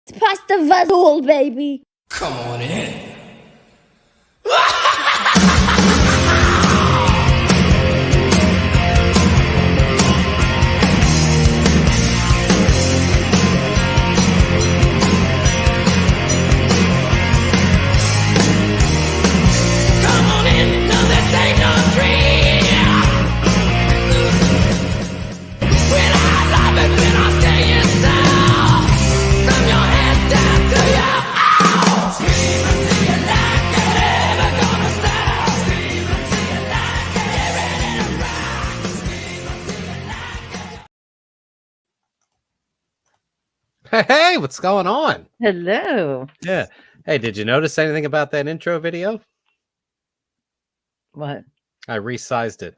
It's past the vazul, baby. Come on in. Hey, what's going on? Hello. Yeah. Hey, did you notice anything about that intro video? What? I resized it.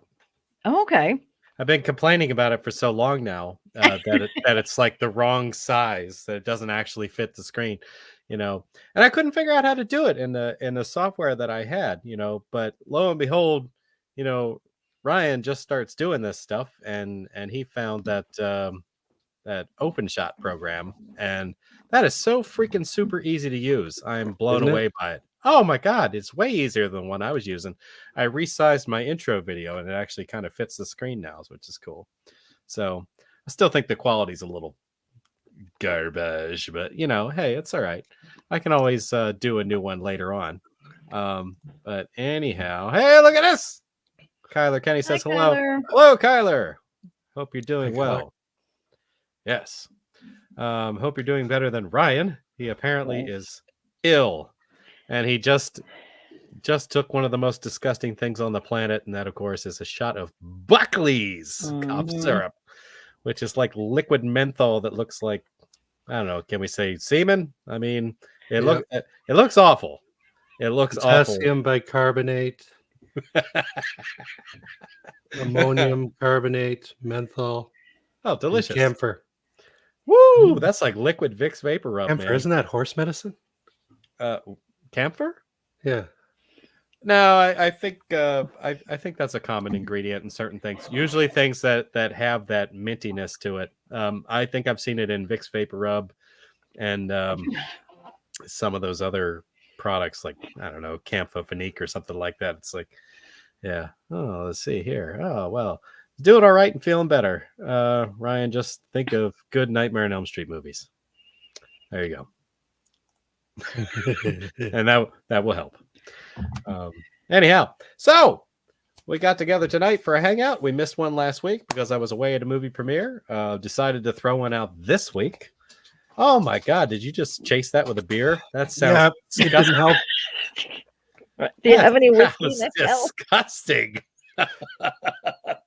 Oh, okay. I've been complaining about it for so long now that it's like the wrong size, that it doesn't actually fit the screen, and I couldn't figure out how to do it in the software that I had, but lo and behold, Ryan just starts doing this stuff and he found that that OpenShot program, and that is so freaking super easy to use. I'm blown away by it. Oh my god, it's way easier than the one I was using. I resized my intro video and it actually kind of fits the screen now, which is cool. So I still think the quality's a little garbage, but hey, it's all right. I can always do a new one later on. But anyhow, hey, look at this. Kyler Kenny says hello. Kyler. Hello, Kyler. Hope you're doing well. Yes. Hope you're doing better than Ryan. He apparently is ill, and he just took one of the most disgusting things on the planet, and that, of course, is a shot of Buckley's cough syrup, which is like liquid menthol that looks like, I don't know, can we say semen? I mean, it looks awful. It looks potassium awful. bicarbonate, ammonium carbonate, menthol. Oh, delicious. Camphor. Woo! That's like liquid Vicks vapor rub. Camphor, man. Isn't that horse medicine? Camphor? Yeah. No, I think I think that's a common ingredient in certain things. Usually things that have that mintiness to it. I think I've seen it in Vicks vapor rub and some of those other products, like, I don't know, Camphofenique or something like that. It's like, yeah. Oh, let's see here. Oh, well, doing all right and feeling better. Ryan, just think of good Nightmare on Elm Street movies. There you go. And that will help. Anyhow, so we got together tonight for a hangout. We missed one last week because I was away at a movie premiere. Decided to throw one out this week. Oh my god, did you just chase that with a beer? That sounds it doesn't help. Do you have any whiskey? That was disgusting.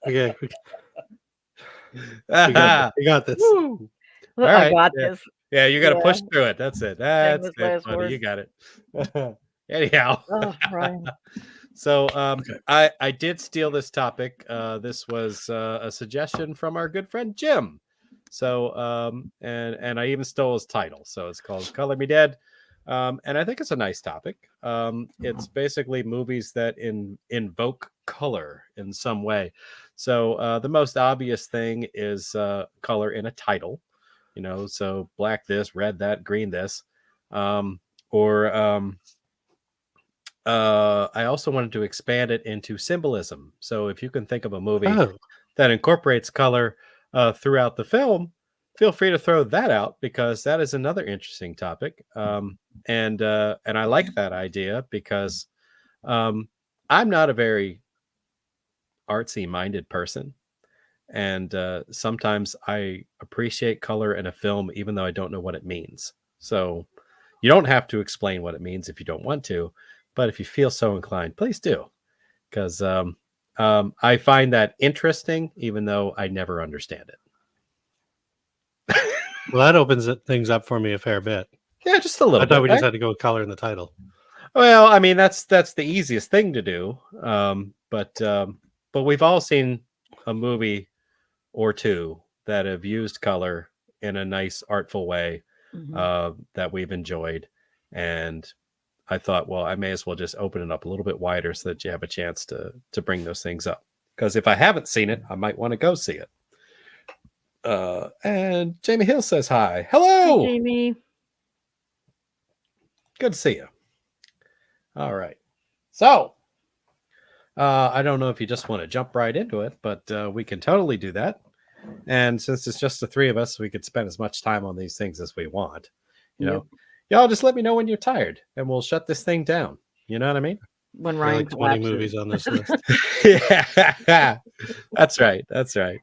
Okay. We got this. Woo. Well, All I right. got this. Yeah, you got to push through it. That's it. That's was it, last buddy. word. You got it. Anyhow. Oh, Ryan. So I did steal this topic. This was a suggestion from our good friend Jim. So and I even stole his title. So it's called Color Me Dead. And I think it's a nice topic. It's basically movies that invoke color in some way. So the most obvious thing is color in a title. So black this, red that, green this. I also wanted to expand it into symbolism. So if you can think of a movie that incorporates color throughout the film, feel free to throw that out, because that is another interesting topic. And I like that idea because I'm not a very artsy minded person. And sometimes I appreciate color in a film, even though I don't know what it means. So you don't have to explain what it means if you don't want to. But if you feel so inclined, please do. Because I find that interesting, even though I never understand it. Well, that opens things up for me a fair bit. Yeah, just a little bit. I thought we just had to go with color in the title. Well, I mean, that's the easiest thing to do. But we've all seen a movie or two that have used color in a nice, artful way that we've enjoyed. And I thought, well, I may as well just open it up a little bit wider so that you have a chance to bring those things up. Because if I haven't seen it, I might want to go see it. And Jamie Hill says hi. Hello, Hi, Jamie. Good to see you. All right. So, I don't know if you just want to jump right into it, but we can totally do that. And since it's just the three of us, we could spend as much time on these things as we want. You know, y'all just let me know when you're tired, and we'll shut this thing down. You know what I mean? When There are Ryan like 20 collapses. movies on this list. Yeah, that's right. That's right.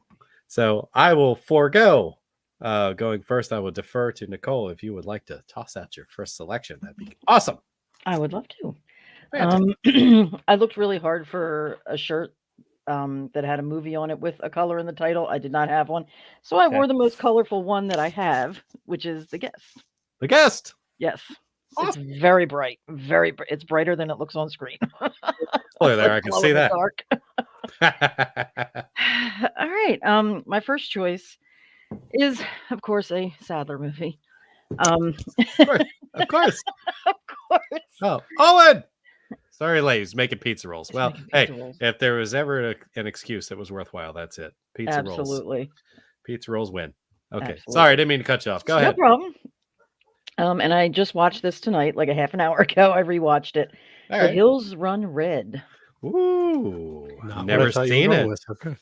So I will forego going first. I will defer to Nicole if you would like to toss out your first selection. That'd be awesome. I would love to. Fantastic. I looked really hard for a shirt that had a movie on it with a color in the title. I did not have one. So I wore the most colorful one that I have, which is The Guest. The Guest. Yes. Awesome. It's very bright. Very bright. It's brighter than it looks on screen. Oh, there, I can see that. Dark. All right. My first choice is, of course, a Sadler movie. Of course. Of course. Oh, Owen! Sorry, ladies, making pizza rolls. It's Well, making hey, pizza rolls. if there was ever an excuse that was worthwhile, that's it. Pizza rolls. Absolutely. Pizza rolls win. Okay. Absolutely. Sorry, I didn't mean to cut you off. Go No ahead. problem. And I just watched this tonight, like a half an hour ago. I rewatched it. All The right. Hills Run Red. Ooh, Not what I never thought you were seen going it. with. Okay.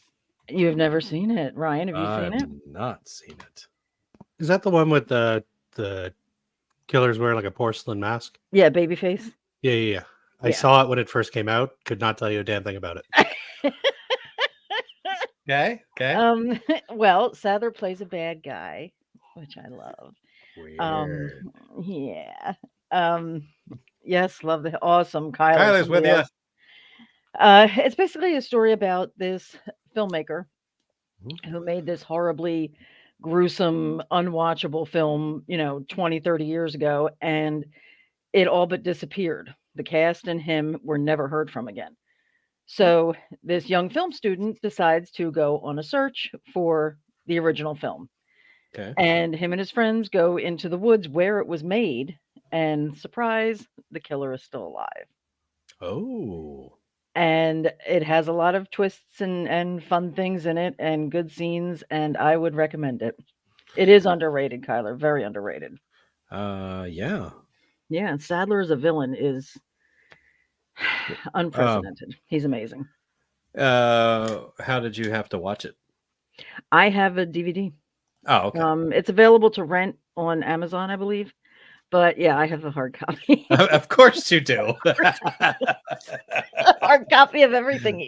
You've never seen it, Ryan? Have you I've seen it? not seen it. Is that the one with the killers wear like a porcelain mask? Yeah, Babyface. Yeah. I Yeah. saw it when it first came out. Could not tell you a damn thing about it. Okay. Okay. Well, Sadler plays a bad guy, which I love. Weird. Yeah. Yes, love the awesome Kyler. Kyler's with somebody you. else. It's basically a story about this filmmaker who made this horribly gruesome, unwatchable film, 20, 30 years ago, and it all but disappeared. The cast and him were never heard from again. So this young film student decides to go on a search for the original film. Okay. And him and his friends go into the woods where it was made, and surprise, the killer is still alive. Oh. And it has a lot of twists and fun things in it and good scenes, and I would recommend it. It is underrated, Kyler, very underrated. Yeah. Yeah, and Sadler as a villain is unprecedented. He's amazing. How did you have to watch it? I have a DVD. Oh, okay. It's available to rent on Amazon, I believe. But yeah, I have a hard copy. Of course you do. Hard copy of everything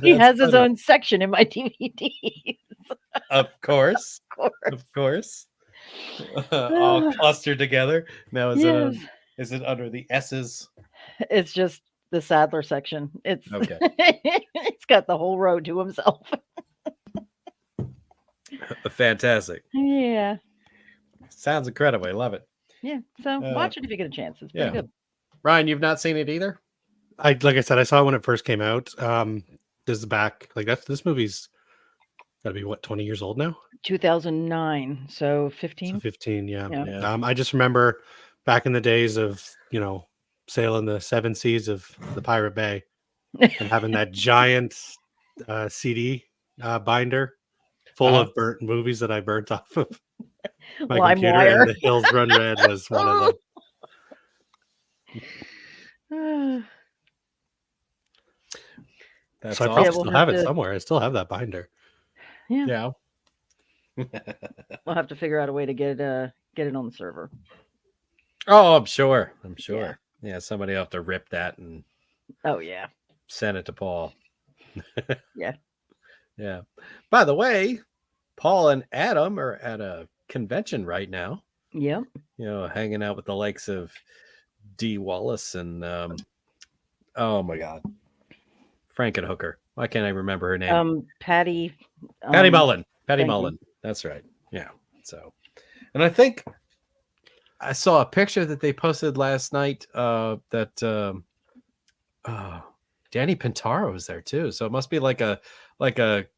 he has his own section in my DVD. Of course. Of course. Of course. All clustered together. Now Yes. is it under the S's? It's just the Sadler section. It's Okay. It's got the whole road to himself. Fantastic. Yeah. Sounds incredible. I love it. Yeah. So watch it if you get a chance. It's pretty good. Ryan, you've not seen it either? Like I said, I saw it when it first came out. This is back. Like this movie's got to be what, 20 years old now? 2009. So 15. So 15, yeah. Yeah. I just remember back in the days of, sailing the 7 seas of the Pirate Bay and having that giant CD binder full of burnt movies that I burnt off of my computer. LimeWire. And The Hills Run Red was one of them. That's So I probably awesome. still we'll have have it to- somewhere. I still have that binder. Yeah. We'll have to figure out a way to get it on the server. Oh, I'm sure. Yeah, somebody will have to rip that and Oh yeah. send it to Paul. Yeah. Yeah. By the way, Paul and Adam are at a convention right now, Yep. hanging out with the likes of D. Wallace and oh my God, Frankenhooker. Why can't I remember her name? Patty. Patty Mullen. Patty thank you. Mullen. That's right. Yeah. So, and I think I saw a picture that they posted last night that Danny Pintaro was there too. So it must be like a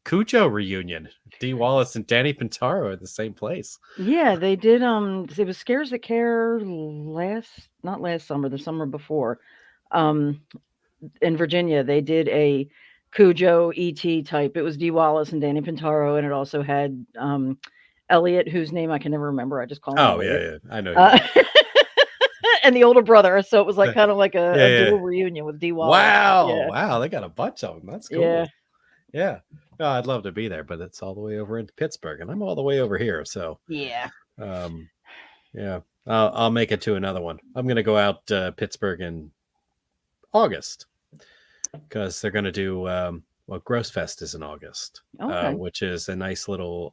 Cujo reunion. D. Wallace and Danny Pintaro are at the same place. Yeah, they did. It was Scares That Care not last summer, the summer before. In Virginia, they did a Cujo ET type. It was D. Wallace and Danny Pintaro, and it also had Elliot, whose name I can never remember. I just call him Oh Elliot. yeah, I know. You And the older brother. So it was like Yeah. kind of like a Yeah. dual reunion with D. Wallace. Wow, they got a bunch of them. That's cool. Yeah. Yeah. No, I'd love to be there, but it's all the way over into Pittsburgh, and I'm all the way over here. So, Yeah. yeah, I'll make it to another one. I'm gonna go out Pittsburgh in August because they're gonna do Gross Fest is in August, Okay. which is a nice little.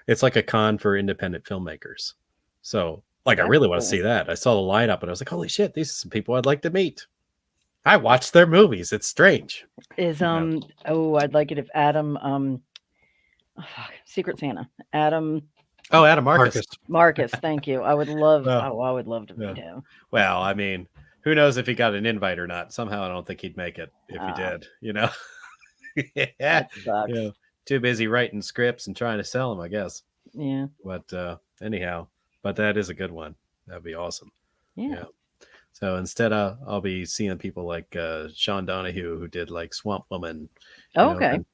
It's like a con for independent filmmakers. So, like, I That's really want to cool. see that. I saw the lineup, and I was like, "Holy shit! These are some people I'd like to meet." I watched their movies. It's strange. Is I'd like it if Adam Secret Santa. Adam Oh, Adam Marcus. Marcus, thank you. I would love Oh. I would love to Yeah. meet him. Well, I mean, who knows if he got an invite or not? Somehow I don't think he'd make it if he did, yeah. That sucks. Too busy writing scripts and trying to sell them, I guess. Yeah. But anyhow, but that is a good one. That'd be awesome. Yeah. So instead, I'll be seeing people like Sean Donahue, who did like Swamp Woman. Okay. And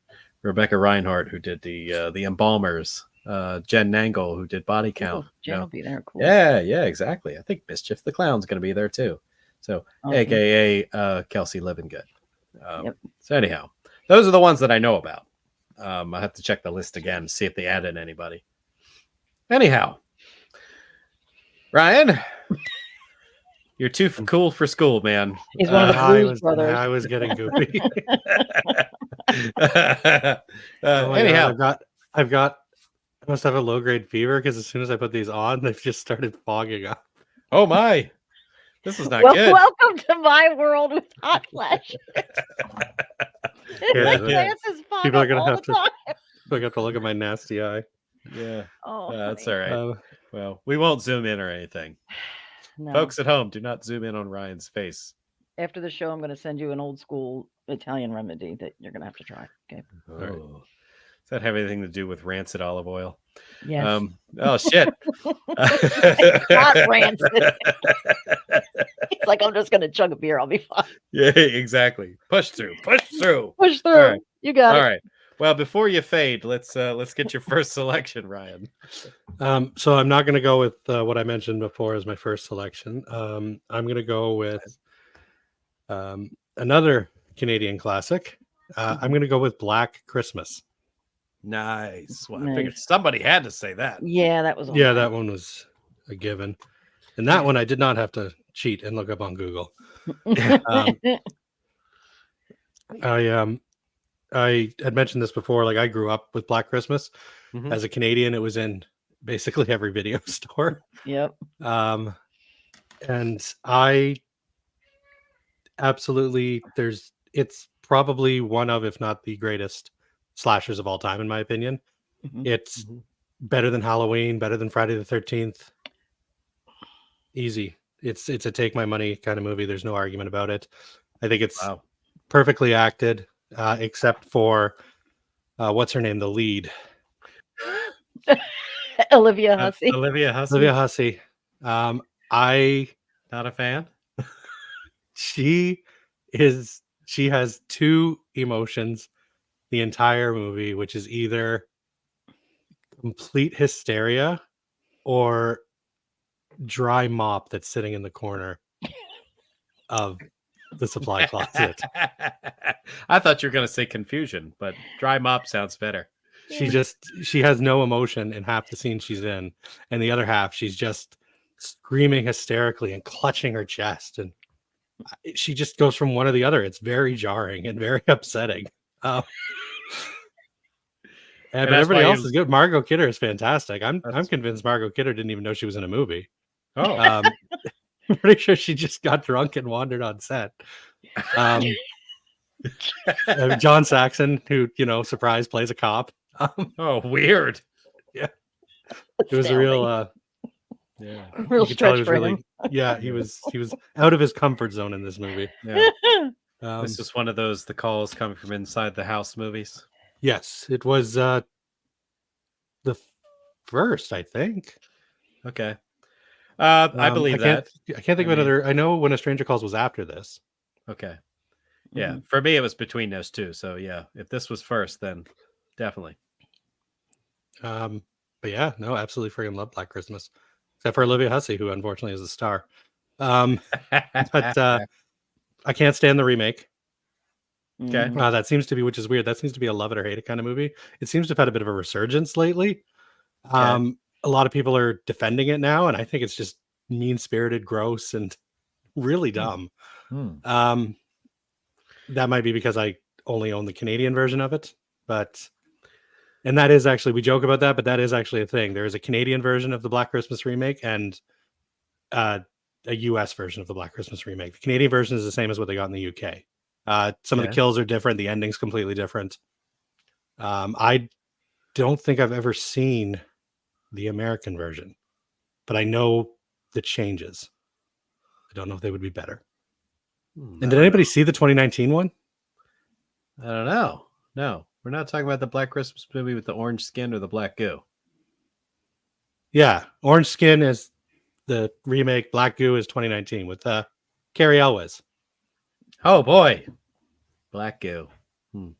Rebecca Reinhardt, who did the Embalmers. Jen Nangle, who did Body Count. Jen will be there. Cool. Yeah, exactly. I think Mischief the Clown's going to be there too. So, Awesome. AKA Kelsey Livingood. Yep. So anyhow, those are the ones that I know about. I'll have to check the list again to see if they added anybody. Anyhow, Ryan, you're too cool for school, man. He's one of the Blues Brothers. I was getting goofy. Anyhow, God, I've got. I must have a low grade fever because as soon as I put these on, they've just started fogging up. oh my, this is not Well, good. welcome to my world with hot flashes. Yeah, Glasses fog people are up gonna all have the to- time. I got to look at my nasty eye. Yeah, Oh, that's funny. all right. Well, we won't zoom in or anything. No. Folks at home, do not zoom in on Ryan's face. After the show, I'm going to send you an old school Italian remedy that you're going to have to try. Okay. Oh. right. Does that have anything to do with rancid olive oil? Yes. Oh shit. It's not rancid. It's like I'm just going to chug a beer. I'll be fine. Yeah, exactly. Push through. Push through. All right. You got All it. right. Well, before you fade, let's get your first selection, Ryan. So I'm not going to go with what I mentioned before as my first selection. I'm going to go with another Canadian classic. I'm going to go with Black Christmas. Nice. Well, I Nice. figured somebody had to say that. Yeah, that was Yeah, awesome. that one was a given. And that one I did not have to cheat and look up on Google. I had mentioned this before. Like I grew up with Black Christmas. Mhm. As a Canadian, it was in basically every video store. Yep. And I absolutely it's probably one of, if not the greatest slashers of all time, in my opinion. Mhm. It's Mhm. better than Halloween, better than Friday the 13th. Easy. It's a take my money kind of movie. There's no argument about it. I think it's Wow. perfectly acted, except for what's her name, the lead, Olivia Hussey. Olivia Hussey. Olivia Hussey. Not a fan. She has two emotions the entire movie, which is either complete hysteria or dry mop that's sitting in the corner of the supply closet. I thought you were going to say confusion, but dry mop sounds better. She has no emotion in half the scene she's in, and the other half she's just screaming hysterically and clutching her chest, and she just goes from one to the other. It's very jarring and very upsetting. But that's everybody why else is good. Margot Kidder is fantastic. I'm That's- convinced Margot Kidder didn't even know she was in a movie. Oh, I'm pretty sure she just got drunk and wandered on set. John Saxon, who surprise plays a cop. oh, weird. It was a real Yeah, real you could tell stretch he was for really him. yeah, he was out of his comfort zone in this movie. yeah. Um, This is one of those the calls coming from inside the house movies. yes, it was the first, I think. Okay, I believe that. I can't think of another. I know When a Stranger Calls was after this. Okay, yeah. Mhm. For me, it was between those two. So yeah, if this was first, then definitely. But yeah, no, absolutely freaking love Black Christmas, except for Olivia Hussey, who unfortunately is the star. But I can't stand the remake. Okay. That seems to be, which is weird. That seems to be a love it or hate it kind of movie. It seems to have had a bit of a resurgence lately. A lot of people are defending it now, and I think it's just mean spirited, gross, and really dumb. That might be because I only own the Canadian version of it, and that is actually, we joke about that, but that is actually a thing. There is a Canadian version of the Black Christmas remake and a US version of the Black Christmas remake. The Canadian version is the same as what they got in the UK. Some of the kills are different. The ending's completely different. I don't think I've ever seen the American version, but I know the changes. I don't know if they would be better. And did anybody see the 2019 one? I don't know. No, we're not talking about the Black Christmas movie with the orange skin or the black goo. Yeah, Orange Skin is the remake. Black Goo is 2019 with Carrie Elwes. Oh boy, black goo.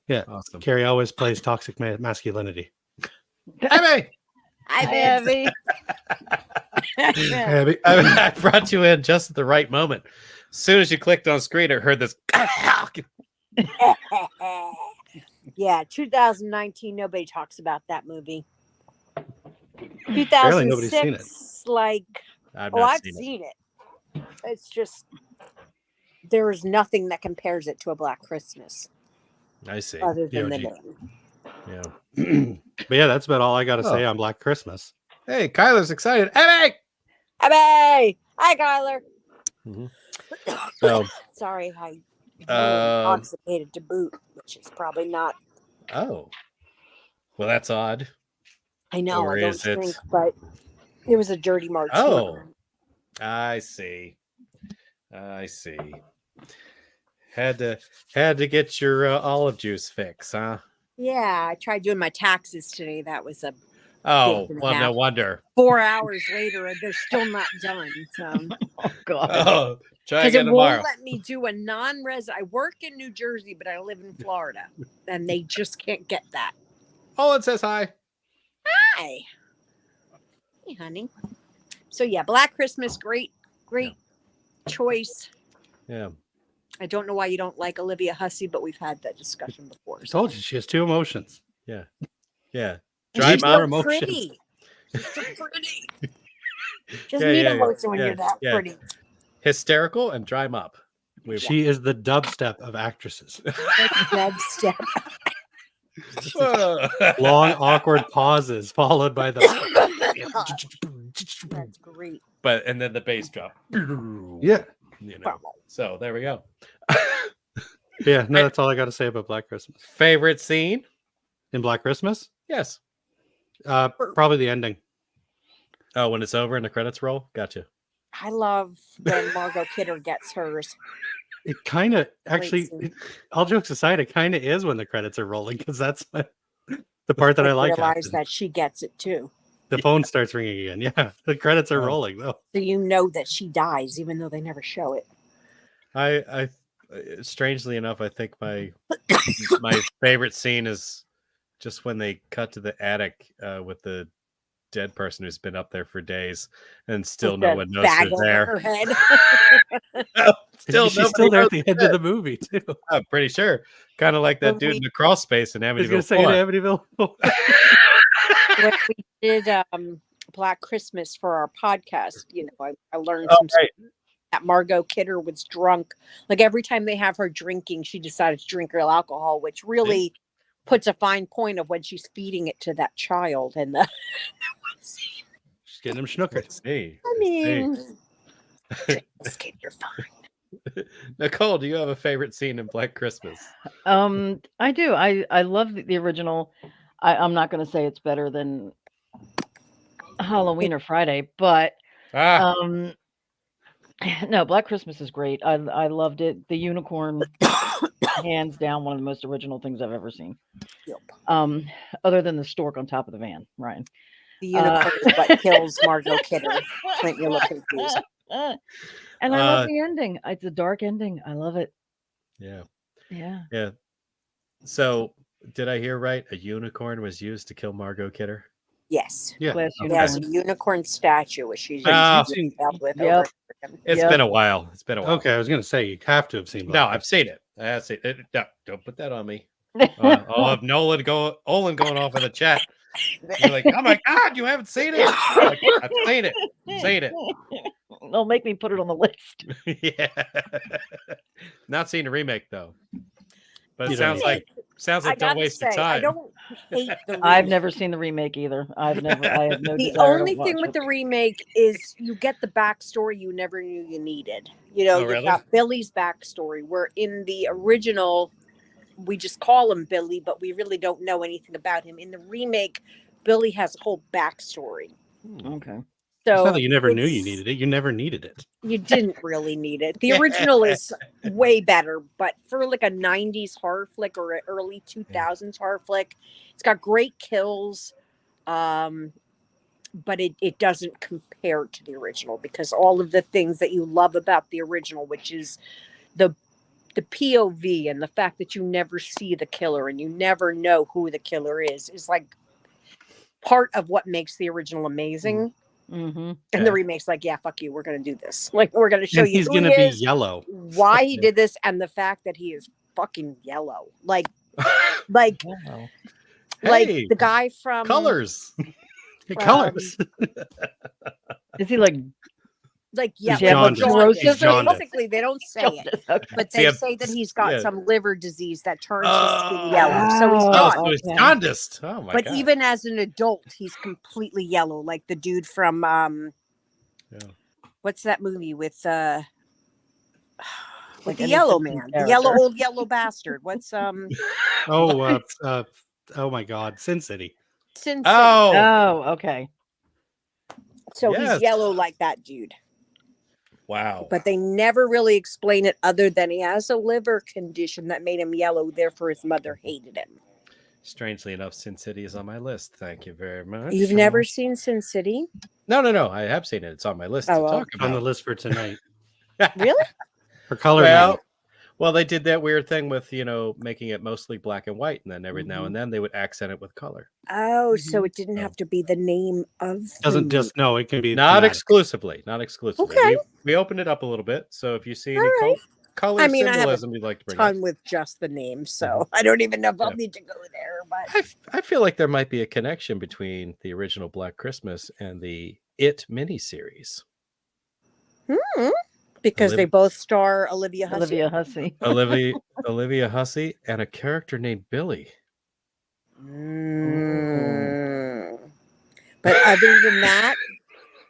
Yeah, Awesome. Carrie Elwes plays toxic masculinity. Abby! Abby. Abby. I brought you in just at the right moment. As soon as you clicked on screen, I heard this. Yeah, 2019. Nobody talks about that movie. Apparently nobody's seen it. 2006, like, I've seen it. It's just there is nothing that compares it to a Black Christmas. I see. Other than the POG. name. Yeah. But yeah, that's about all I got to say on Black Christmas. Hey, Kyler's excited. Abby! Abby! Hi, Kyler. So, Sorry, I intoxicated to boot, which is probably not. oh, well, that's odd. I know, Or I don't is it- drink, but it was a dirty martini. Oh, I see. I see. Had to get your olive juice fix, huh? Yeah, I tried doing my taxes today. That was a Oh, big and a well, no half. wonder. 4 hours later, and they're still not done. So, Oh God. Oh, try because again it tomorrow. won't let me do a non-resident. I work in New Jersey, but I live in Florida, and they just can't get that. Oh, it says hi. Hi, hey, honey. So yeah, Black Christmas, great choice. Yeah. I don't know why you don't like Olivia Hussey, but we've had that discussion before. I told you she has two emotions. Yeah. And Dry she's mouth. so emotions. pretty. She's so pretty. Just Yeah, need yeah, emotion when yeah, you're that yeah. pretty. Hysterical and dry mop. She is the dubstep of actresses. Dead step. Long, awkward pauses followed by the. That's great. And then the bass drop. Yeah. You know. So there we go. Yeah, no, that's all I got to say about Black Christmas. Favorite scene? In Black Christmas? Yes. Probably the ending. Oh, when it's over and the credits roll? Gotcha. I love when Margot Kidder gets hers. It kind of, actually, scene. all jokes aside, it kind of is when the credits are rolling, because that's the part that I like. Realize that she gets it too. The phone starts ringing again. Yeah, the credits are rolling, though. So you know that she dies, even though they never show it. I strangely enough, I think my favorite scene is just when they cut to the attic with the dead person who's been up there for days and still With no that one knows bag they're over there. her head. She's still there at the end of the movie, too. I'm pretty sure. Kind of like that When dude we- in the crawl space in I was Amityville. going to say in 4. Amityville. When we did Black Christmas for our podcast, I learned Oh, some right. that Margot Kidder was drunk. Like every time they have her drinking, she decided to drink real alcohol, which really puts a fine point of when she's feeding it to that child. And the She's getting him schnookered. See. I mean, drink this kid, you're fine. Nicole, do you have a favorite scene in Black Christmas? I do. I love the original. I'm not going to say it's better than Halloween or Friday, but no, Black Christmas is great. I loved it. The unicorn, hands down, one of the most original things I've ever seen. Yep. Other than the stork on top of the van, Ryan. The unicorn is what kills Margot Kidder. Clint, you're looking confused. And I love the ending. It's a dark ending. I love it. Yeah. So, did I hear right? A unicorn was used to kill Margot Kidder? Yes. Yeah. Glass Okay. He has a unicorn. unicorn statue, which she's Ah. dealt with Yep. over again. It's Yep. been a while. It's been a while. Okay, I was gonna say you have to have seen. No, Black I've seen it. I have seen it. No, don't put that on me. I'll have Olin going off in the chat. You're like, oh my god, you haven't seen it? Like, I've seen it. Seen it. They'll make me put it on the list. Yeah. Not seen the remake though. But You it don't sounds need like don't gotta waste your say, I time. don't hate the remake. I've never seen the remake either. I have no The desire only to watch thing with it. the remake is you get the backstory you never knew you needed. You Oh, you've really? got Billy's backstory, where in the original, we just call him Billy, but we really don't know anything about him. In the remake, Billy has a whole backstory. Okay. It's So not that you never knew you it's- needed it. You never needed it. You didn't really need it. The original is way better, but for like a 90s horror flick or an early 2000s horror flick, it's got great kills. But it doesn't compare to the original because all of the things that you love about the original, which is the POV and the fact that you never see the killer and you never know who the killer is like part of what makes the original amazing. Mm-hmm. And the remake's like, yeah, fuck you, we're gonna do this. Like, we're gonna show And you he's who gonna he be is, yellow. why he did this, and the fact that he is fucking yellow. Like Wow. like Hey, the guy from colors. Colors. Is he like yeah, Does he have, like, jaundice. cirrhosis or something? Basically, they don't say it, Okay. but See, they say that he's got some liver disease that turns his skin yellow. So he's Oh, not. So it's okay. jaundiced. Oh my But god. even as an adult, he's completely yellow, like the dude from Yeah. what's that movie with Like the any yellow Simpsons man, the character. old yellow bastard. What's Oh, oh my God, Sin City. Sin City. Oh, okay. So yes. he's yellow like that dude. Wow. But they never really explain it other than he has a liver condition that made him yellow, therefore his mother hated him. Strangely enough, Sin City is on my list. Thank you very much. You've never seen Sin City? No. I have seen it. It's on my list to talk On the about. list for tonight. Really? For color Well, night. well, they did that weird thing with making it mostly black and white, and then every now and then they would accent it with color. Oh, so it didn't have to be the name of Doesn't the just no, it can be Not thematic. exclusively. Not exclusively. Okay. We opened it up a little bit. So if you see any All right. color I mean, I have a symbolism you'd like to bring up, ton with just the name, so I don't even know if I'll need to go there. But I feel like there might be a connection between the original Black Christmas and the It miniseries. because they both star Olivia Hussey. Olivia Hussey. Olivia Hussey and a character named Billy. But other than that,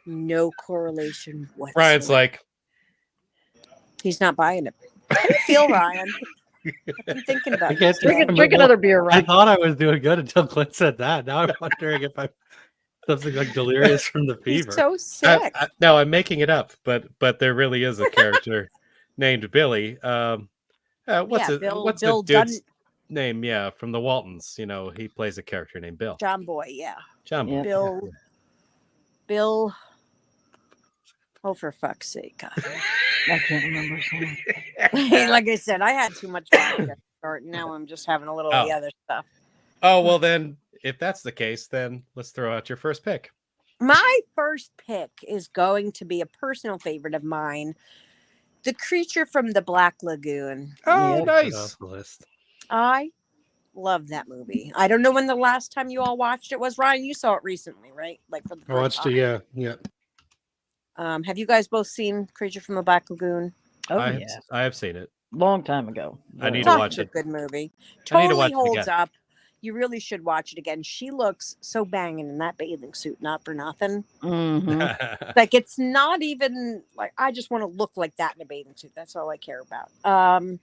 no correlation whatsoever. Ryan's like, He's not buying it. How do you feel, Ryan? I've been thinking about I it. can't today. Drink another beer, I right? thought I was doing good until Clint said that. Now I'm wondering if I'm something like delirious from the He's fever. so sick. no, I'm making it up, but there really is a character named Billy. What's Bill the dude's name? Yeah, from the Waltons. He plays a character named Bill. John Boy, yeah. John Yeah. Boy. Bill. Oh, for fuck's sake, God. I can't remember his name. Like I said, I had too much fun to start. Now I'm just having a little of the other stuff. Oh, well then, if that's the case, then let's throw out your first pick. My first pick is going to be a personal favorite of mine, The Creature from the Black Lagoon. Oh, Yep. nice. Off the list. I love that movie. I don't know when the last time you all watched it was. Ryan, you saw it recently, right? Like for the I first watched time. it, yeah. Have you guys both seen Creature from the Black Lagoon? Oh, I yeah. have seen it. Long time ago. I need to Talk watch a it. good movie. I need to watch Totally it holds again. up. You really should watch it again. She looks so banging in that bathing suit, not for nothing. Mm-hmm. Like it's not even like I just want to look like that in a bathing suit. That's all I care about.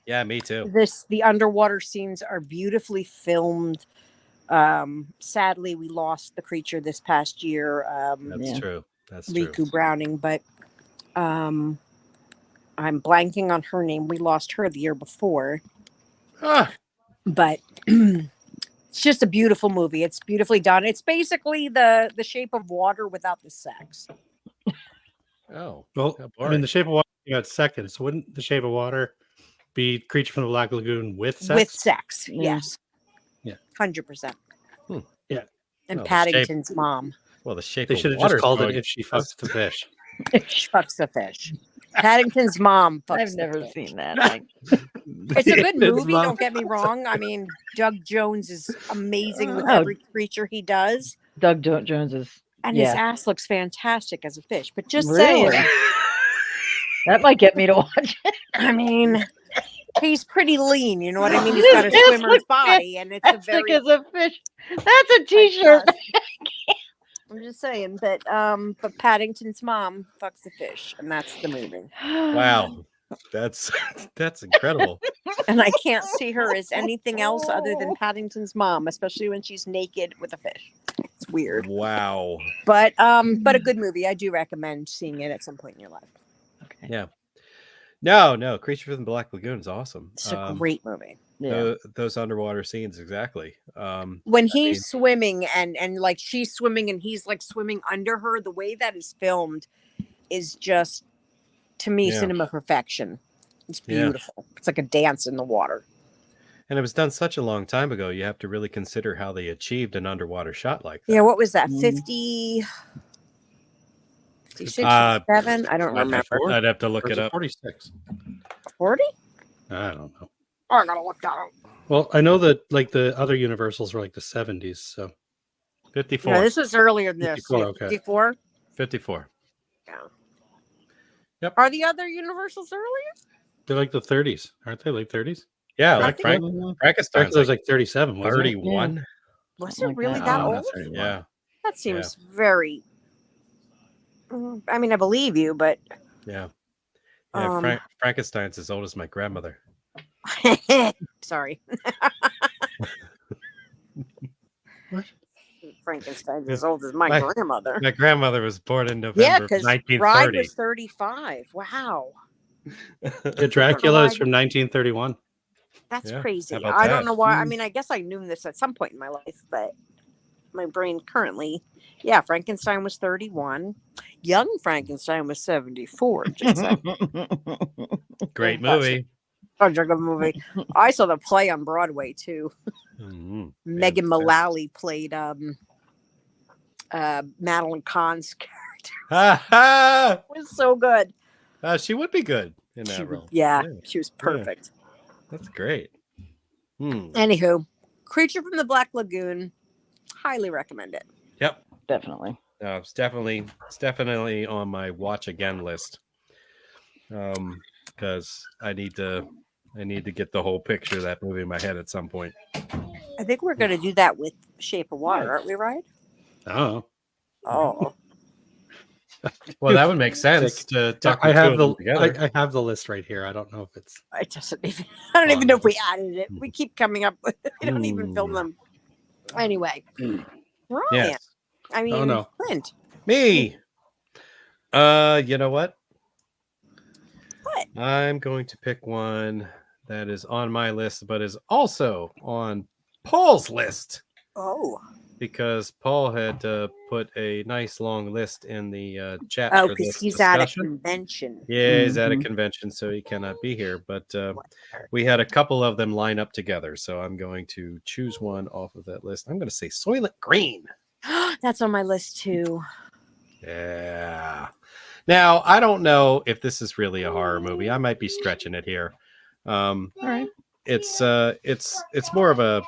Yeah, me too. The underwater scenes are beautifully filmed. Sadly, we lost the creature this past year. That's true. That's true. Riku Browning, but I'm blanking on her name. We lost her the year before. But it's just a beautiful movie. It's beautifully done. It's basically the Shape of Water without the sex. Oh, Well, how I boring. mean, The Shape of Water got second. So wouldn't The Shape of Water be Creature from the Black Lagoon with sex? With sex, Yeah. yes. Yeah. 100%. And Well, the shape- Paddington's mom. Well, the shape They of should have water just is called it going- If She Fucks the Fish. Fucks the fish. Paddington's mom fucks I've the never fish. seen that. It's a good It's movie, mom- don't get me wrong. I mean, Doug Jones is amazing with Oh. every creature he does. Doug Jones is. And his Yeah. ass looks fantastic as a fish. But just Really? saying, That might get me to watch it. I mean, he's pretty lean, you know what I mean? He's His got a ass swimmer's looks body, and it's a That's like very. as a fish. That's a T-shirt. I'm just saying, but Paddington's mom fucks the fish, and that's the movie. Wow, that's incredible. And I can't see her as anything else other than Paddington's mom, especially when she's naked with a fish. It's weird, Wow. but a good movie. I do recommend seeing it at some point in your life. Okay. Yeah. No, Creature from the Black Lagoon is awesome. It's a great movie. Yeah. Those underwater scenes, exactly. When he's swimming and like she's swimming and he's like swimming under her, the way that is filmed is just, to me, cinema perfection. It's beautiful. It's like a dance in the water. And it was done such a long time ago. You have to really consider how they achieved an underwater shot like that. Yeah, what was that? Mhm. 56, 57? I don't remember. I'd have to look Or is it up. 46. 40? I don't know. Oh, I gotta look that up. Well, I know that like the other Universals were like the 70s. So 54. No, this was earlier than this. 54, okay. 54? 54. Yeah. Yep. Are the other Universals earlier? they're like the 30s, aren't they? Like 30s? Yeah, I like think- Frankenstein's It was like 37, wasn't it? 31. Was Something it like really that. that Oh, old? not 31. Yeah. That seems very. I mean, I believe you, but. Yeah. Yeah. Um, Frankenstein's as old as my grandmother. Sorry. What? Frankenstein's as old as my My- grandmother. My grandmother was born in Yeah, November of because 1930. Bride was 35. Wow. Yeah, Dracula is from 1931. That's Yeah, crazy. how about I don't that? know why. I mean, I guess I knew this at some point in my life, but my brain currently, yeah, Frankenstein was 31. Young Frankenstein was 74. Just saying. Great That's movie. Such a good movie. I saw the play on Broadway too. Mhm. Megan Yeah. Mullally played Madeline Kahn's character. Ha ha! It was so good. She would be good in She that was, role. yeah, she was perfect. That's great. Hmm. Anywho, Creature from the Black Lagoon, highly recommend it. Yep. Definitely. No, it's definitely on my watch again list. Because I need to get the whole picture of that movie in my head at some point. I think we're going to do that with Shape of Water, aren't we, right? Oh, Oh, Well, that would make sense to talk I the two have of the them together. I have the list right here. I don't know if it's it doesn't even. I don't even know if we added it. We keep coming up with. We don't even film them. Anyway, Ryan. Yes. I mean, Oh, no. Clint. Me. You know what? What? I'm going to pick one that is on my list, but is also on Paul's list Oh, because Paul had put a nice long list in the chat. oh, for because this he's at a discussion. convention. Yeah, he's at a Mhm. convention, so he cannot be here. But we had a couple of them line up together, so I'm going to choose one off of that list. I'm going to say Soylent Green. That's on my list too. Yeah. Now, I don't know if this is really a horror movie. I might be stretching it here. All right. It's more of a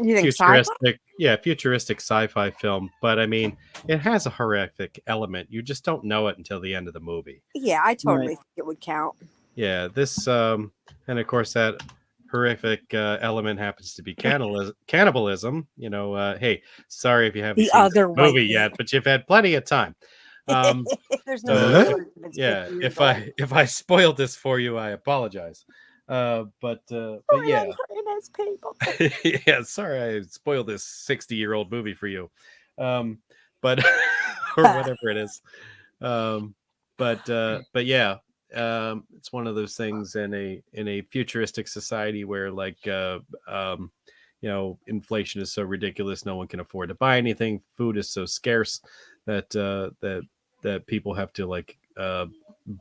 You think sci-fi? futuristic sci-fi film, but I mean, it has a horrific element. You just don't know it until the end of the movie. Yeah, I totally Right. think it would count. Yeah, this and of course that horrific element happens to be cannibalism. You know, hey, sorry if you haven't The seen other the movie white yet, but you've had plenty of time. There's no. so- spoilers if it's Yeah, 50 years if old. I spoiled this for you, I apologize. But yeah, It is people. yeah, sorry I spoiled this 60-year-old movie for you. But or whatever it is. But yeah, it's one of those things in a futuristic society where like you know, inflation is so ridiculous, no one can afford to buy anything. Food is so scarce that that people have to like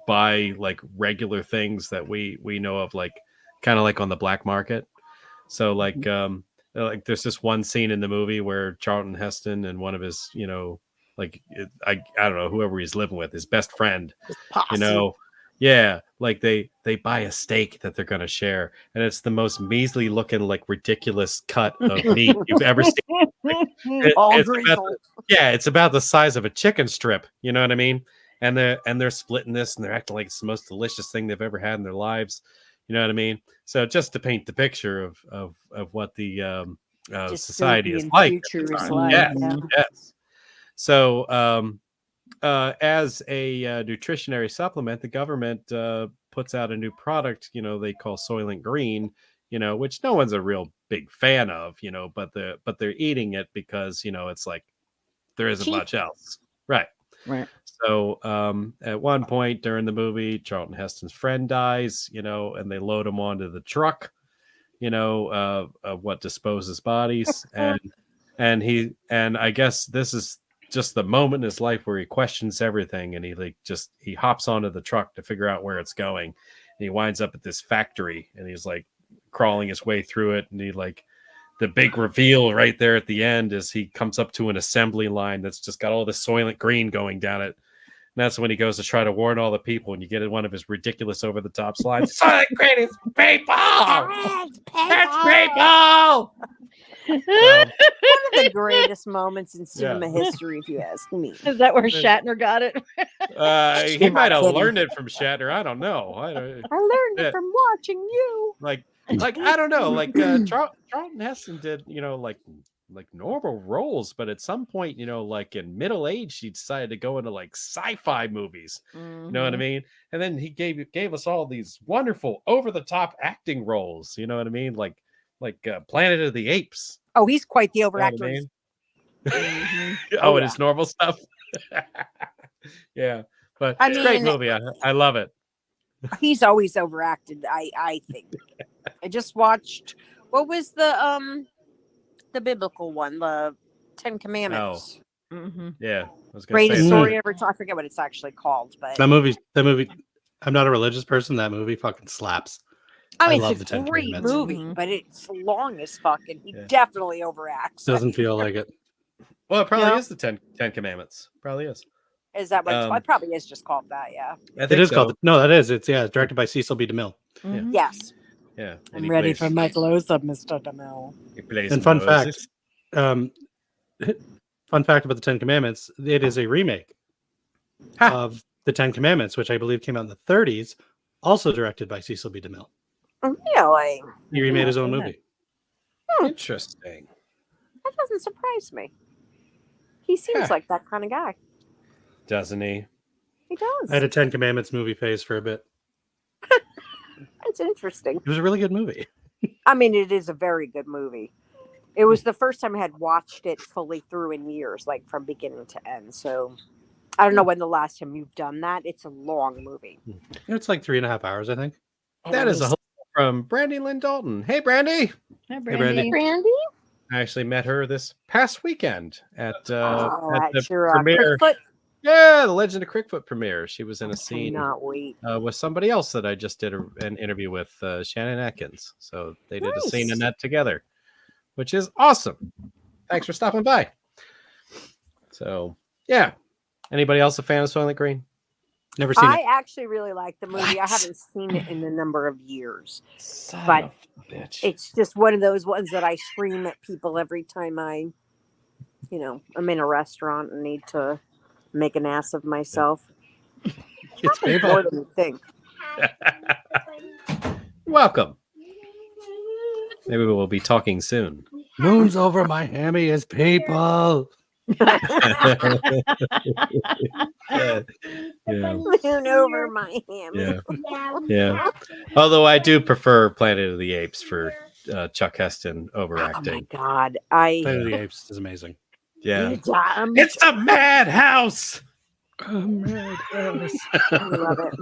buy like regular things that we know of, like kind of like on the black market. So like like there's this one scene in the movie where Charlton Heston and one of his, I don't know, whoever he's living with, his best friend, Posse. yeah, like they buy a steak that they're gonna share, and it's the most measly looking, like ridiculous cut of meat you've ever seen. All It's about grizzled. it's about the size of a chicken strip. You know what I mean? And they're splitting this, and they're acting like it's the most delicious thing they've ever had in their lives. You know what I mean? So just to paint the picture of what the society is Dystopian like at future the is time. like. Yes, Yeah. yes. So as a nutritionary supplement, the government puts out a new product, they call Soylent Green, which no one's a real big fan of, but they're eating it because, it's like there isn't Cheap. much else. Right. Right. So at one point during the movie, Charlton Heston's friend dies, and they load him onto the truck, of what disposes bodies. And I guess this is just the moment in his life where he questions everything, and he hops onto the truck to figure out where it's going. And he winds up at this factory, and he's like crawling his way through it, and the big reveal right there at the end is he comes up to an assembly line that's just got all this Soylent Green going down it. And that's when he goes to try to warn all the people, and you get one of his ridiculous over the top slides. Soylent Green is people! It's people! One of the greatest moments in cinema history, if you ask me. Is that where Shatner got it? He might have learned it from Shatner. I don't know. I learned it from watching you. Like I don't know. Like Charlton Heston did, like normal roles, but at some point, like in middle age, he decided to go into like sci-fi movies. Mm-hmm. You know what I mean? And then he gave us all these wonderful over-the-top acting roles. You know what I mean? Like Planet of the Apes. Oh, he's quite the You know what overactor. I mean? Mm-hmm. Oh, and his normal stuff. Yeah, but it's a great movie. I love it. He's always overacted. I think. I just watched. What was the biblical one? The Ten Commandments. Oh. Mm-hmm. Yeah, I was gonna Greatest say story ever told. I forget what it's actually called, but That movie. I'm not a religious person. That movie fucking slaps. I mean, love it's the a Ten great Commandments. movie, Mhm. but it's long as fucking. He Yeah. definitely overacts. Doesn't feel like it. Well, it probably Yeah. is the Ten Commandments. Probably is. Is that what it's called? It probably is just called that, yeah. I It think is so. called. No, that is. It's directed by Cecil B. DeMille. Mm-hmm. Yes. Yeah. and I'm he ready plays- for my close up, Mr. DeMille. he plays And fun Moses. fact, fun fact about the Ten Commandments: it is a remake of the Ten Commandments, which I believe came out in the 30s, also directed by Cecil B. DeMille. Really? He remade his own movie. Interesting. That doesn't surprise me. He seems Huh. like that kind of guy. Doesn't he? He does. I had a Ten Commandments movie phase for a bit. It's interesting. It was a really good movie. I mean, it is a very good movie. It was the first time I had watched it fully through in years, like from beginning to end. So I don't know when the last time you've done that. It's a long movie. It's like 3.5 hours, I think. That is a hello from Brandy Lynn Dalton. Hey, Brandy. Hi, Brandy. Brandy? I actually met her this past weekend at At the your premiere. Crickfoot. Yeah, the Legend of Crickfoot premiere. She was in a I scene cannot wait. with somebody else that I just did an interview with, Shannon Atkins. So they did a scene in Nice. that together, which is awesome. Thanks for stopping by. So yeah, anybody else a fan of Soylent Green? Never seen I it. actually really like the movie. I What? haven't seen it in a number of years. Son But of a bitch. It's just one of those ones that I scream at people every time I'm in a restaurant and need to make an ass of myself. It's Happens more painful. than you think. Welcome. Maybe we'll be talking soon. Moon's over Miami is people. Yeah. Moon over Miami. Yeah. Yeah. Although I do prefer Planet of the Apes for Chuck Heston Oh my overacting. god. Planet of the Apes is amazing. Yeah. I It's a madhouse. love it.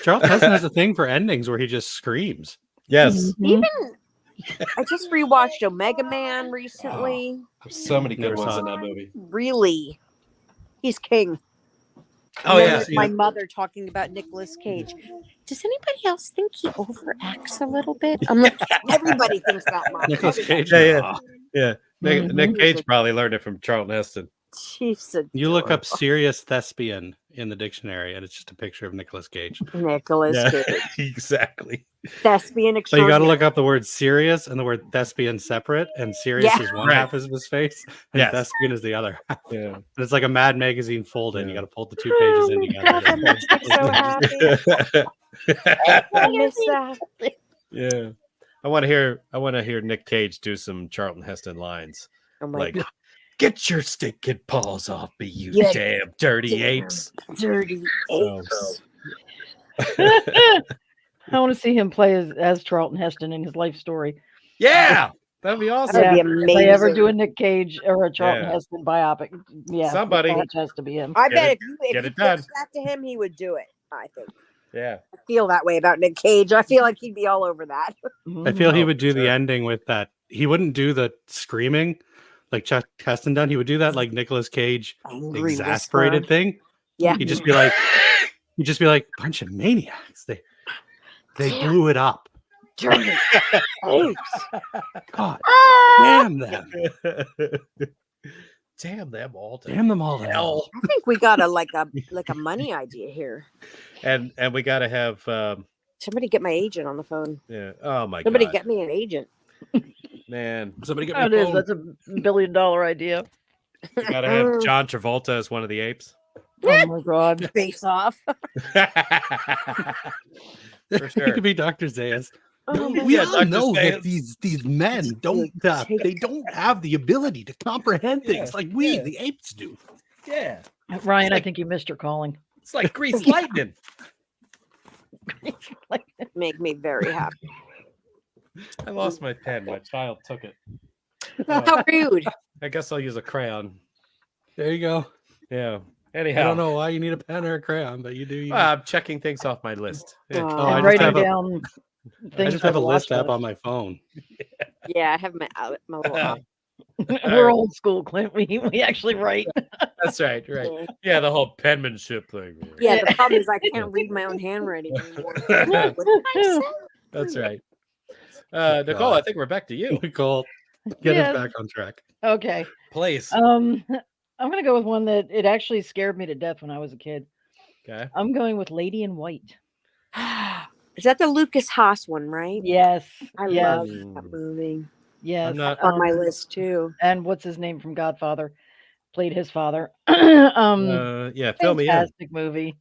Charlton Heston has a thing for endings where he just screams. Yes. Even I just rewatched Omega Man recently. So many good Never ones saw in it. that movie. Really, he's king. Oh, And then yeah. with my mother talking about Nicolas Cage. Does anybody else think he overacts a little bit? I'm like, everybody thinks that, Mom. Nicolas Everybody. Cage. Yeah, Nah. yeah. Nick Mhm. Cage probably learned it from Charlton Heston. She's You look up adorable. serious thespian in the dictionary, and it's just a picture of Nicolas Cage. Nicolas Yeah, Cage. exactly. Thespian So you got to extraordinary. look up the word serious and the word thespian separate, and serious Yeah. is one Right. half of his face, and Yes. thespian is the other half. Yeah. And it's like a Mad Magazine fold-in. You Yeah. got to pull the 2 pages in Oh my together. God, that makes me so happy. I miss that. Yeah. I want to hear Nick Cage do some Charlton Heston lines. Oh my Like, God. get your stinking paws off me, you Yeah, damn dirty damn apes. dirty So- apes. I want to see him play as Charlton Heston in his life story. Yeah. That'd be That awesome. would be If they ever amazing. do a Nick Cage or a Charlton Yeah. Heston biopic, yeah, Somebody- it has to be him. I Get bet it- if get you it done. pitched that to him, he would do it. I think. Yeah. I feel that way about Nick Cage. I feel like he'd be all over that. I feel he Oh, would do the sure. ending with that. He wouldn't do the screaming like Chuck Heston done. He would do that like Nicolas Cage Angry exasperated whisper. thing. Yeah. He'd just be like, bunch of maniacs. They blew it up. Dirty apes. God Ah! damn them. Damn them all to Damn them all to hell. hell. I think we got a money idea here. And we got to have Somebody get my agent on the phone. yeah. Oh my Somebody god. get me an agent. Man, Somebody get That me a is, phone. that's $1 billion idea. we got to have John Travolta as one of the apes. Oh my god. Face off. For He sure. could be Dr. Zayas. Oh my We Yeah, all Dr. know that Zayas. these men don't they don't have the ability to comprehend things like we Yeah. the apes do. Yeah. Ryan, I think you missed your calling. It's like grease lightning. Make me very happy. I lost my pen. My child took it. How rude. I guess I'll use a crayon. There you go. Yeah. I Anyhow, don't know why you need a pen or a crayon, but you do. You I'm checking things off my list. Yeah. Oh, I And just writing have a- down I things just for have a the list watch app on my phone. yeah, I have my little app. We're old school, Clint. We actually write. That's right. Right. Yeah, the whole penmanship thing. Yeah, the problem is I can't read my own handwriting anymore. What did I say? That's right. Nicole, I think we're back to you. Nicole, get Yes. us back on track. Okay. Please. I'm gonna go with one that it actually scared me to death when I was a kid. Okay. I'm going with Lady in White. Is that the Lucas Haas one, right? Yes. I yes. love that movie. Yes. I'm not- On my list too. And what's his name from Godfather? Played his father. Yeah, fill me in. Fantastic movie.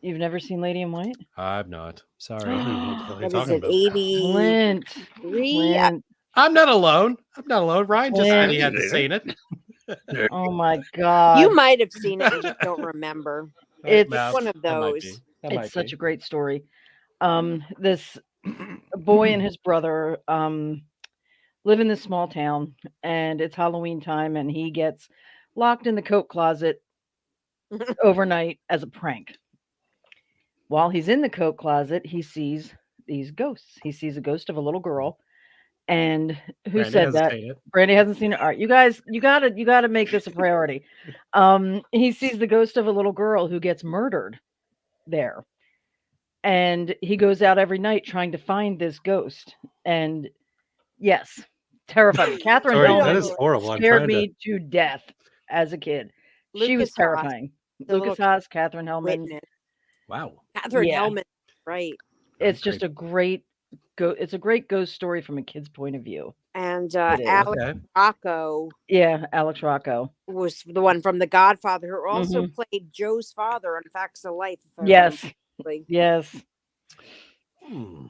You've never seen Lady in White? I'm not. Sorry. What is talking it? about? 83? Clint. Clint. I'm not alone. I'm not alone. Ryan just said he Clint. hadn't seen it. Oh my god. You might have seen it and just don't remember. It's Well, one of that might those. be. That might It's such be. a great story. This boy and his brother live in this small town, and it's Halloween time, and he gets locked in the coat closet overnight as a prank. While he's in the coat closet, he sees these ghosts. He sees a ghost of a little girl. And who Brandy said hasn't that? seen it. Brandy hasn't seen it. All right, you guys, you gotta make this a priority. He sees the ghost of a little girl who gets murdered there. And he goes out every night trying to find this ghost. And yes, terrifying. Catherine Sorry, Hellman that Hellman is horrible. I'm scared trying me to death as a kid. She was Lucas Haas, terrifying. the little Lucas Haas, Catherine Hellman. Witness. Wow. Catherine Yeah. Hellman, right? It's just a great it's a great ghost story from a kid's point of view. And It is. Alex Okay. Rocco Yeah, Alex Rocco. was the one from The Godfather who also Mhm. played Joe's father on Facts of Life. if I Yes. remember correctly. Yes. Hmm.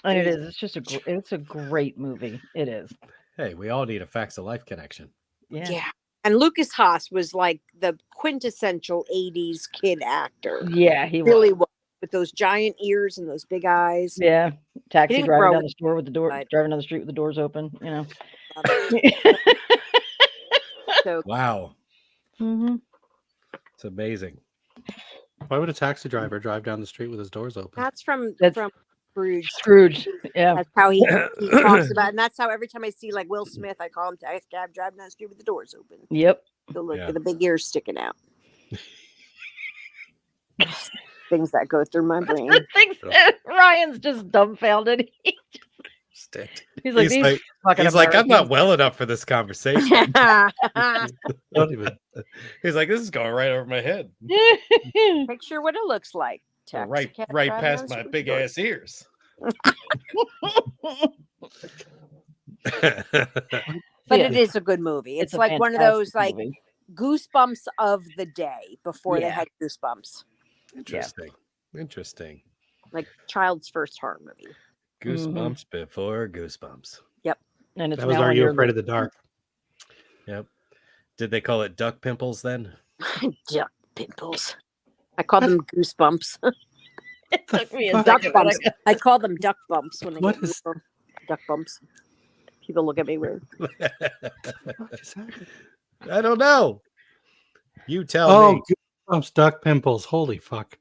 And it is. It's just it's a great movie. It is. Hey, we all need a Facts of Life connection. Yeah. Yeah. And Lucas Haas was like the quintessential 80s kid actor. Yeah, he Really was. was. With those giant ears and those big eyes. Yeah. Taxi didn't driving grow down the store with the door but- driving down the street with the doors open, you know. Love it. So Wow. hmm It's amazing. Why would a taxi driver drive down the street with his doors open? that's from That's- Scrooge. Scrooge. Yeah. That's how he talks about, and that's how every time I see like Will Smith, I call him taxi cab driving down the street with the doors open. Yep. So look Yeah. at the big ears sticking out. Things that go through my brain. Ryan's just dumbfounded. He's like, these fucking he's like, I'm not Americans." well enough for this conversation. Don't even. He's like, this is going right over my head, Picture what it looks like. right Taxicab driving past on my Street big Story. ass ears. But Yeah. it is a good movie. It's a like one of those fantastic like movie. goosebumps of the day before they Yeah. had goosebumps. Interesting. Like child's first horror movie. Goosebumps before goosebumps. And it's That was now Are on You your Afraid of list. the Dark? Yep. Did they call it duck pimples then? Duck pimples. I call them goosebumps. It took me a fuck? Duck second. but I bumps. got- I call them duck bumps when I What get is- duck bumps. People look at me weird. What is happening? I don't know. You tell Oh, me. goosebumps, duck pimples. Holy fuck.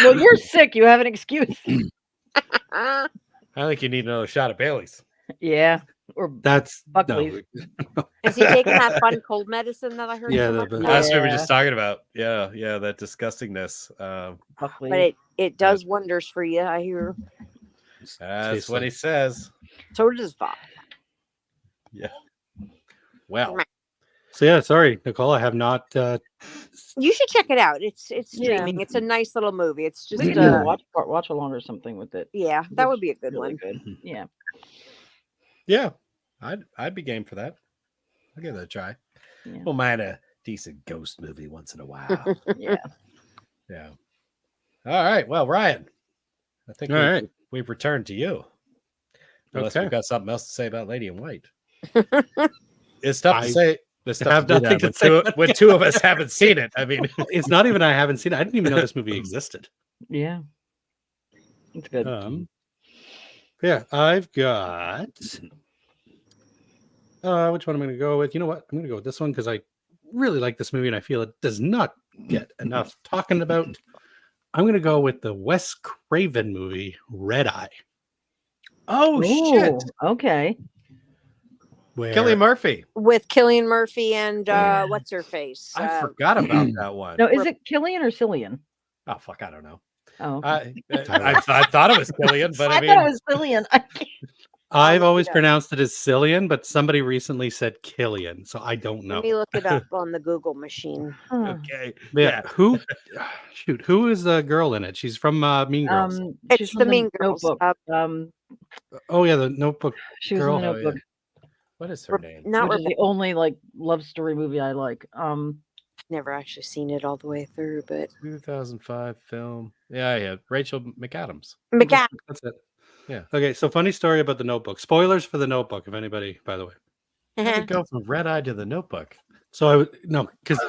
Well, you're sick. You have an excuse. I think you need another shot of Bailey's. Yeah. Or That's Buckley's. Is he taking that fun cold medicine that I heard? Yeah, so much the- about? That's what we were Yeah. just talking about. Yeah, that disgustingness. Buckley. But it does wonders for you, I hear. That's Tastes what like- he says. So does Bob. Well, So yeah, sorry, Nicole. I have not. You should check it out. It's Yeah. streaming. It's a nice little movie. It's just we can do a watch along or something with it. yeah, that would be a good Really one. good. Yeah. yeah, I'd be game for that. I'll give that a try. Yeah. Don't mind a decent ghost movie once in a while. Yeah. Yeah. All right. Well, Ryan, I think All right. we've returned to you. Unless Okay. we've got something else to say about Lady in White. It's tough to I say. It's tough have to do nothing that to when say. when two of us haven't seen it. I mean, It's not even I haven't seen it. I didn't even know this movie existed. Yeah. It's good. Yeah, I've got. Which one am I going to go with? You know what? I'm going to go with this one because I really like this movie and I feel it does not get enough talking about. I'm going to go with the Wes Craven movie Red Eye. oh shit, Ooh, okay. Where Cillian Murphy. With Cillian Murphy and what's her face? I forgot about that one. No, is it Killian or Cillian? Oh fuck, I don't know. Oh, I thought it was Cillian, but I mean, thought it was Cillian. I've always Yeah. pronounced it as Cillian, but somebody recently said Killian, so I don't know. Let me look it up on the Google machine. okay. But yeah, who? Shoot, who is the girl in it? She's from Mean Girls. It's she's the from Mean Girls. Notebook. Oh yeah, the Notebook. She was Girl. in the Oh, yeah. Notebook, What is her name? Not which is the only like love story movie I like. never actually seen it all the way through, but 2005 film. Yeah. Rachel McAdams. McAdams. That's it. Yeah. Okay, so funny story about the Notebook. Spoilers for the Notebook, if anybody, by the way. How did it go from Red Eye to the Notebook? So no, because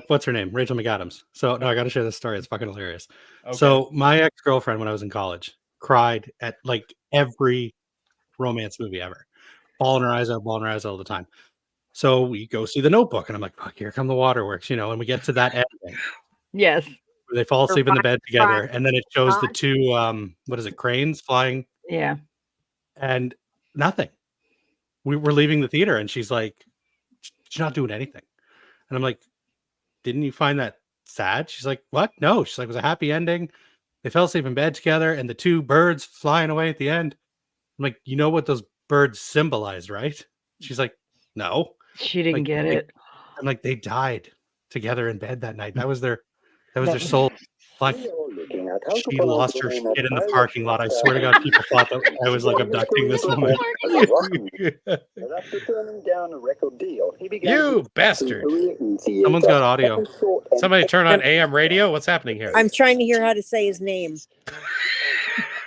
what's her name? Rachel McAdams. So no, I got to share this story. It's fucking hilarious. Okay. So my ex-girlfriend, when I was in college, cried at like every romance movie ever, bawling her eyes out all the time. So we go see the Notebook, and I'm like, "Fuck, here come the waterworks," and we get to that ending Yes. where they fall asleep in the bed together, and then it shows the fine. two, what is it, cranes flying, Yeah. and nothing. We were leaving the theater, and she's like, "She's not doing anything," and I'm like, "Didn't you find that sad?" She's like, "What? No." She's like, "It was a happy ending. They fell asleep in bed together, and the two birds flying away at the end." I'm like, "You know what those birds symbolize, right?" She's like, "No." She didn't Like, get they- it. I'm like, "They died together in bed that night. That was their soul." Like, she lost her shit in the parking lot. I swear to God, people thought that I was like abducting this woman. After turning down a record deal, he began You his bastard. career in theater. Someone's got audio. Somebody turn on AM radio. What's happening here? I'm trying to hear how to say his name.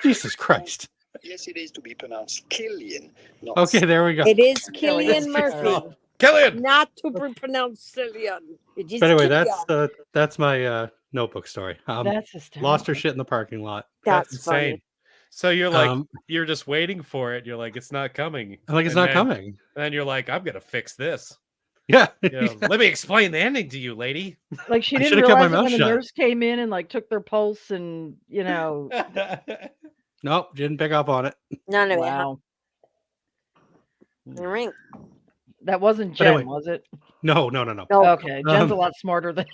Jesus Christ. Yes, it is to be pronounced Killian. Not Okay, there we go. It is Killian. Cillian Murphy, Killian. not to be pronounced Cillian. It is But anyway, Cillian. that's my Notebook story. That's hysterical. Lost her shit in the parking lot. That's insane. funny. So you're like, Um, you're just waiting for it. You're like, it's not coming. I'm like, it's And not then- coming. And then you're like, I'm gonna fix this. Yeah. You know, let me explain the ending to you, lady. Like she I didn't should've kept my realize it mouth when the shut. nurse came in and like took their pulse and Nope, didn't pick up on it. None of wow. it. Huh? Ring. That wasn't But Jen, anyway. was it? No. No. Okay. Jen's a lot smarter than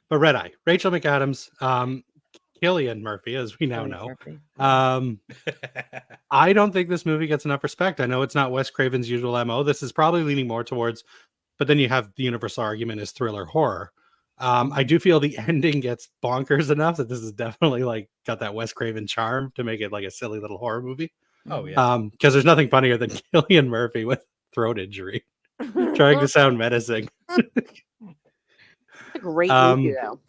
But Red Eye, Rachel McAdams, Cillian Murphy, as we now know. I don't think this movie gets enough respect. I know it's not Wes Craven's usual MO. This is probably leaning more towards, but then you have the universal argument is thriller horror. I do feel the ending gets bonkers enough that this is definitely like got that Wes Craven charm to make it like a silly little horror movie. Oh yeah. Because there's nothing funnier than Cillian Murphy with throat injury, trying to sound menacing. A great movie, though.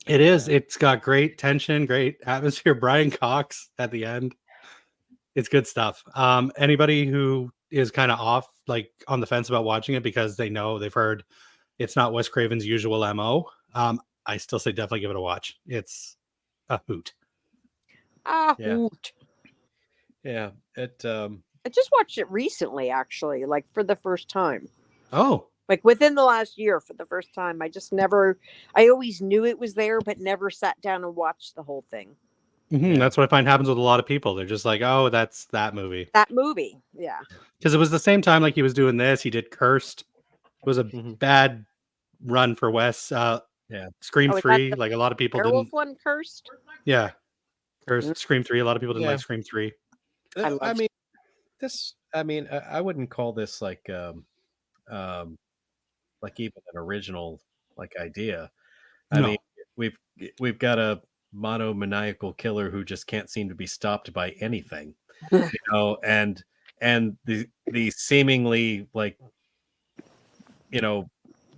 It is. It's got great tension, great atmosphere. Brian Cox at the end. It's good stuff. Anybody who is kind of off, like on the fence about watching it because they've heard it's not Wes Craven's usual MO. I still say definitely give it a watch. It's a hoot. Hoot. Yeah. It I just watched it recently, actually, like for the first time. Oh. Like within the last year for the first time. I always knew it was there, but never sat down and watched the whole thing. Mm-hmm. That's what I find happens with a lot of people. They're just like, oh, that's that movie. That movie. Yeah. Because it was the same time like he was doing this. He did Cursed. It was a bad run for Wes. Scream 3. Like a lot of people Werewolf didn't. one, Cursed? Yeah. Cursed. Scream 3. A lot of people didn't like Scream 3. I wouldn't call this like even an original like idea. I mean, we've got a monomaniacal killer who just can't seem to be stopped by anything, and the seemingly like,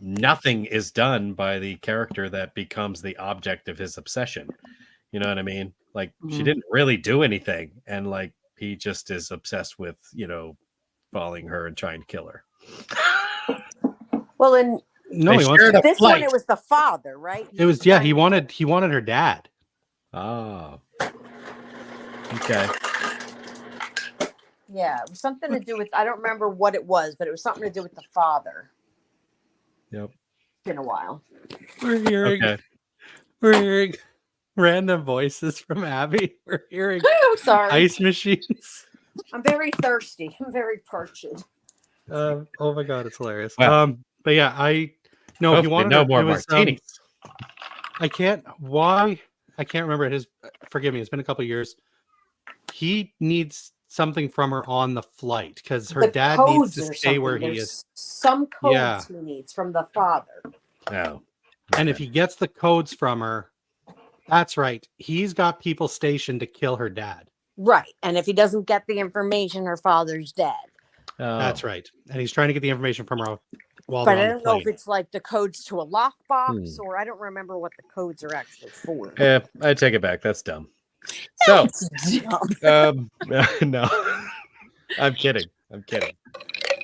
nothing is done by the character that becomes the object of his obsession. You know what I mean? Like she didn't really do anything, and like he just is obsessed with following her and trying to kill her. Well, in this one, it was the father, right? It was he wanted her dad. Oh, okay. Yeah, it was something to do with, I don't remember what it was, but it was something to do with the father. Yep. It's been a while. We're hearing random voices from Abby. We're hearing sorry. ice machines. I'm very thirsty. I'm very parched. Oh my god, it's hilarious. Wow. But yeah, he wanted no more martinis. I can't remember his. Forgive me, it's been a couple of years. He needs something from her on the flight because her dad needs to stay where he is. Some codes he needs from the father. Oh. Okay. And if he gets the codes from her, that's right. He's got people stationed to kill her dad. Right. And if he doesn't get the information, her father's dead. Oh. That's right. And he's trying to get the information from her while but they're on I don't know if it's like the codes to a lockbox or I don't remember what the codes are actually for. Yeah, I take it back. That's dumb. So, no, I'm kidding.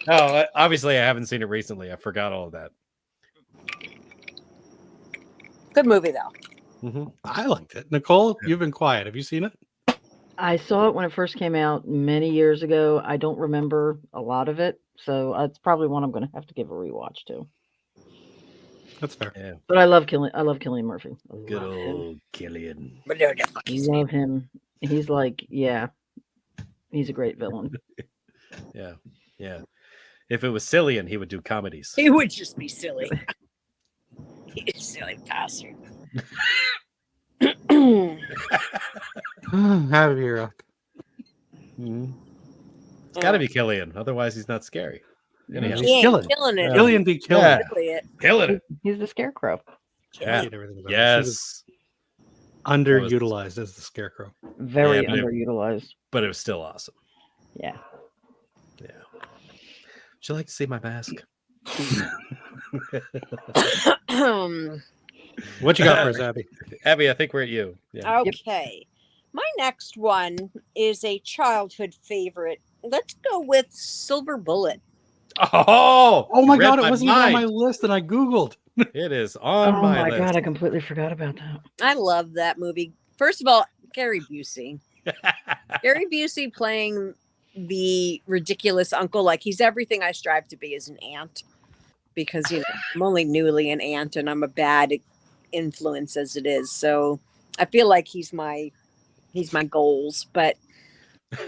Oh, obviously I haven't seen it recently. I forgot all of that. Good movie though. Mm-hmm. I liked it. Nicole, you've been quiet. Have you seen it? I saw it when it first came out many years ago. I don't remember a lot of it, so it's probably one I'm going to have to give a rewatch to. That's fair. Yeah. But I love Cillian Murphy. Good old Cillian. Love him. He's like, he's a great villain. Yeah. If it was Cillian, he would do comedies. He would just be silly. He's a silly bastard. Have a hero. Mm-hmm. It's got to be Cillian, otherwise he's not scary. He's killing it. Cillian be killing it. Killing it. He's the Scarecrow. Yeah. Yes. Underutilized as the Scarecrow. Very underutilized. But it was still awesome. Yeah. Would you like to see my mask? What you got for us, Abby? Abby, I think we're at you. Yeah. Okay. My next one is a childhood favorite. Let's go with Silver Bullet. Oh my god, it wasn't even on my list and I Googled. It is on my list. Oh my god, I completely forgot about that. I love that movie. First of all, Gary Busey. Gary Busey playing the ridiculous uncle. Like he's everything I strive to be as an aunt. Because, I'm only newly an aunt and I'm a bad influence as it is. So I feel like he's my goals, but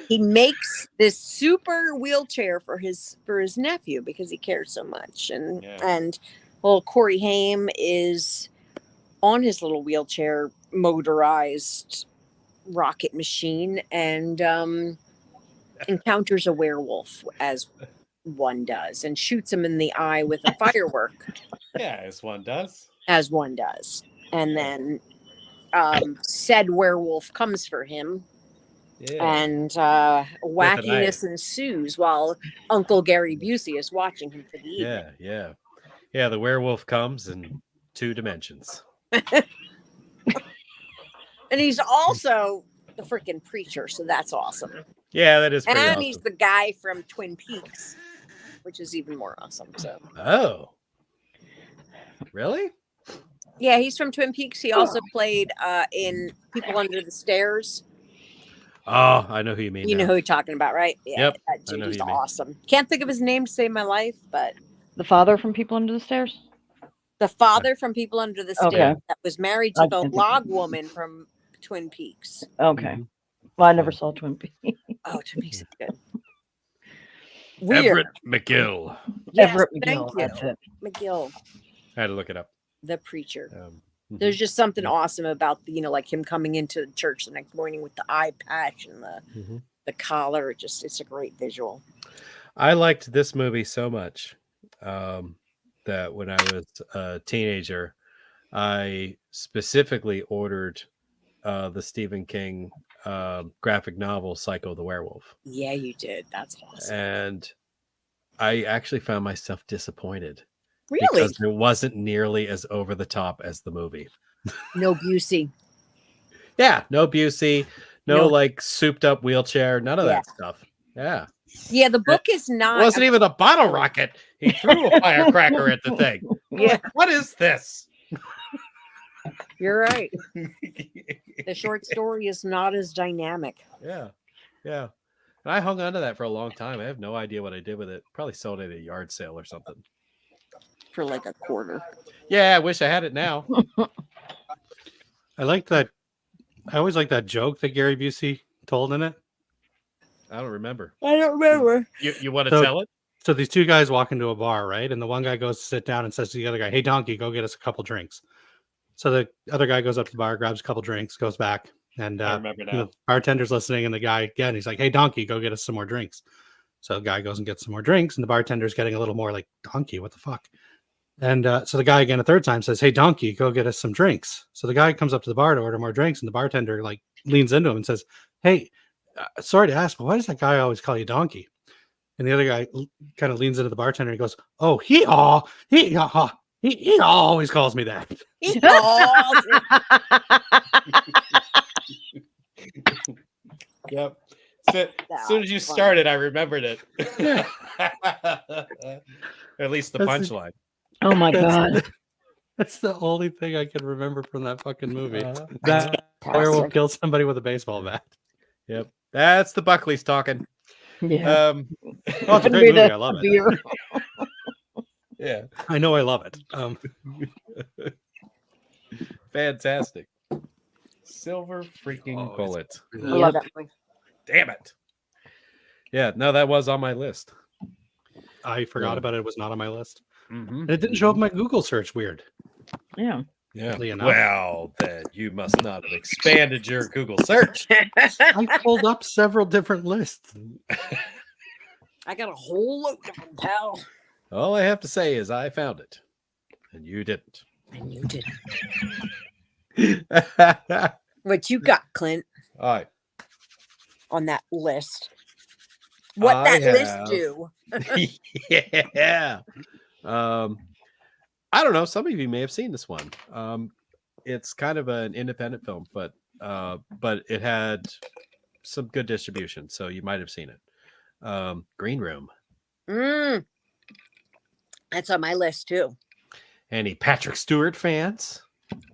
he makes this super wheelchair for his nephew because he cares so much. And Corey Haim is on his little wheelchair motorized rocket machine and encounters a werewolf, as one does, and shoots him in the eye with a firework, Yeah, as one does. as one does. And then said werewolf comes for him, Yeah. and wackiness ensues while Uncle Gary Busey is watching him for the evening. Yeah. The werewolf comes in 2 dimensions. And he's also the freaking preacher, so that's awesome. Yeah, that is pretty And awesome. he's the guy from Twin Peaks, which is even more awesome. So, Oh, really? yeah, he's from Twin Peaks. He also played in People Under the Stairs. Oh, I know who you mean. You now. know who you're talking about, right? Yeah, Yep, that I dude know who is you mean. awesome. Can't think of his name to save my life, but The father from People Under the Stairs? the father from People Under the Stairs Okay. that was married to I the can't think of log his woman from Twin Peaks. Okay. Mhm. Well, I never saw Twin Peaks. Oh, Twin Peaks is good. Weird. Everett McGill. Yes, Everett thank McGill. you. That's it. McGill, I had to look it up. the preacher. Mhm. There's just something Yeah. awesome about like him coming into church the next morning with the eye patch and Mhm. the collar. It's a great visual. I liked this movie so much that when I was a teenager, I specifically ordered the Stephen King graphic novel Psycho the Werewolf. Yeah, you did. That's awesome. And I actually found myself disappointed Really? because it wasn't nearly as over the top as the movie. No Busey. Yeah, no Busey, no No. like souped up wheelchair, none of Yeah. that stuff. Yeah. Yeah, the book is It not. wasn't even a bottle rocket. He threw a firecracker at the thing. I'm Yeah. like, what is this? You're right. The short story is not as dynamic. Yeah. And I hung on to that for a long time. I have no idea what I did with it. Probably sold it at a yard sale or something. For like a quarter. Yeah, I wish I had it now. I like that. I always like that joke that Gary Busey told in it. I don't remember. I don't remember. You want to So- tell it? So these two guys walk into a bar, right? And the one guy goes to sit down and says to the other guy, "Hey, donkey, go get us a couple drinks." So the other guy goes up to the bar, grabs a couple drinks, goes back, and I remember now. the bartender's listening, and the guy again, he's like, "Hey, donkey, go get us some more drinks." So the guy goes and gets some more drinks, and the bartender's getting a little more like, "Donkey, what the fuck?" And so the guy again a third time says, "Hey, donkey, go get us some drinks." So the guy comes up to the bar to order more drinks, and the bartender like leans into him and says, "Hey, sorry to ask, but why does that guy always call you donkey?" And the other guy kind of leans into the bartender and goes, "Oh, he always calls me that." Yep. As soon as you That's funny. started, I remembered it. At least the That's- punchline. Oh my God. That's the only thing I can remember from that fucking movie. Uh-huh. That werewolf killed somebody with a baseball bat. Yep. That's the Buckleys talking. Yeah. Oh, it's a Couldn't great be movie. the I love it. beer. Yeah. I know I love it. Fantastic. Silver freaking Oh, it's- bullet. I love that movie. Damn it. Yeah, no, that was on my list. I forgot Yeah. about it. It was not on my list. Mm-hmm. And it didn't show up in my Google search. Weird. Yeah. Yeah. Oddly enough. Well, then you must not have expanded your Google search. I pulled up several different lists. I got a whole load of them, pal. All I have to say is I found it, and you didn't. And you did. All What you got, Clint, right. on that list? What I that list have- do? Yeah. I don't know. Some of you may have seen this one. It's kind of an independent film, but it had some good distribution, so you might have seen it. Green Room. That's on my list too. Any Patrick Stewart fans?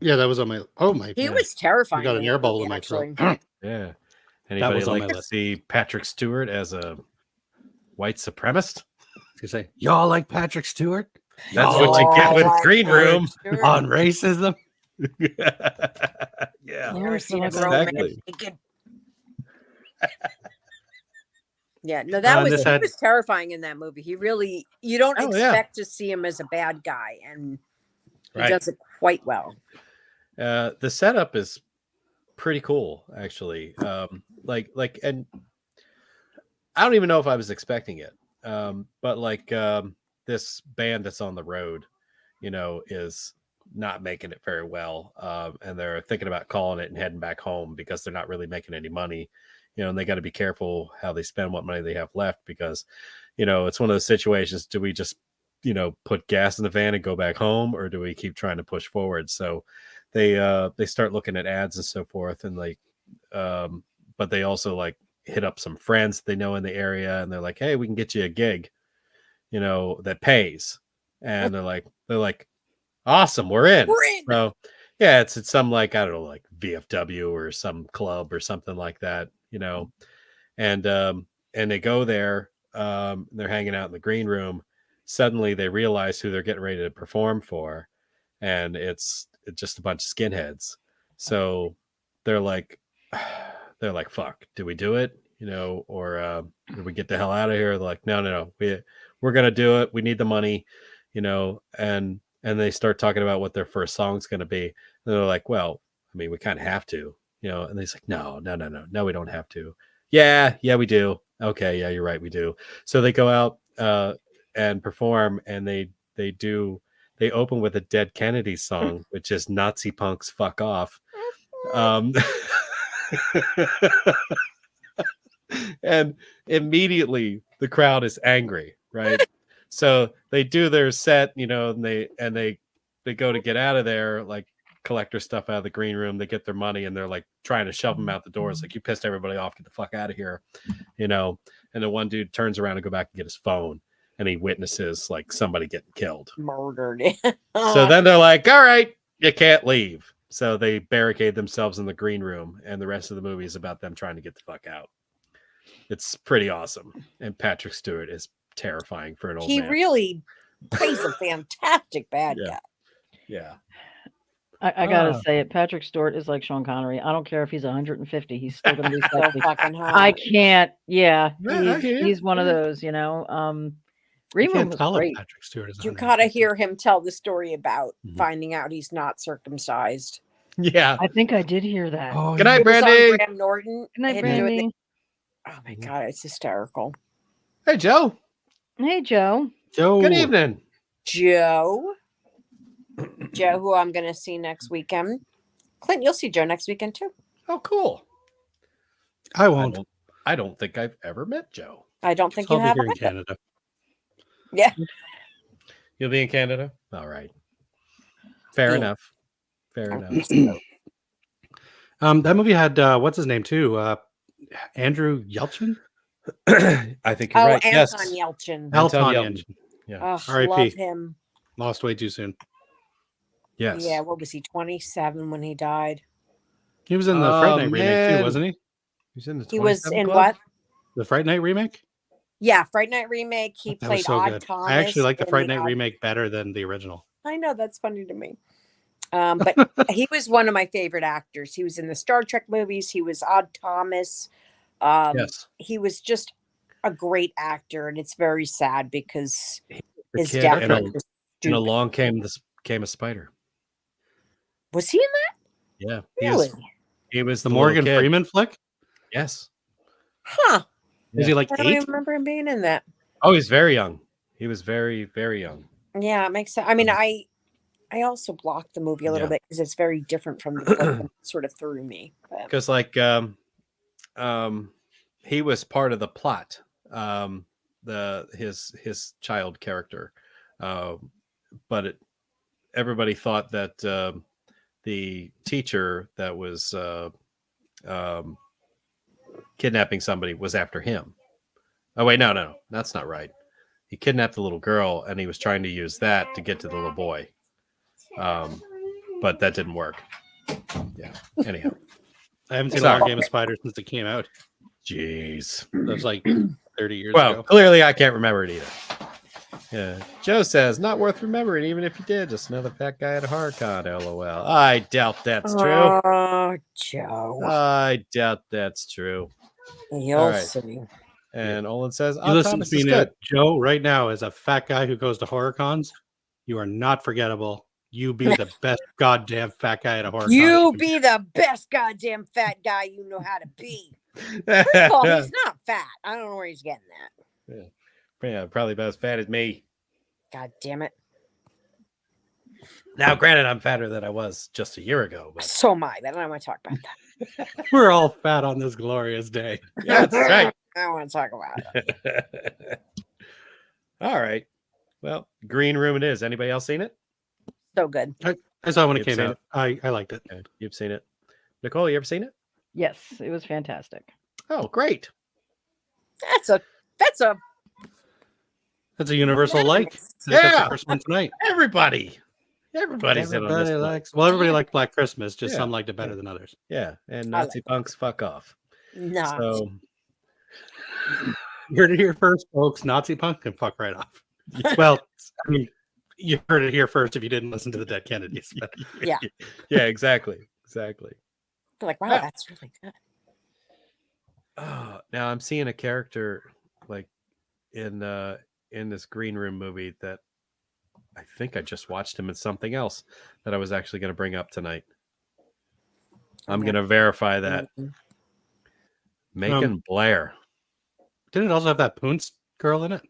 Yeah, that was on my. Oh my. He God. was terrifying. I got an in air that bubble movie, in my actually. throat. Yeah. Anybody was on like my to list. see Patrick Stewart as a white supremacist? You say y'all like Patrick Stewart That's Oh, what you get with my Green Room. God. on racism? Yeah. Never seen a Exactly. grown man Exactly. naked. Yeah, no, that and was this he had- was terrifying in that movie. He really you don't Oh, yeah. expect to see him as a bad guy, and he Right. does it quite well. The setup is pretty cool, actually. And I don't even know if I was expecting it. But this band that's on the road, is not making it very well. And they're thinking about calling it and heading back home because they're not really making any money, and they got to be careful how they spend what money they have left because, it's one of those situations. Do we just, put gas in the van and go back home, or do we keep trying to push forward? So they start looking at ads and so forth, and but they also hit up some friends they know in the area, and they're like, hey, we can get you a gig, that pays. And they're like, awesome, we're in. So yeah, it's some I don't know, VFW or some club or something like that, and they go there, they're hanging out in the green room. Suddenly they realize who they're getting ready to perform for, and it's just a bunch of skinheads. So they're like fuck, do we do it, or do we get the hell out of here? They're like, no, we're gonna do it, we need the money, and they start talking about what their first song's gonna be. And they're like, well, I mean, we kind of have to, and he's like, no, we don't have to. Yeah, we do. Okay, yeah, you're right, we do. So they go out and perform, and they open with a Dead Kennedy song, which is Nazi Punks Fuck Off. And immediately the crowd is angry, right? So they do their set, and they go to get out of there, collect their stuff out of the green room. They get their money, and they're trying to shove them out the doors, you pissed everybody off, get the fuck out of here, And the one dude turns around and go back and get his phone, and he witnesses somebody getting killed, Murdered. So then they're like, all right, you can't leave. So they barricade themselves in the green room, and the rest of the movie is about them trying to get the fuck out. It's pretty awesome. And Patrick Stewart is terrifying for an old man. He really plays a fantastic bad guy. Yeah. I gotta say it. Patrick Stewart is like Sean Connery. I don't care if he's 150. He's still gonna be So sexy. fucking hot. I can't. Yeah, Yeah, he's one of those. You Green Room can't was tell if great. Patrick Stewart is You 150. gotta hear him tell the story about Mhm. finding out he's not circumcised. Yeah. I think I did hear that. Oh, Good night, It was on Brandy. Graham Norton. Good night, him doing Brandy. Oh my god, it's hysterical. Hey, Joe. Hey, Joe. Joe. Good evening. Joe, who I'm gonna see next weekend. Clint, you'll see Joe next weekend too. Oh, cool. I won't. I don't think I've ever met Joe. I don't think I'll you be have. here in either. Canada. Yeah. You'll be in Canada? All right. Fair Yeah. enough. Fair enough. That movie had what's his name too? Andrew Yelchin. I think you're Oh, right. Anton Yes. Yelchin. Anton Elton Yelchin. Yelchin. Yeah. Oh, R.I.P.. love him. Lost way too soon. Yes. Yeah, what was he, 27 when he died? He was in the Oh, Fright Night remake man. too, wasn't he? He's in the He was 27 in Club? what? The Fright Night remake. Yeah, Fright Night remake. He That played was so Odd good. Thomas. I actually like the in Fright Night Odd- remake better than the original. I know, that's funny to me. But he was one of my favorite actors. He was in the Star Trek movies. He was Odd Thomas. Yes. He was just a great actor, and it's very sad because The his kid death in a, was in a stupid. long came a spider. Was he in that? Yeah. Really? He was The the little Morgan kid. Freeman flick. Yes. Huh. Is he like I don't 8? even remember him being in that. Oh, he's very young. He was very, very young. Yeah, it makes sense. I mean, I also blocked the movie a little Yeah. bit because it's very different from the book and it sort of threw me. But Because he was part of the plot. His child character. But everybody thought that the teacher that was kidnapping somebody was after him. Oh wait, no, that's not right. He kidnapped the little girl, and he was trying to use that to get to the little boy. But that didn't work. Yeah. Anyhow, I haven't seen Sorry. Our Game of Spiders since it came out. jeez. That was like 30 years Well, ago. clearly I can't remember it either. Yeah. Joe says, not worth remembering, even if you did. Just another fat guy at a horror con, LOL. I doubt that's true. Oh, Joe. I doubt that's true. You'll all right. see. And Olin says, You oh, listen Thomas to is me now, good. Joe, right now, as a fat guy who goes to horror cons, you are not forgettable You be the best goddamn fat guy at a horror You con. be the best goddamn fat guy you know how to be. First of all, he's not fat. I don't know where he's getting that. Yeah, probably about as fat as me. God damn it. Now, granted, I'm fatter than I was just a year ago, but So am I, but I don't want to talk about that. We're all fat on this glorious day. yeah, that's right. I don't want to talk about it. All right. Well, Green Room it is. Anybody else seen it? So good. I saw it when it You've came seen out. I liked it. Okay, you've seen it. Nicole, you ever seen it? Yes, it was fantastic. Oh, great. That's a That's a universal like. unanimous. I think that's Yeah. the first one tonight. Everybody's in on this Everybody one. likes. Well, everybody liked Black Christmas. Just Yeah. some liked it better than others. Yeah, and I Nazi like punks fuck off. Nah. So You heard it here first, folks. Nazi punk can fuck right off. Well, I mean, you heard it here first if you didn't listen to the Dead Kennedys. But Yeah. yeah, exactly. Exactly. They're like, wow, Ah. that's really good. Oh, now I'm seeing a character like in this Green Room movie that I think I just watched him in something else that I was actually going to bring up tonight. I'm Okay. going to verify that. Macon Blair. didn't it also have that Poonce girl in it?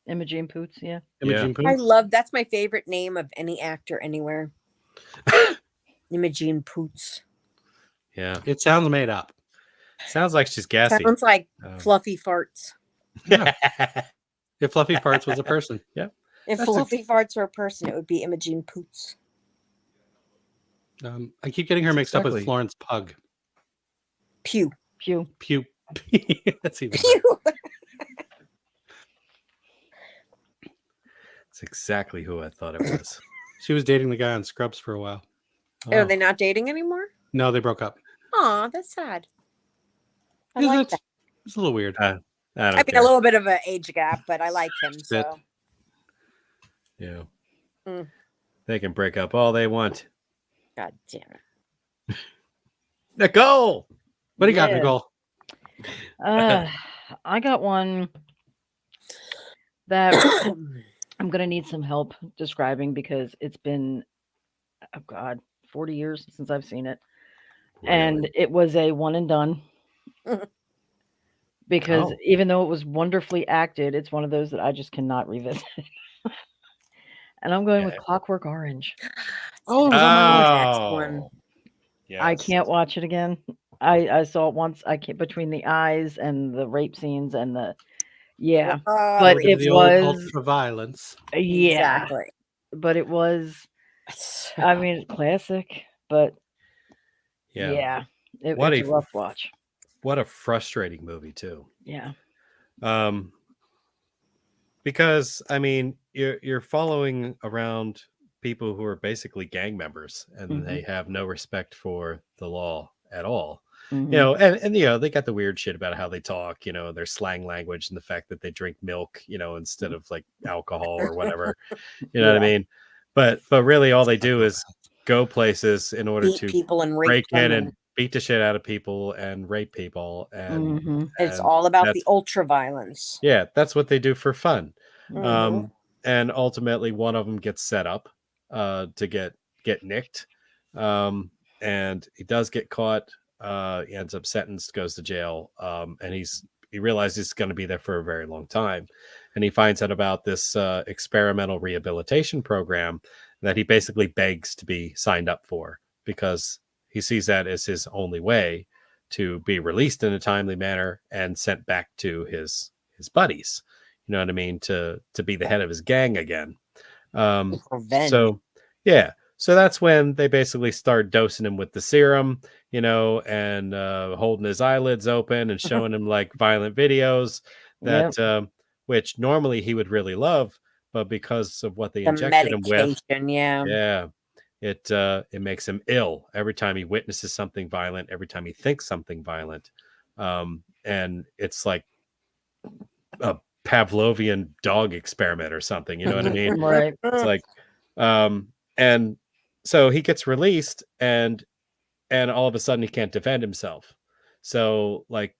Imogene Poots, yeah. Imogene I Poonce? love that's my favorite name of any actor anywhere. Imogene Poots. Yeah. It sounds made up. Sounds like she's gassy. Sounds like Um, fluffy farts. Yeah. If Fluffy Parts was a person. If That's fluffy farts were a person, it would be Imogene Poots. I keep getting her That's mixed up exactly- with Florence Pugh. Pew. Pew. That's even better. Pew. That's exactly who I thought it was. She was dating the guy on Scrubs for a while. Are they not dating anymore? No, they broke up. Aw, that's sad. I Is like it? that. It's a little weird. I don't I mean, care. a little bit of an age gap, but I like him. So Yeah. Mm. They can break up all they want. God damn it. Nicole! What do you got, Yeah. Nicole? I got one that I'm going to need some help describing because it's been, oh God, 40 years since I've seen it. And it was a one and done. Because Oh. even though it was wonderfully acted, it's one of those that I just cannot revisit. And I'm going with Yeah. Clockwork Orange. Oh, it was on my next one. I Yes. can't watch it again. I saw it once. I can't between the eyes and the rape scenes and the yeah. Oh, But yeah. it The was- old ultra violence. Yeah. Exactly. But it was I mean classic, but yeah. It's What a a- rough watch. What a frustrating movie, too. Yeah. Because I mean, you're following around people who are basically gang members, and Mhm. they have no respect for the law at all. Mhm. You know, and you know, they got the weird shit about how they talk, you know, their slang language and the fact that they drink milk, you know, instead of like alcohol or whatever. You know what I mean? But really, all they do is go places in order Beat to people and rape break in them. and beat the shit out of people and rape people, and Mhm. It's and all about the that's- ultra violence. yeah, that's what they do for fun. Mhm. And ultimately one of them gets set up to get nicked, and he does get caught. He ends up sentenced, goes to jail, and he realizes he's going to be there for a very long time, and he finds out about this experimental rehabilitation program that he basically begs to be signed up for because he sees that as his only way to be released in a timely manner and sent back to his buddies. You know what I mean? To be the head of his gang again. Revenge. So yeah. So that's when they basically start dosing him with the serum, you know, and holding his eyelids open and showing him like violent videos that which normally he would really love, but because of what they The injected him with, medication, yeah. it makes him ill every time he witnesses something violent, every time he thinks something violent. And it's like a Pavlovian dog experiment or something, you know what I mean? Right. It's like and so he gets released and all of a sudden he can't defend himself. So like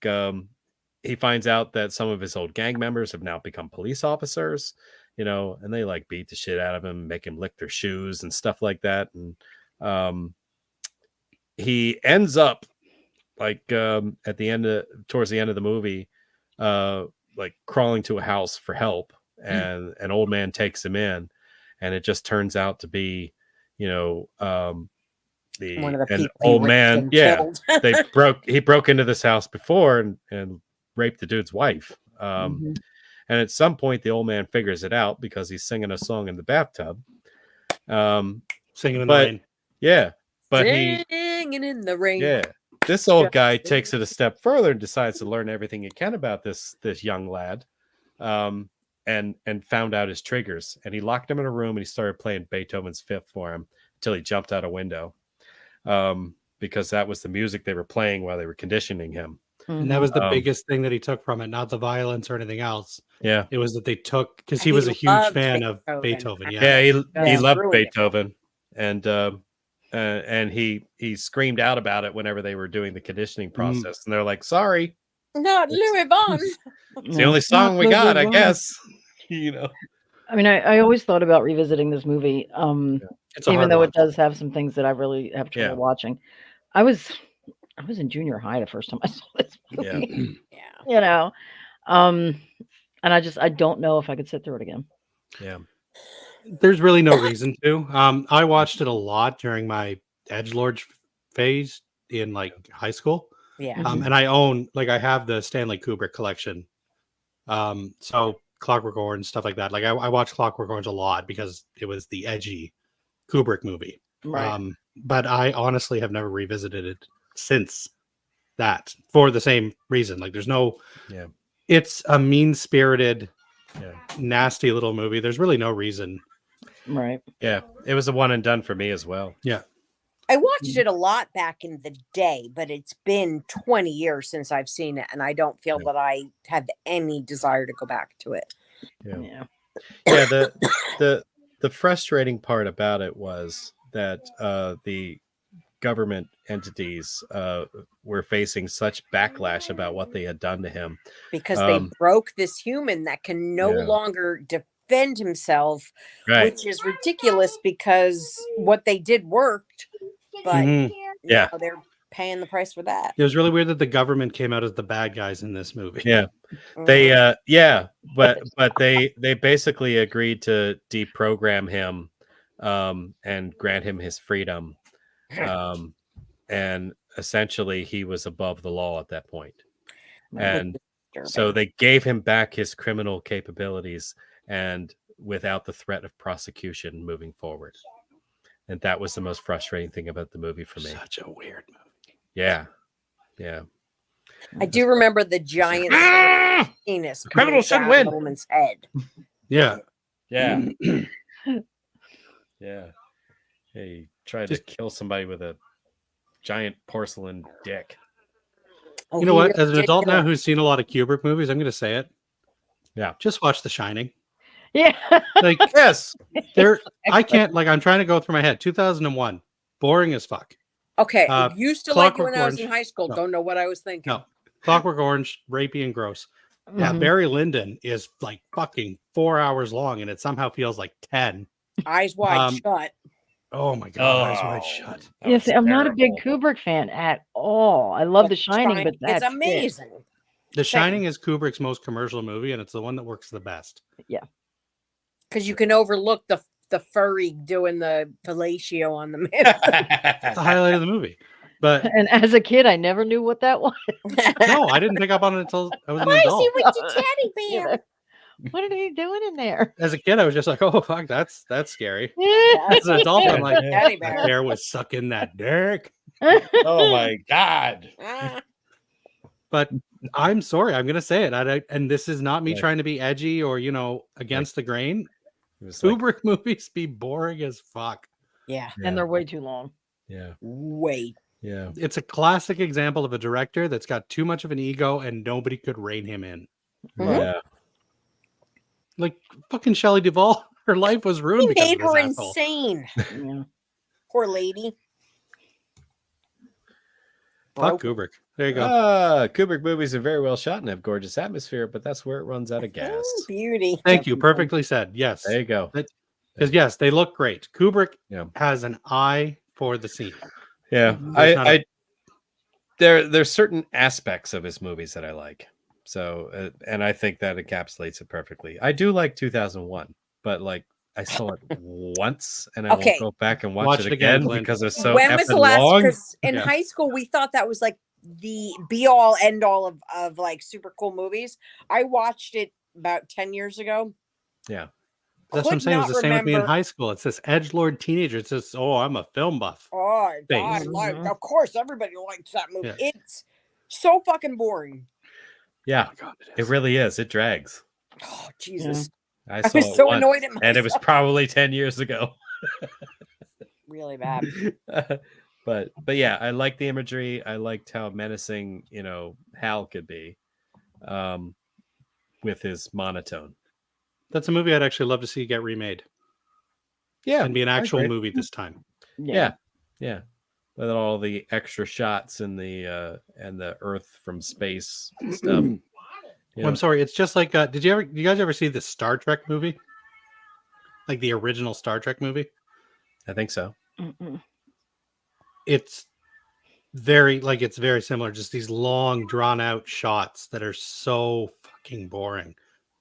he finds out that some of his old gang members have now become police officers. you know, and they like beat the shit out of him, make him lick their shoes and stuff like that. And he ends up like at the end of towards the end of the movie, like crawling to a house for help, and an old man takes him in, and it just turns out to be, you know, One of the an people he old raped man. and Yeah, killed. he broke into this house before and raped the dude's wife. Mhm. And at some point, the old man figures it out because he's singing a song in the bathtub. Singing in the But rain. yeah, but he, Singing in the rain. yeah, this old guy takes it a step further and decides to learn everything he can about this young lad, and found out his triggers. And he locked him in a room and he started playing Beethoven's Fifth for him until he jumped out a window, because that was the music they were playing while they were conditioning him. And that was the Um, biggest thing that he took from it, not the violence or anything else. Yeah, It was that they took, because he He was a huge loved fan of Beethoven. Beethoven. Yeah. yeah, he Yeah. loved Ruined it. Beethoven, and he screamed out about it whenever they were doing the conditioning process, and they're like, "Sorry, Not It's- Louis Vuitton. it's the only song we got, I guess." You know, I mean, I always thought about revisiting this movie, It's a even hard though watch. it does have some things that I really have trouble Yeah. watching. I was in junior high the first time I saw this yeah, movie. Yeah. You know, and I don't know if I could sit through it again. yeah, There's really no reason to. I watched it a lot during my edgelord phase in like high school. Yeah. And I have the Stanley Kubrick collection. So Clockwork Orange, stuff like that. Like I watched Clockwork Orange a lot because it was the edgy Kubrick movie. Right. But I honestly have never revisited it since that for the same reason. Like there's no, yeah, it's a mean-spirited, yeah, nasty little movie. There's really no reason. Right. yeah. It was a one and done for me as well. Yeah. I watched it a lot back in the day, but it's been 20 years since I've seen it, and I don't feel that I have any desire to go back to it. Yeah, Yeah. yeah. The frustrating part about it was that the government entities were facing such backlash about what they had done to him. Because they Um, broke this human that can no yeah. longer defend himself, Right. which is ridiculous because what they did worked, but Mhm. Yeah. now they're paying the price for that. It was really weird that the government came out as the bad guys in this movie. Yeah. Mhm. They yeah, but they basically agreed to deprogram him, and grant him his freedom, and essentially he was above the law at that point. And so they gave him back his criminal capabilities and without the threat of prosecution moving forward. And that was the most frustrating thing about the movie for me. Such a weird movie. Yeah, yeah. I do remember the giant penis Criminals coming should down win. the woman's head. Yeah. Yeah. Yeah. He tried to Just- kill somebody with a giant porcelain dick. Oh, You know he what? really As an did adult kill now her. who's seen a lot of Kubrick movies, I'm going to say it. Yeah. Just watch The Shining. Yeah. Like Yes. I can't, like, I'm trying to go through my head. 2001, boring as fuck. Okay, Uh, used to like you Clockwork when I was in Orange. high school. No. Don't know what I was thinking. No. Clockwork Orange, rapey and gross. Yeah, Mhm. Barry Lyndon is like fucking 4 hours long, and it somehow feels like 10. Eyes wide Um, shut. Oh my god, eyes wide shut. that Yeah, was see, I'm not a big terrible. Kubrick fan at all. I love The Shining, but that's it's it. amazing. The Shining is Kubrick's most commercial movie, and it's the one that works the best. Because you can overlook the furry doing the fellatio on the middle. It's the highlight of the movie. But And as a kid, I never knew what that was. no, I didn't pick up on it until I was an Why is adult. he with the teddy You bear? know, what are they doing in there? As a kid, I was just like, "Oh fuck, that's scary." Yeah. As an adult, I'm like, Teddy "That bear. bear was sucking that dick." Oh my god. Ah, But I'm sorry, I'm gonna say it. And this is not me Yeah. trying to be edgy or against the grain. It was like, Kubrick movies be boring as fuck. yeah. yeah, And they're way too long. yeah, Wait. yeah. It's a classic example of a director that's got too much of an ego and nobody could rein him in. Mhm. Yeah. Like fucking Shelley Duvall, her life was ruined He because made of her this asshole. insane. Yeah. Poor lady. Fuck Kubrick. There you go. Kubrick movies are very well shot and have gorgeous atmosphere, but that's where it runs out of gas. Beauty. Thank you. Perfectly said. Yes. There you go. Because yes, they look great. Kubrick Yeah. has an eye for the scene. Yeah, there's certain aspects of his movies that I like. So, and I think that encapsulates it perfectly. I do like 2001, but like I saw it once, and I won't go back and watch it again Clint. because it's so When was the effing last? long. Because in high school we thought that was like the be all end all of like super cool movies. I watched it about 10 years ago. Yeah. That's what I'm Could saying. It was not the same with me in remember- high school. It's this edgelord teenager. It's just, oh, I'm a film buff. Oh, Face. God, like, of course, everybody likes that movie. Yeah. It's so fucking boring. Yeah, Oh, God, it really is. It drags. Oh, Jesus. I I saw was it so once, annoyed at myself. and it was probably 10 years ago. Really bad. but yeah, I like the imagery. I liked how menacing, Hal could be, with his monotone. That's a movie I'd actually love to see get remade. Yeah, And be an actual agree. movie this time. Yeah. With all the extra shots and the Earth from space stuff. Well, I'm sorry. It's just like, did you guys ever see the Star Trek movie? Like the original Star Trek movie? I think so. It's very similar. Just these long, drawn out shots that are so fucking boring.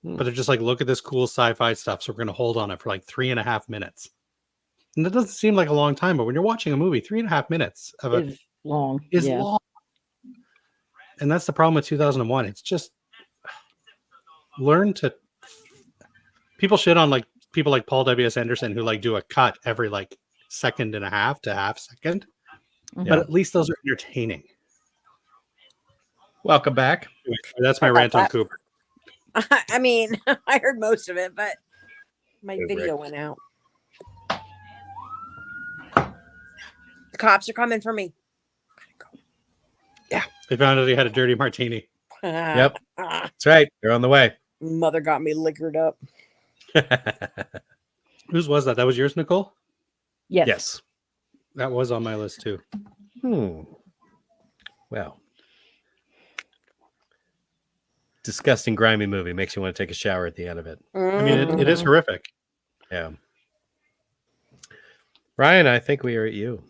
But they're just like, look at this cool sci-fi stuff. So we're going to hold on it for like 3.5 minutes. And that doesn't seem like a long time, but when you're watching a movie, 3.5 minutes of it Is long. is long. And that's the problem with 2001. It's just learn to. People shit on like people like Paul W.S. Anderson who like do a cut every like second and a half to half second. But at least those are entertaining. Welcome back. That's my rant on Cooper. I mean, I heard most of it, but my Kubrick. video went out. The cops are coming for me. They found out he had a dirty martini. Yep. That's right. They're on the way. Mother got me liquored up. Whose was that? That was yours, Nicole? Yes. Yes. That was on my list too. Well. Disgusting, grimy movie. Makes you want to take a shower at the end of it. I mean, it is horrific. Yeah. Ryan, I think we are at you.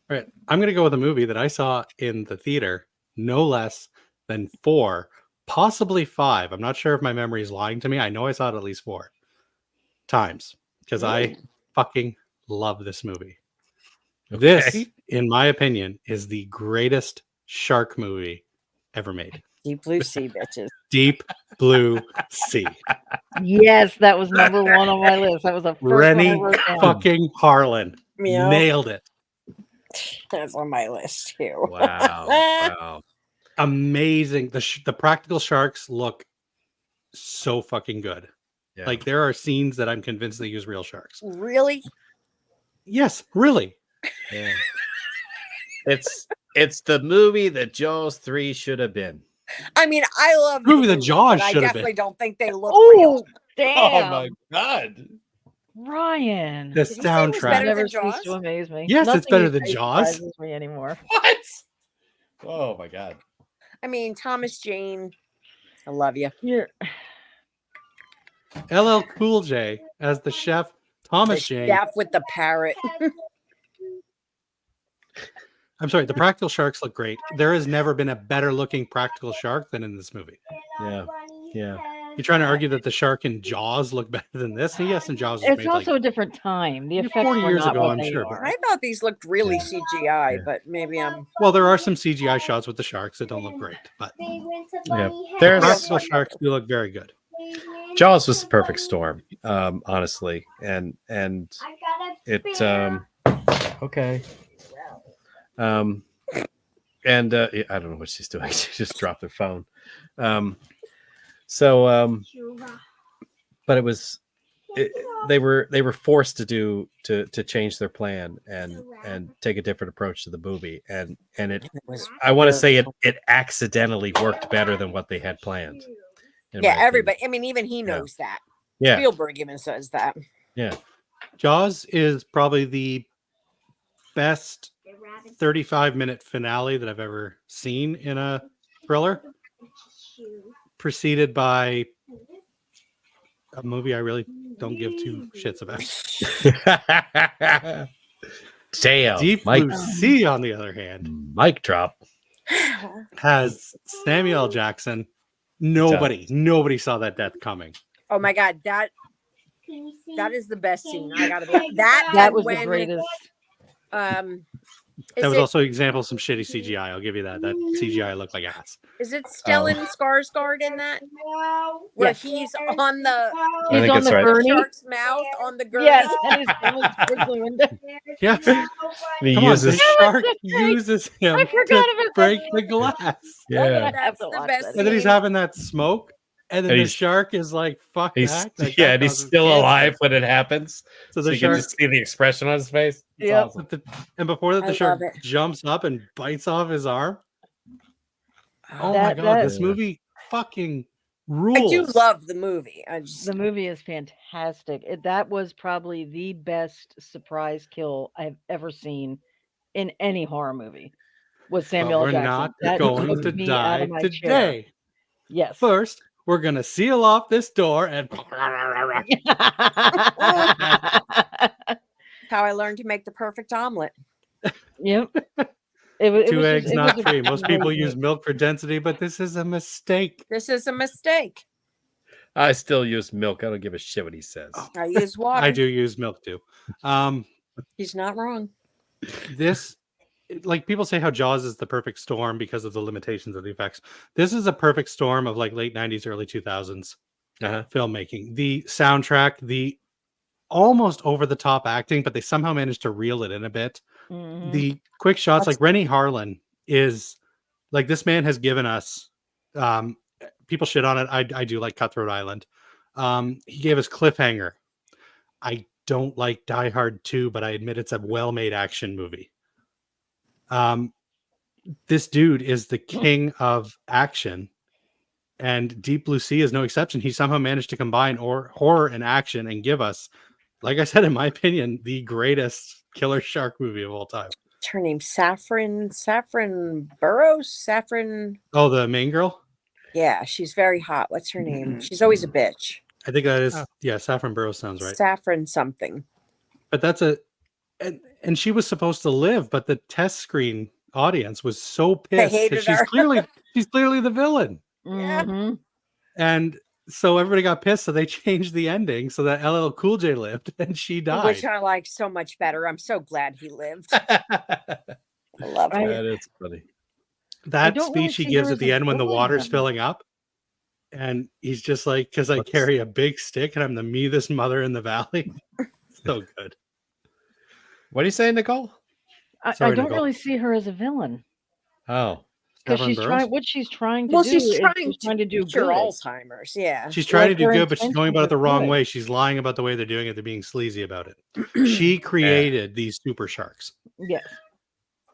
All right. I'm going to go with a movie that I saw in the theater no less than 4, possibly 5. I'm not sure if my memory is lying to me. I know I saw it at least 4 times because I fucking love this movie. Okay. This, in my opinion, is the greatest shark movie ever made. Deep blue sea, bitches. Deep Blue Sea. Yes, that was number 1 on my list. That was the first Rennie one I wrote down. fucking Harlan. Yeah. Nailed it. That's on my list too. Wow. Wow. Amazing. The practical sharks look so fucking good. Yeah. Like there are scenes that I'm convinced they use real sharks. Really? Yes, really. Yeah. It's the movie that Jaws 3 should have been. I mean, I love Movie that Jaws but I should have definitely been. don't think they look Oh, real. damn. God. Ryan. The Did you say it was soundtrack. better Never than cease Jaws? to amaze me. Yes, it's Nothing better you than say Jaws. surprises me anymore. What? Oh my God. I mean, Thomas Jane, I love you. You're LL Cool J as the chef, Thomas Jane. Chef with the parrot. I'm sorry, the practical sharks look great. There has never been a better looking practical shark than in this movie. Yeah. Yeah. You're trying to argue that the shark in Jaws look better than this? Yes, in Jaws was it's made also like a different time. The Yeah, effects 40 were years not ago, what I'm they sure, are. I thought these looked really CGI, Yeah. but maybe I'm. well, there are some CGI shots with the sharks that don't look great, but Yeah. the There's practical sharks do look very good. Jaws was the perfect storm, honestly. And it okay. And I don't know what she's doing. She just dropped her phone. But it was they were forced to change their plan and take a different approach to the movie, and it Was I want to say it accidentally worked better than what they had planned. in my yeah, opinion. everybody. I mean, even he knows that. Yeah, Spielberg even says that. yeah, Jaws is probably the best 35-minute finale that I've ever seen in a thriller, preceded by a movie I really don't give two shits about. Damn. Deep Mike, Blue Sea, on the other hand, mic drop. has Samuel L. Jackson. Nobody saw that death coming. Oh my God, that is the best scene. I gotta be that. That and was when, the greatest. That was also an example of some shitty CGI. I'll give you that. That CGI looked like ass. Is it Stellan Skarsgård in that? Where Yes. he's on the I think on it's the right. gurney. shark's mouth on the gurney. Yes, and he's coming towards the window. Yeah. And he Come on, uses, the shark uses him I forgot to about break that. the glass. yeah. I have That's to the watch best that. And then he's scene. having that smoke. And then And the he's- shark is like, fuck He's that. Like, yeah, that and he's causes still cancer. alive when it happens. So So the you can shark, just see the expression on his face. It's Yep. awesome. and before that, I the shark love it. jumps up and bites off his arm. Oh my That- God, that- this movie fucking rules. I do love the movie. I just The movie is fantastic. That was probably the best surprise kill I've ever seen in any horror movie. Was But Samuel L. we're Jackson. not That going took to me out die of my chair. today. Yes. First, we're going to seal off this door and how I learned to make the perfect omelet. Yep. It was two eggs, it not was a three. Most people great use movie. milk for density, but this is a mistake. This is a mistake. I still use milk. I don't give a shit what he says. I use water. I do use milk too. He's not wrong. This, like people say how Jaws is the perfect storm because of the limitations of the effects. This is a perfect storm of like late 90s, early 2000s filmmaking. The soundtrack, the almost over the top acting, but they somehow managed to reel it in a bit. Mhm. The quick shots, That's- like Rennie Harlan is like, this man has given us, people shit on it. I do like Cutthroat Island. He gave us Cliffhanger. I don't like Die Hard 2, but I admit it's a well-made action movie. This dude is the king of action, and Deep Blue Sea is no exception. He somehow managed to combine horror and action and give us, like I said, in my opinion, the greatest killer shark movie of all time. What's her name? Saffron Burrows? Saffron. Oh, the main girl? Yeah, she's very hot. What's her name? She's always a bitch. I think that is, yeah, Saffron Burrows sounds right. Saffron something. But that's and she was supposed to live, but the test screen audience was so pissed hated because she's her. clearly the villain. Yeah. Mhm. And so everybody got pissed, so they changed the ending so that LL Cool J lived and she died. Which I like so much better. I'm so glad he lived. I love him. That is funny. That don't really speech he see gives her at as the a end when the villain, water's though. filling up, and he's just like, because I What's- carry a big stick and I'm the meanest mother in the valley. So good. What are you saying, Nicole? I Sorry, don't Nicole. really see her as a villain Oh, because Saffron she's Burrows? trying. What she's trying to Well, do she's is trying to do cure good. Alzheimer's. Yeah. She's trying Like to do her good, but she's going about it the intentions are wrong good. way. She's lying about the way they're doing it. They're being sleazy about it. She created these super sharks. Yes.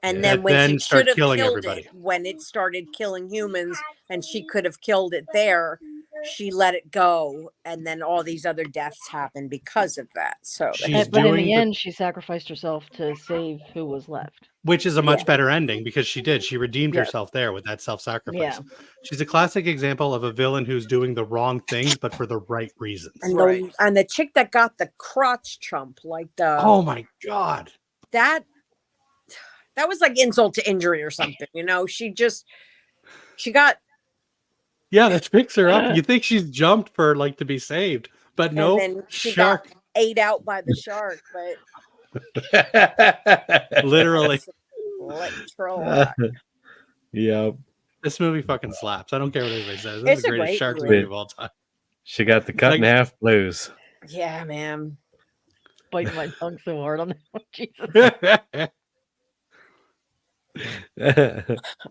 And Yeah. then That when then she start should have killing killed everybody. it, when it started killing humans and she could have killed it there, she let it go. And then all these other deaths happened because of that. So She's But in doing the the- end, she sacrificed herself to save who was left. Which is a much Yeah. better ending because she did. She redeemed Yeah. herself there with that self-sacrifice. Yeah. She's a classic example of a villain who's doing the wrong things, but for the right reasons. and Right. the chick that got the crotch chump, like Oh my God. that was like insult to injury or something, she got Yeah, that picks her up. You think she's jumped for like to be saved, but no, and then she shark. got ate out by the shark, but Literally. literal. Yep. This movie fucking slaps. I don't care what anybody says. This It's is the a greatest great shark movie. movie of all time. She got the cut in Like- half blues. Yeah, man. Biting my tongue so hard on that one. Jesus.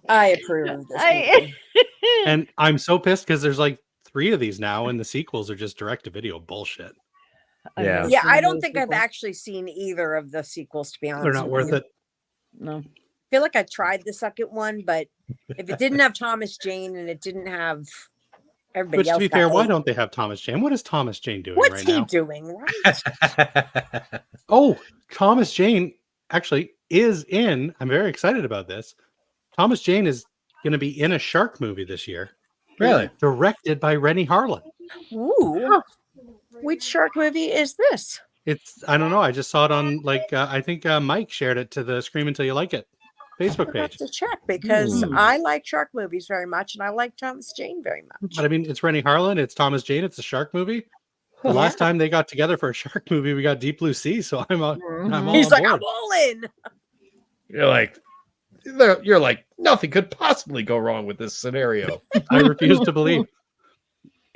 I approve of this. I- movie. And I'm so pissed because there's like 3 of these now, and the sequels are just direct-to-video bullshit. I've Yeah. never Yeah, seen I don't those think I've sequels. actually seen either of the sequels, to be honest. They're not with worth you. it. No. I feel like I tried the second one, but if it didn't have Thomas Jane and it didn't have everybody Which, to else, be got fair, why eight- don't they have Thomas Jane? What is Thomas Jane doing what's right he now? doing? Right? Oh, Thomas Jane. Actually, is in. I'm very excited about this. Thomas Jane is going to be in a shark movie this year. Really? Directed by Rennie Harlan. Ooh. Which shark movie is this? I don't know. I just saw it on I think Mike shared it to the Scream Until You Like It Facebook I'll have page. to check because Hmm. I like shark movies very much and I like Thomas Jane very much. But I mean, it's Rennie Harlan. It's Thomas Jane. It's a shark movie. The Yeah. last time they got together for a shark movie, we got Deep Blue Sea. So I'm all He's on like, board. I'm all in. You're like, nothing could possibly go wrong with this scenario. I refuse to believe.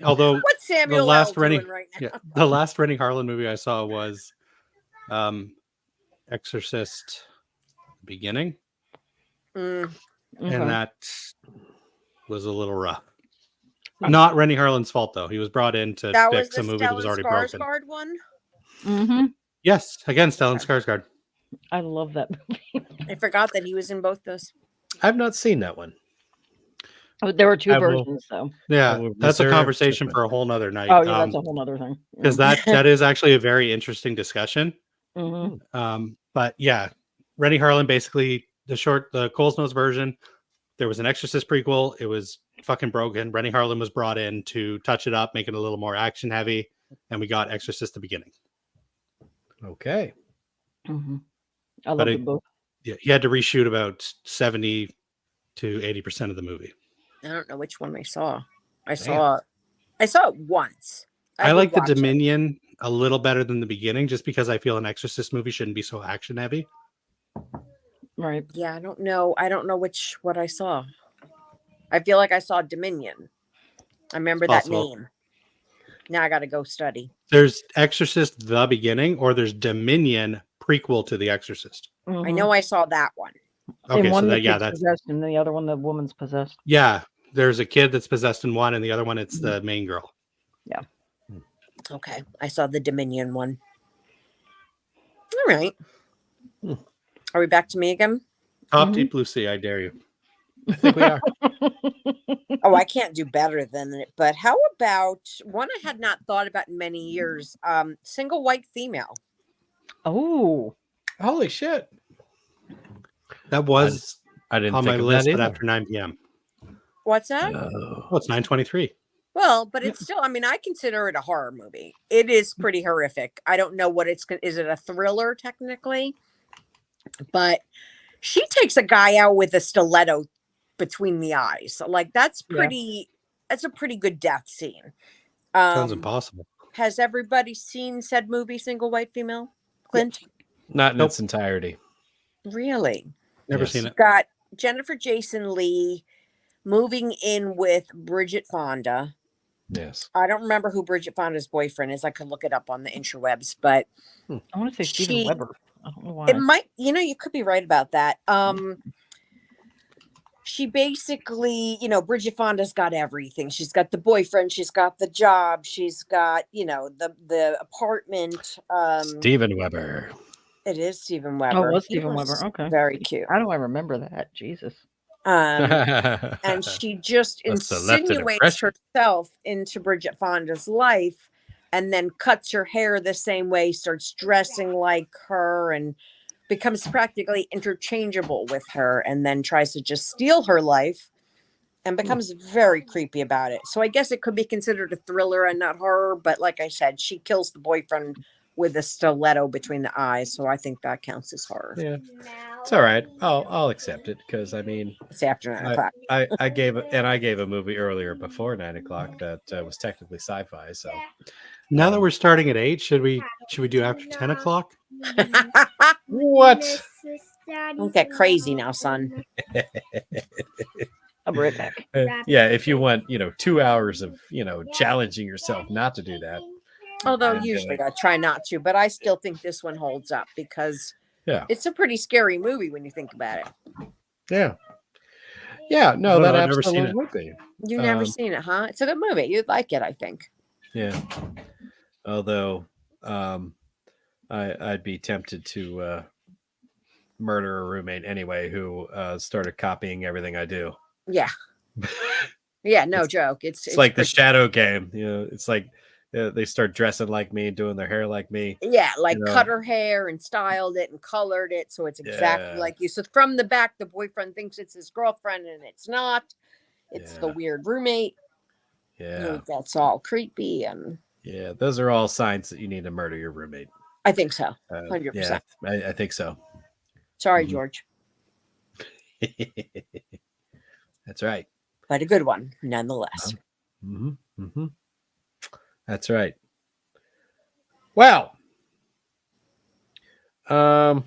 Although What's Samuel last L. Rennie- doing right now? the last Rennie Harlan movie I saw was Exorcist Beginning, Mm. and that was a little rough. Not Rennie Harlan's fault though. He was brought in to That was fix the a movie that was Stellan already broken. Skarsgård one. Mm-hmm. Yes, again, Stellan Skarsgård. I love that movie. I forgot that he was in both those. I've not seen that one. Oh, there were two I will- versions, though. Yeah, will that's a reserve conversation judgment. for a whole nother night. Oh, yeah, that's a whole other thing. because that is actually a very interesting discussion. Mm-hmm. But yeah, Rennie Harlan basically the Cole's Nose version. There was an Exorcist prequel. It was fucking broken. Rennie Harlan was brought in to touch it up, make it a little more action heavy, and we got Exorcist the Beginning. Okay. Mm-hmm. I love But them both. Yeah, he had to reshoot about 70 to 80% of the movie. I don't know which one I saw. I Damn. saw it once. I would like the watch it. Dominion a little better than the beginning, just because I feel an Exorcist movie shouldn't be so action heavy. Right. Yeah, I don't know. I don't know what I saw. I feel like I saw Dominion. I remember that Possible. name. Now I got to go study. There's Exorcist the Beginning, or there's Dominion prequel to the Exorcist. Mhm. I know I saw that one. Okay, in one, so the that, yeah, kid's that's possessed, and the other one, the woman's possessed. yeah. There's a kid that's possessed in one, and the other one, it's the main girl. Okay, I saw the Dominion one. All right. Hmm. Are we back to me again? Top Mhm. Deep Blue Sea, I dare you. I think we are. Oh, I can't do better than it. But how about one I had not thought about in many years? Single white female. Oh, Holy shit. That was I didn't on think my of list, that but either. after 9 p.m. What's that? Oh. Oh, it's 9:23. Well, but it's still, I mean, I consider it a horror movie. It is pretty horrific. I don't know what is it a thriller technically? But she takes a guy out with a stiletto between the eyes. Like that's Yeah. that's a pretty good death scene. Sounds impossible. Has everybody seen said movie, Single White Female? Clint? Not in Nope. its entirety. Really? Never Yes. seen it. Got Jennifer Jason Leigh moving in with Bridget Fonda. Yes. I don't remember who Bridget Fonda's boyfriend is. I could look it up on the interwebs, but I want to say Steven She- Weber. I don't know why. it might, you could be right about that. She basically, Bridget Fonda's got everything. She's got the boyfriend, she's got the job, she's got, the apartment. Steven Weber. It is Steven Weber. it was He Steven was Weber. Okay. Very cute. How do I remember that? Jesus. And she just Must have left an insinuates impression. herself into Bridget Fonda's life and then cuts her hair the same way, starts dressing like her, and becomes practically interchangeable with her, and then tries to just steal her life and becomes very creepy about it. So I guess it could be considered a thriller and not horror, but like I said, she kills the boyfriend with a stiletto between the eyes, so I think that counts as horror. Yeah. It's all right. I'll accept it because I mean It's after 9 o'clock. I gave a movie earlier before 9 o'clock that was technically sci-fi. So Now that we're starting at 8, should we do after 10 o'clock? what? Don't get crazy now, son. I'll be right back. Yeah, if you want 2 hours of challenging yourself not to do that. Although And, usually I try not to, but I still think this one holds up because Yeah. it's a pretty scary movie when you think about it. Yeah. Yeah. No, No, that I've never seen absolutely it. would be. You've never Um, seen it, huh? It's a good movie. You'd like it, I think. Yeah. Although I'd be tempted to murder a roommate anyway who started copying everything I do. Yeah. Yeah, no joke. It's It's like the pretty- shadow game. It's like they start dressing like me, doing their hair like me. Yeah, like You know? cut her hair and styled it and colored it so it's exactly Yeah. like you. So from the back, the boyfriend thinks it's his girlfriend and it's not. It's the Yeah. weird roommate. Yeah. That's all creepy, and Yeah. Those are all signs that you need to murder your roommate. I think so. 100%. Yeah, I think so. Sorry, Mhm. George, That's right. but a good one nonetheless. Mm-hmm. Mm-hmm. That's right. Well, I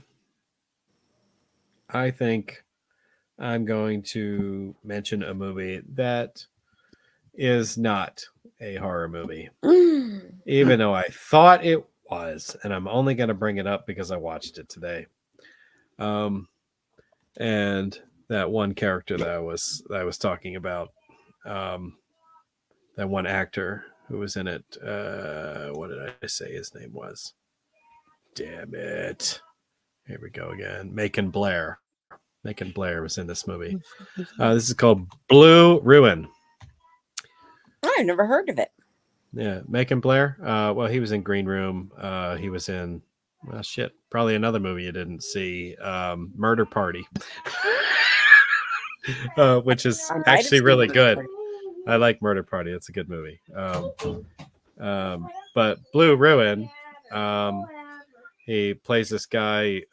think I'm going to mention a movie that is not a horror movie, even though I thought it was, and I'm only going to bring it up because I watched it today. And that one character that I was talking about, that one actor who was in it, what did I say his name was? Damn it! Here we go again. Macon Blair. Macon Blair was in this movie. This is called Blue Ruin. I've never heard of it. Yeah, Macon Blair. Well, he was in Green Room. He was in, well, shit, probably another movie you didn't see, Murder Party, which is I might have actually seen really Murder good. Party. I like Murder Party. It's a good movie. But Blue Ruin, he plays this guy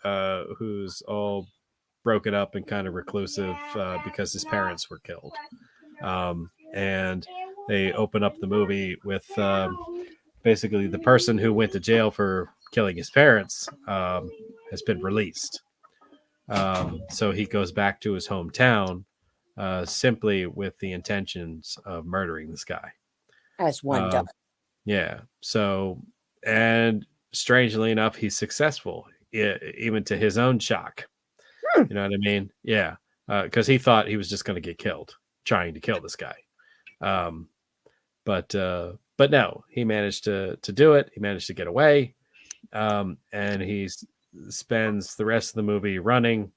who's all broken up and kind of reclusive because his parents were killed. And they open up the movie with basically the person who went to jail for killing his parents has been released. So he goes back to his hometown simply with the intentions of murdering this guy. As one does. Yeah. So, and strangely enough, he's successful, even to his own shock. You know what I mean? Yeah. Because he thought he was just going to get killed trying to kill this guy. But no, he managed to do it. He managed to get away. And he spends the rest of the movie running,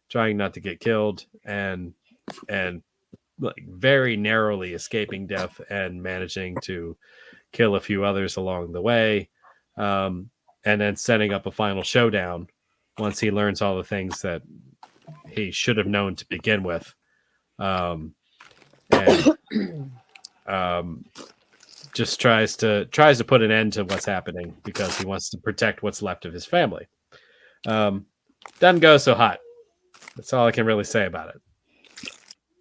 trying not to get killed, and like very narrowly escaping death and managing to kill a few others along the way, and then setting up a final showdown once he learns all the things that he should have known to begin with, and just tries to put an end to what's happening because he wants to protect what's left of his family. Doesn't go so hot. That's all I can really say about it.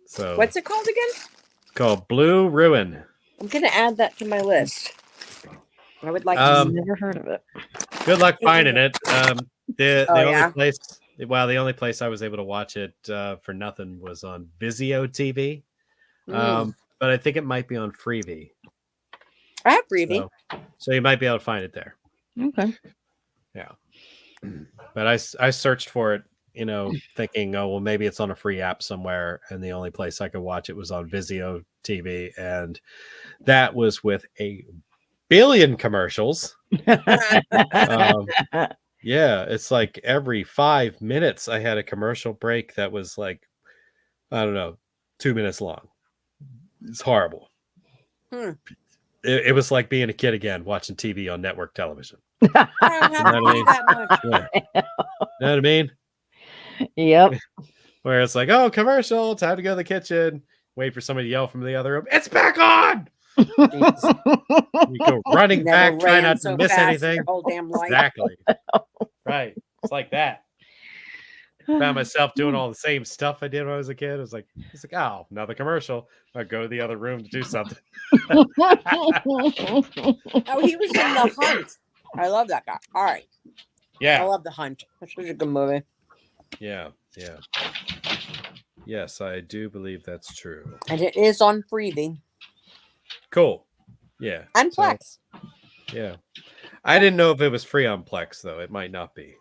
So What's it called again? called Blue Ruin. I'm going to add that to my list. I would like I've to see. never heard of it. Good luck finding it. The Oh, only yeah? place, well, the only place I was able to watch it for nothing was on Vizio TV. But I think it might be on Freevee. I have Freebie. So you might be able to find it there. Okay. Yeah. But I searched for it, thinking, oh, well, maybe it's on a free app somewhere. And the only place I could watch it was on Vizio TV. And that was with a billion commercials. Yeah, it's like every 5 minutes I had a commercial break that was like, I don't know, 2 minutes long. It's horrible. It was like being a kid again, watching TV on network television. I don't have to do that much. Yeah. You know what I mean? Yep. Where it's like, oh, commercial, time to go to the kitchen. Wait for somebody to yell from the other room. It's back on. You go running Never back, try ran not so to miss fast anything. your whole damn life. Exactly. Right. It's like that. Found myself doing all the same stuff I did when I was a kid. It's like, oh, another commercial. I go to the other room to do something. Oh, he was in The Hunt. I love that guy. All right. I Yeah. love The Hunt. That's such a good movie. Yeah. Yeah. Yes, I do believe that's true. And it is on Freebie. Cool. Yeah. And So, Plex. yeah. I didn't know if it was free on Plex, though. It might not be.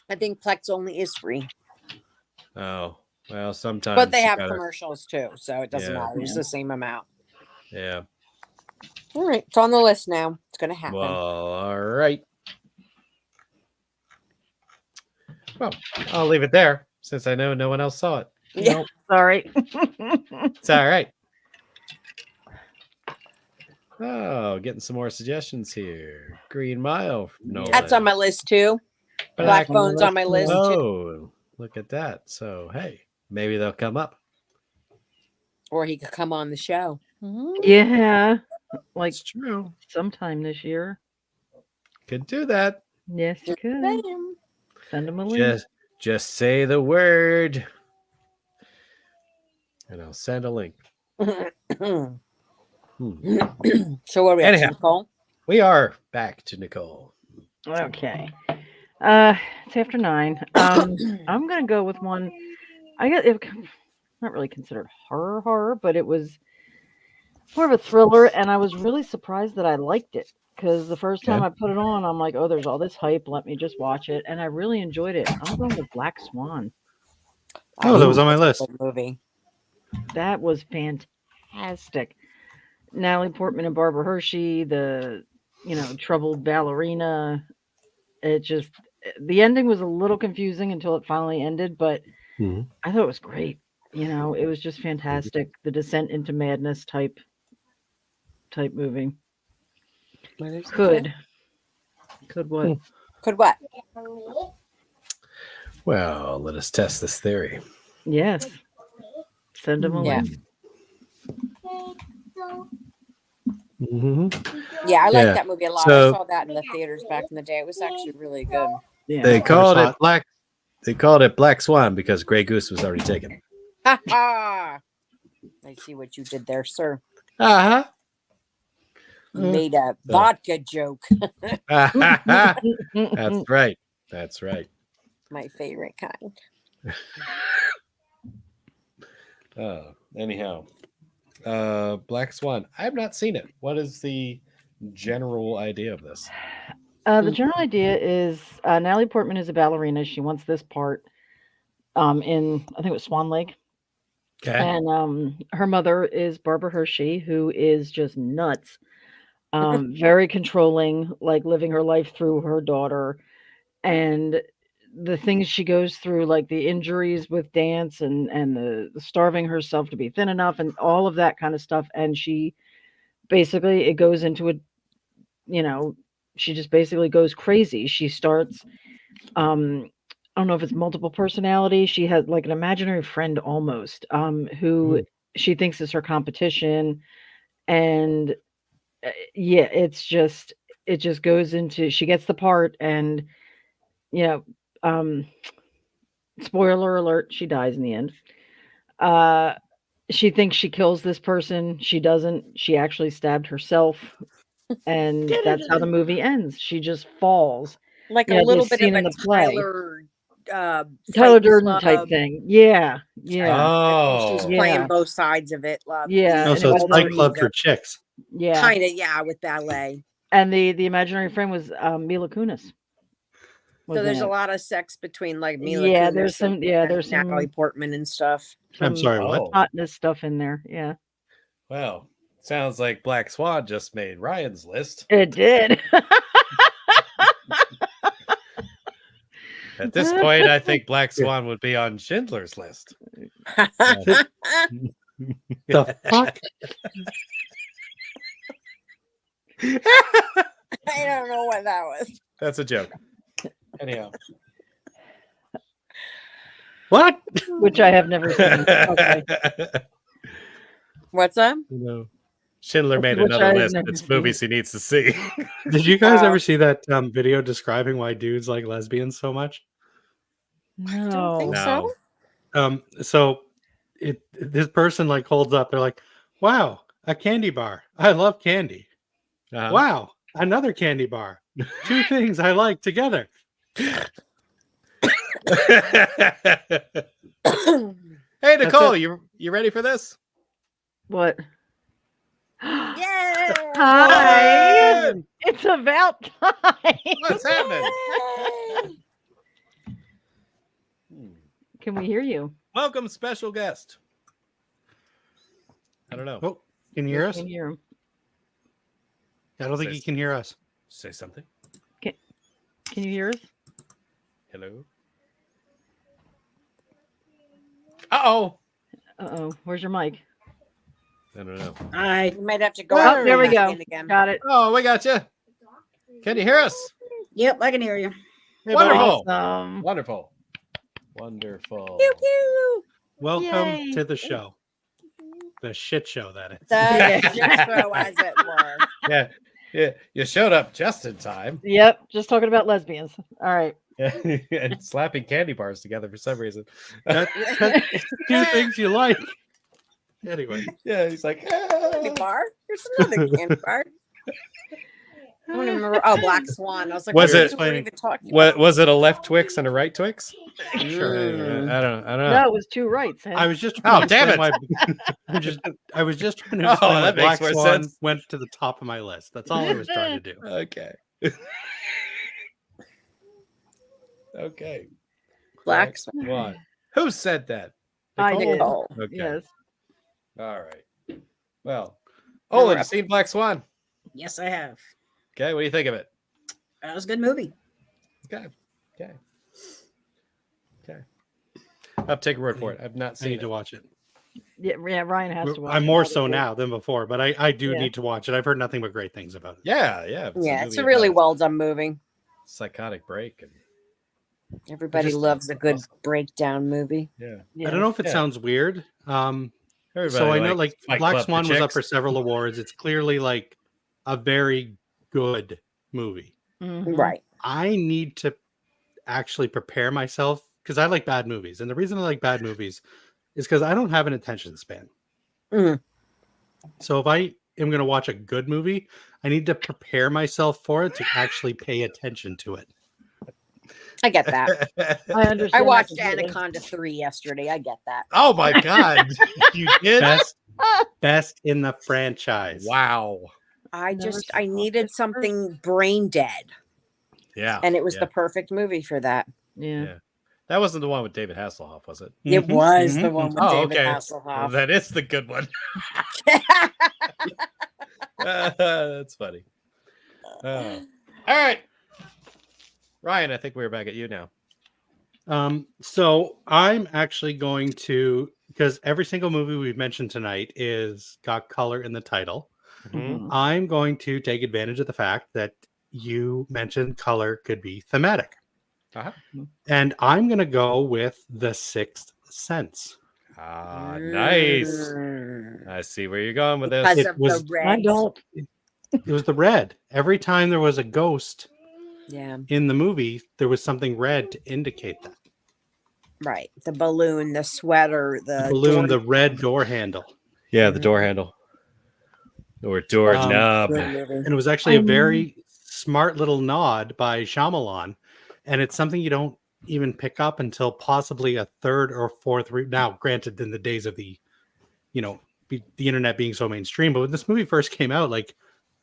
I think Plex only is free. Oh, well, sometimes. But they you have gotta- commercials too, so it doesn't Yeah. matter. It's the same amount. Yeah. All right. It's on the list now. It's going to happen. Well, all right. Well, I'll leave it there since I know no one else saw it. Yeah. Nope, sorry. It's all right. Oh, getting some more suggestions here. Green Mile. No That's on my less. list too. Black Phone's on my list too. Oh, look at that. So, hey, maybe they'll come up. Or he could come on the show. Yeah, like It's true. sometime this year. Could do that. Yes, you could. Bam. Send him a link. Just say the word. And I'll send a link. Hmm. So what are we at, Anyhow. Nicole? We are back to Nicole. Okay. It's after 9. I'm gonna go with one. I got it. Not really considered horror, but it was more of a thriller, and I was really surprised that I liked it because the first time Okay. I put it on, I'm like, oh, there's all this hype. Let me just watch it, and I really enjoyed it. I'm going with Black Swan. Oh, that was on my list. Good movie. That was fantastic. Natalie Portman and Barbara Hershey, the troubled ballerina. It just the ending was a little confusing until it finally ended, but Mhm. I thought it was great. It was just fantastic. The descent into madness type movie. Could what? Could what? Well, let us test this theory. Yes. Send them a Yeah. link. Mhm. Yeah, I like Yeah. that movie a lot. So- I saw that in the theaters back in the day. It was actually really good. Yeah. They called saw it Black. They called it Black Swan because Grey Goose was already taken. Ha ha! I see what you did there, sir. Uh You made a vodka joke. huh. That's right. That's right. My favorite kind. Anyhow, Black Swan. I have not seen it. What is the general idea of this? The general idea is Natalie Portman is a ballerina. She wants this part in I think it was Swan Lake. Okay. And her mother is Barbara Hershey, who is just nuts. Very controlling, like living her life through her daughter. And the things she goes through, like the injuries with dance and the starving herself to be thin enough and all of that kind of stuff. And she basically, it goes into she just basically goes crazy. She starts, I don't know if it's multiple personality. She has like an imaginary friend almost, who she thinks is her competition. And yeah, it just goes into, she gets the part and, um, spoiler alert, she dies in the end. She thinks she kills this person. She doesn't. She actually stabbed herself. And that's how the movie ends. She just falls. Like a The little bit of scene a in the play. Tyler Tyler Fight Durden type Club. thing. Yeah. Yeah. She's Oh, Yeah. playing both sides of it. Yeah, Oh, and so it it's was Fight Club for chicks. Yeah. Kind of, yeah, with ballet. And the imaginary friend was Mila Kunis. So there's a lot of sex between like Mila Kunis there's some and there's Natalie some Portman and stuff. I'm sorry, what? Oh. hotness stuff in there. Yeah. Well, sounds like Black Swan just made Ryan's list. It did. At this point, I think Black Swan would be on Schindler's List. The fuck? I don't know what that was. That's a joke. Anyhow. What? Which I have never seen. Okay. What's up? Schindler made Which another I've list. never It's seen. movies he needs to see. Did you guys Wow. ever see that video describing why dudes like lesbians so much? I don't think No. so. So this person like holds up, they're like, wow, a candy bar. I love candy. Uh-huh. Wow, another candy bar. Two things I like together. Hey, Nicole, you ready for this? What? Yeah. Hi. What? It's about time. What's happening? Can we hear you? Welcome, special guest. I don't know. Oh, can you hear us? Can you hear him? I don't think he can hear us. Say something. Can you hear us? Hello. Uh-oh. Uh-oh. Where's your mic? I don't know. I You might have to go Oh, out. and there we back go. in again. Got it. Oh, we got you. Can you hear us? Yep, I can hear you. Hey, buddy. Wonderful. Awesome. Wonderful. Wonderful. Pew, pew. Welcome Yay. to the show. The shit show, that is. The shit show, as it were. Yeah. Yeah. You showed up just in time. Yep. Just talking about lesbians. All right. And slapping candy bars together for some reason. That's two things you like. Anyway. Yeah, he's like, Candy bar. Here's another candy bar. I don't even remember. Oh, Black Swan. I was like, Was what it- were we even talking what about? was it? A left Twix and a right Twix? Mm. I don't know. No, it was two rights. Hen. I was just Oh, trying to damn explain why I was just trying to Oh, explain why that makes Black more Swan sense. went to the top of my list. That's all I was trying to do. Okay. Okay. Black Swan. Swan. Who said that? I Nicole? did. Nicole. Okay. Yes. All right. Well, Olin, you seen Black Swan? Yes, I have. Okay. What do you think of it? That was a good movie. Okay. Okay. Okay. I'll take a word for it. I've not I seen need it. to watch it. Yeah, Ryan has to watch I'm it, more so obviously. now than before, but I do Yeah. need to watch it. I've heard nothing but great things about it. Yeah, yeah. Yeah, it's a movie really about well done movie. psychotic break and Everybody just- loves a good breakdown movie. yeah. Yeah. I don't know if it Yeah. sounds weird. Everybody So I know like Fight Black Club for Swan was up chicks. for several awards. It's clearly like a very good movie. Mhm. Right. I need to actually prepare myself because I like bad movies. And the reason I like bad movies is because I don't have an attention span. Mhm. So if I am going to watch a good movie, I need to prepare myself for it to actually pay attention to it. I get that. I understand. I that watched completely. Anaconda 3 yesterday. I get that. Oh my god. You did? Best in the franchise. Wow. I Never just saw I needed it. something brain dead. Yeah. And it was yeah. the perfect movie for that. Yeah. Yeah. That wasn't the one with David Hasselhoff, was it? It Mhm, was mhm, the one with Oh, David okay. Well, Hasselhoff. that is the good one. That's funny. All right. Ryan, I think we're back at you now. So I'm actually going to, because every single movie we've mentioned tonight is got color in the title. Mhm. I'm going to take advantage of the fact that you mentioned color could be thematic. Uh-huh. And I'm going to go with The Sixth Sense. Ah, nice. Mm. I see where you're going with this. Because It of was- the red. I don't. It was the red. Every time there was a ghost Yeah, in the movie, there was something red to indicate that. right. The balloon, the sweater, the The balloon, door- the red door handle. Yeah, the door handle. Or door Um, knob. Good movie. And it was actually a Um, very smart little nod by Shyamalan. And it's something you don't even pick up until possibly a third or fourth. Now, granted, in the days of the, the internet being so mainstream, but when this movie first came out, like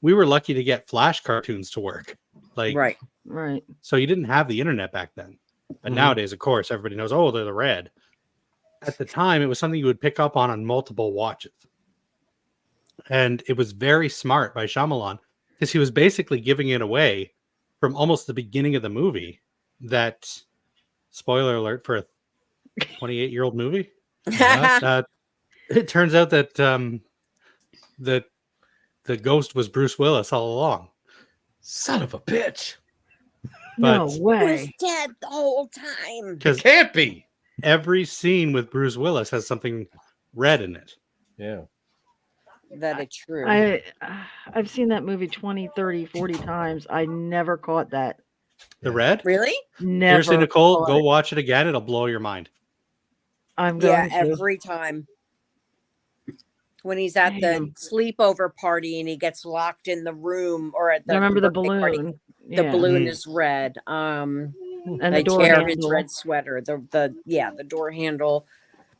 we were lucky to get Flash cartoons to work. Like, Right. Right. so you didn't have the internet back then. But Mhm. nowadays, of course, everybody knows, oh, they're the red. At the time, it was something you would pick up on multiple watches. And it was very smart by Shyamalan because he was basically giving it away from almost the beginning of the movie that, spoiler alert for a 28-year-old movie, it turns out that the ghost was Bruce Willis all along. Son of a bitch. No But- He was way. dead the whole time. It Because can't be. every scene with Bruce Willis has something red in it. Yeah. That is true. I've seen that movie 20, 30, 40 times. I never caught that. The Yeah. red? Really? Never. Seriously, Nicole, caught go it. watch it again. It'll blow your mind. I'm Yeah, going to. every time. When he's at Damn. the sleepover party and he gets locked in the room or at the I remember the birthday party, balloon. the Yeah. balloon Mhm. is red. And I the door tear his handle. red sweater. The door handle.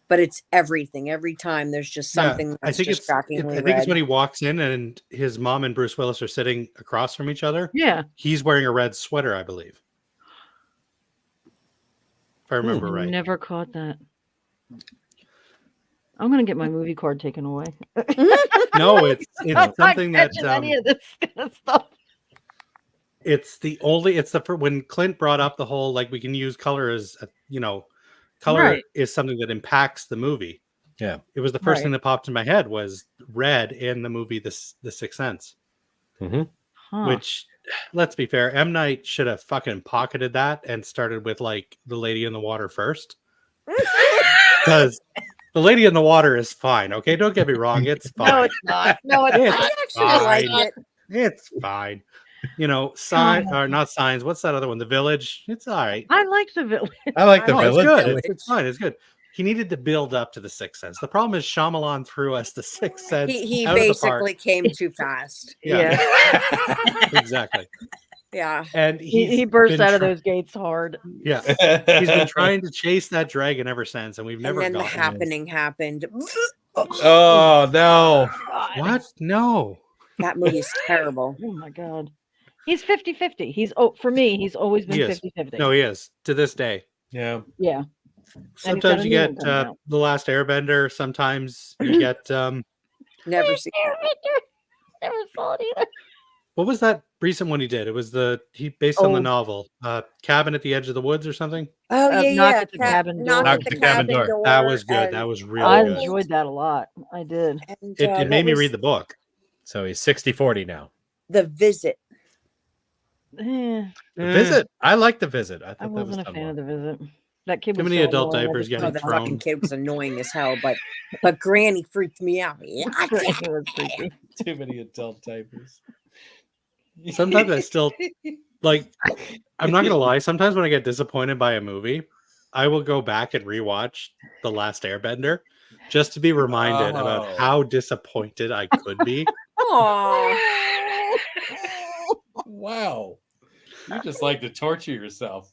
But it's everything. Every time there's just Yeah, something I that's think just it's shockingly I think it's red. when he walks in and his mom and Bruce Willis are sitting across from each other. Yeah. He's wearing a red sweater, I believe. If I remember right. Never caught that. I'm going to get my movie card taken away. No, it's I'm not something that catching any of this kind of stuff. it's when Clint brought up the whole like we can use color as color Right. is something that impacts the movie. Yeah. It was the first thing Right. that popped in my head was Red in the movie The Sixth Sense, Huh. which, let's be fair, M. Night should have fucking pocketed that and started with like The Lady in the Water first. Because The Lady in the Water is fine, okay? Don't get me wrong, it's fine. No, it's not. No, it's It's not. I actually like fine. it. It's fine. You know, God. or not Signs. What's that other one? The Village. It's all right. I like the villain. I like the I No, like it's village. good. Village. It's fine. It's good. He needed to build up to The Sixth Sense. The problem is Shyamalan threw us The Sixth Sense He out of the park. basically came too fast. Yeah. Yeah. Exactly. Yeah. And He burst out of those gates hard. Yeah, he's been trying to chase that dragon ever since, and we've never And then the gotten it. happening happened. Oh no. God. What? No. That movie's terrible. Oh my God. He's 50-50. For me, he's always been He is. 50-50. No, he is to this day. Yeah. Yeah. got Sometimes a you new get one coming out. The Last Airbender. Sometimes you get Never seen that. Never saw it either. what was that recent one he did? It was based on the Oh. novel Cabin at the Edge of the Woods or something. Oh Knock yeah, at the cabin door. Knock Knock at the at the cabin cabin door. door. That was good. and- That was really I good. enjoyed that a lot. I did. and, It what made me was read the book. So he's 60-40 now. The Visit. Eh, The Visit. I like The Visit. I I thought that was wasn't a done fan well. of the visit. That kid Too was many so adult annoying, I diapers just getting Oh, couldn't the watch fucking it. kid was annoying as hell, but Granny freaked me out. Yeah, It was creepy. Too many adult diapers. Sometimes I still like. I'm not gonna lie. Sometimes when I get disappointed by a movie, I will go back and rewatch The Last Airbender just to be reminded about Oh. how disappointed I could be. Aw. Wow. You just like to torture yourself.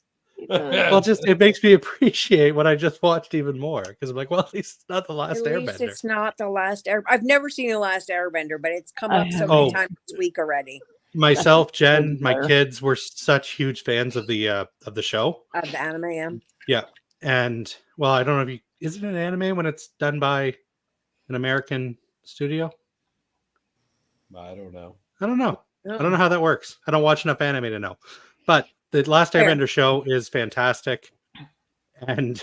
Well, just it makes me appreciate what I just watched even more because I'm like, well, at least it's not The Last At least Airbender. it's not The Last Air. I've never seen The Last Airbender, but it's come I up so haven't. many Oh. times this week already. Myself, Jen, my better. kids were such huge fans of the show. Of the anime. And well, I don't know if is it an anime when it's done by an American studio? I don't know. I don't know. Oh. I don't know how that works. I don't watch enough anime to know. But the Last Fair. Airbender show is fantastic. And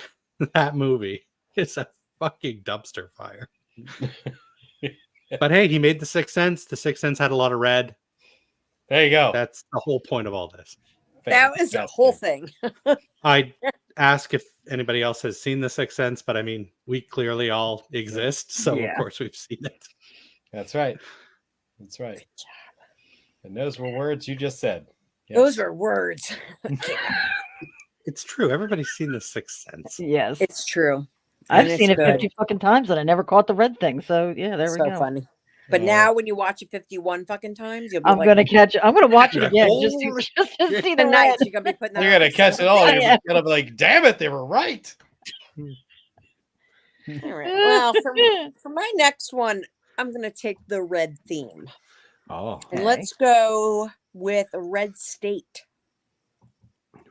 that movie is a fucking dumpster fire. But hey, he made The Sixth Sense. The Sixth Sense had a lot of red. There you go. That's the whole point of all this. That was the whole thing. I ask if anybody else has seen The Sixth Sense, but I mean, we clearly all exist. So Yeah. of course we've seen it. That's right. That's right. And those were words you just said. Yes. Those are words. It's true. Everybody's seen The Sixth Sense. Yes. It's true. I've and seen it's it good. 50 fucking times and I never caught the red thing. So yeah, there we So go. funny. But Yeah. now when you watch it 51 fucking times, you'll be I'm like, gonna catch it. I'm gonna watch it Yeah. again just to see the tonight red. you're gonna be putting that You're on gonna catch it all. You're Yeah. gonna be like, damn it, they were right. All right. Well, for my next one, I'm gonna take the red theme. Oh, And Okay. let's go with Red State.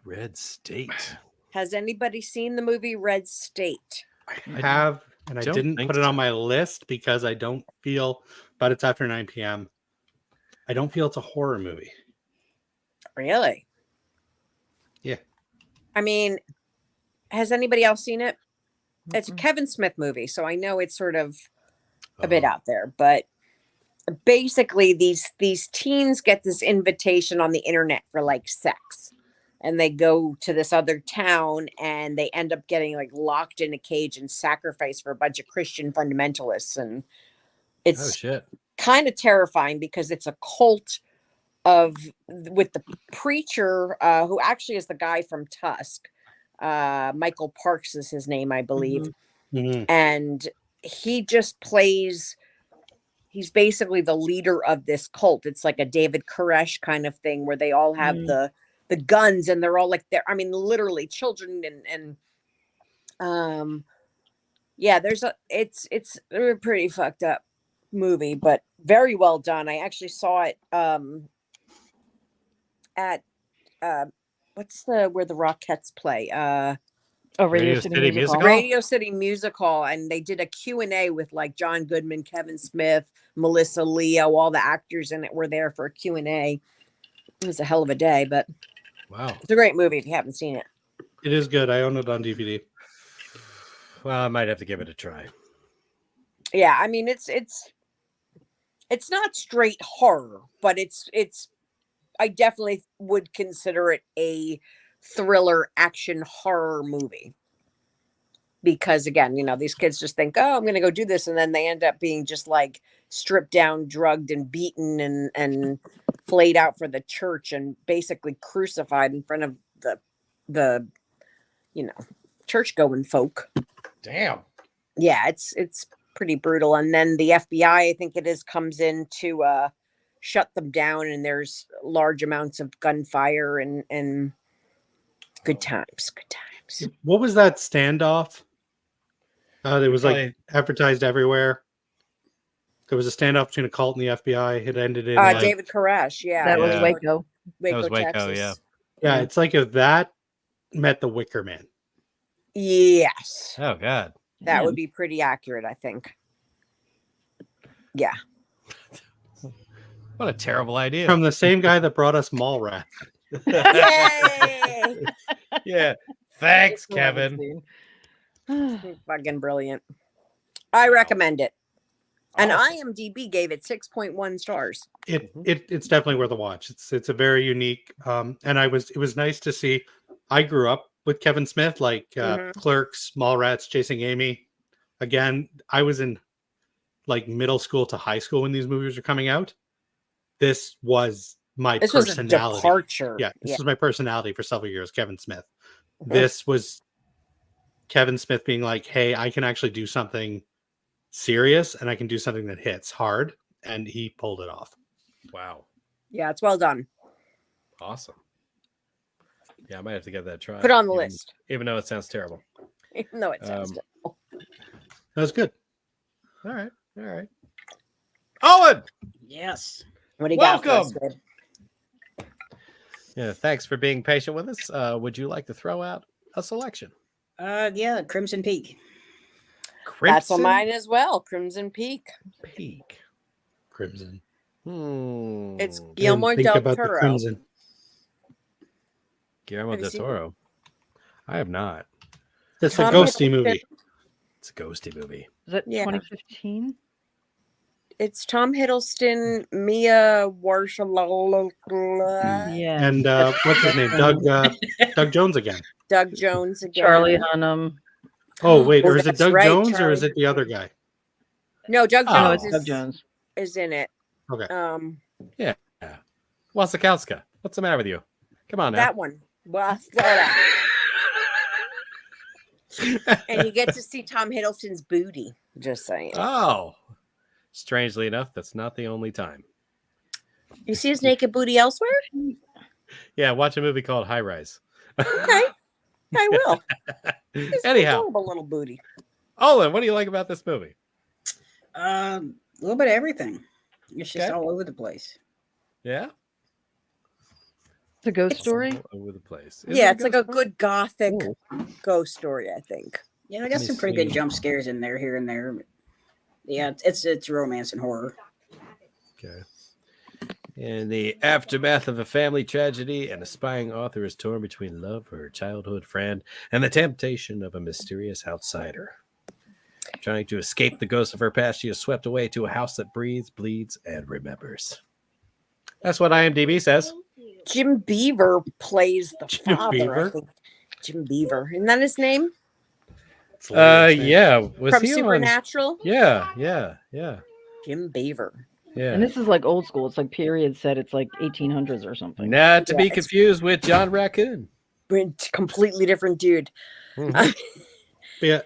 Red State. Has anybody seen the movie Red State? I have, and I don't didn't think put it so. on my list because I don't feel, but it's after 9 p.m. I don't feel it's a horror movie. Really? Yeah. I mean, has anybody else seen it? It's a Mm-mm. Kevin Smith movie, so I know it's sort of a bit out there, but basically these teens get this invitation on the internet for like sex. And they go to this other town and they end up getting like locked in a cage and sacrificed for a bunch of Christian fundamentalists. And Oh it's shit. kind of terrifying because it's a cult with the preacher who actually is the guy from Tusk. Michael Parks is his name, I believe. Mhm. And he just plays, he's basically the leader of this cult. It's like a David Koresh kind of thing where they all have Mm. the guns and they're all like, I mean, literally children and yeah, it's a pretty fucked up movie, but very well done. I actually saw it at what's where the Rockettes play? Radio City Music Hall. Radio City Music Hall, and they did a Q&A with like John Goodman, Kevin Smith, Melissa Leo, all the actors in it were there for a Q&A. It was a hell of a day, but Wow. it's a great movie if you haven't seen it. It is good. I own it on DVD. Well, I might have to give it a try. Yeah, I mean it's not straight horror, but it's I definitely would consider it a thriller action horror movie. Because again, these kids just think, "Oh, I'm going to go do this," and then they end up being just like stripped down, drugged and beaten and flayed out for the church and basically crucified in front of the church going folk. Damn. Yeah, it's pretty brutal. And then the FBI, I think it is, comes in to shut them down, and there's large amounts of gunfire and good times. What was that standoff? It was Probably- like advertised everywhere. There was a standoff between a cult and the FBI. It ended in David Koresh, yeah. That was Yeah. Waco. Waco, That was Waco, Texas. yeah. It's like if that met the Wicker Man. Yes. Oh God. That Yeah. would be pretty accurate, I think. Yeah. What a terrible idea. From the same guy that brought us Mallrats. Yay! Yeah. Thanks, Love it, Kevin. Steve. Fucking brilliant. I recommend it. And Awesome. IMDb gave it 6.1 stars. It's definitely worth a watch. It's a very unique and it was nice to see. I grew up with Kevin Smith, like Mhm. Clerks, Mallrats, Chasing Amy. Again, I was in like middle school to high school when these movies were coming out. This was my This was a personality. departure. Yeah, this was my personality for several years, Kevin Smith. Mhm. This was Kevin Smith being like, hey, I can actually do something serious and I can do something that hits hard. And he pulled it off. Wow. Yeah, it's well done. Awesome. Yeah, I might have to give that a try. Put it on the even- list. Even though it sounds terrible. Even though it sounds terrible. That was good. All right. All right. Owen! Yes. What do you got for us, Welcome. babe? Yeah, thanks for being patient with us. Would you like to throw out a selection? Yeah, Crimson Peak. That's on Crimson mine as well. Crimson Peak. Peak. Crimson. It's Hmm. Guillermo Think del about the Toro. Crimson. Guillermo Have you del seen it? Toro. I have not. It's a Tom ghosty Hiddleston. movie. It's a ghosty movie. Is it Yeah. 2015? It's Tom Hiddleston, Mia Warshala, Yeah. And what's his name? Doug Jones again. Doug Jones again. Charlie Hunnam. Oh wait, Oh, or is it that's Doug right, Jones or Charlie. is it the other guy? No, Doug Oh. No, Jones it's Doug Jones. is in it. Okay. Wasikowska. What's the matter with you? Come on now. That one. Well, slow down. And you get to see Tom Hiddleston's booty. Just saying. Oh. Strangely enough, that's not the only time. You see his naked booty elsewhere? Yeah, watch a movie called High Rise. Okay, I will. It's an Anyhow, adorable little booty. Olin, what do you like about this movie? A little bit of everything. It's just Okay. all over the place. Yeah? It's a ghost story. All over the place. Is Yeah, it it's like a ghost good gothic Ooh. ghost story, I think. Yeah, I got Let me some pretty good see. jump scares in there, here and there. Yeah, it's romance and horror. Okay. In the aftermath of a family tragedy, an aspiring author is torn between love for her childhood friend and the temptation of a mysterious outsider. Trying to escape the ghost of her past, she is swept away to a house that breathes, bleeds, and remembers. That's what IMDb says. Jim Beaver plays the Jim father, Beaver? I think. Jim Beaver. Isn't that his name? It's hilarious, man. Yeah. Was From he on? Supernatural? Yeah. Jim Beaver. Yeah. And this is like old school. It's like period set. It's like 1800s or something. Not to Yeah, be it's- confused with John Raccoon. Completely different dude. Mhm. Yeah,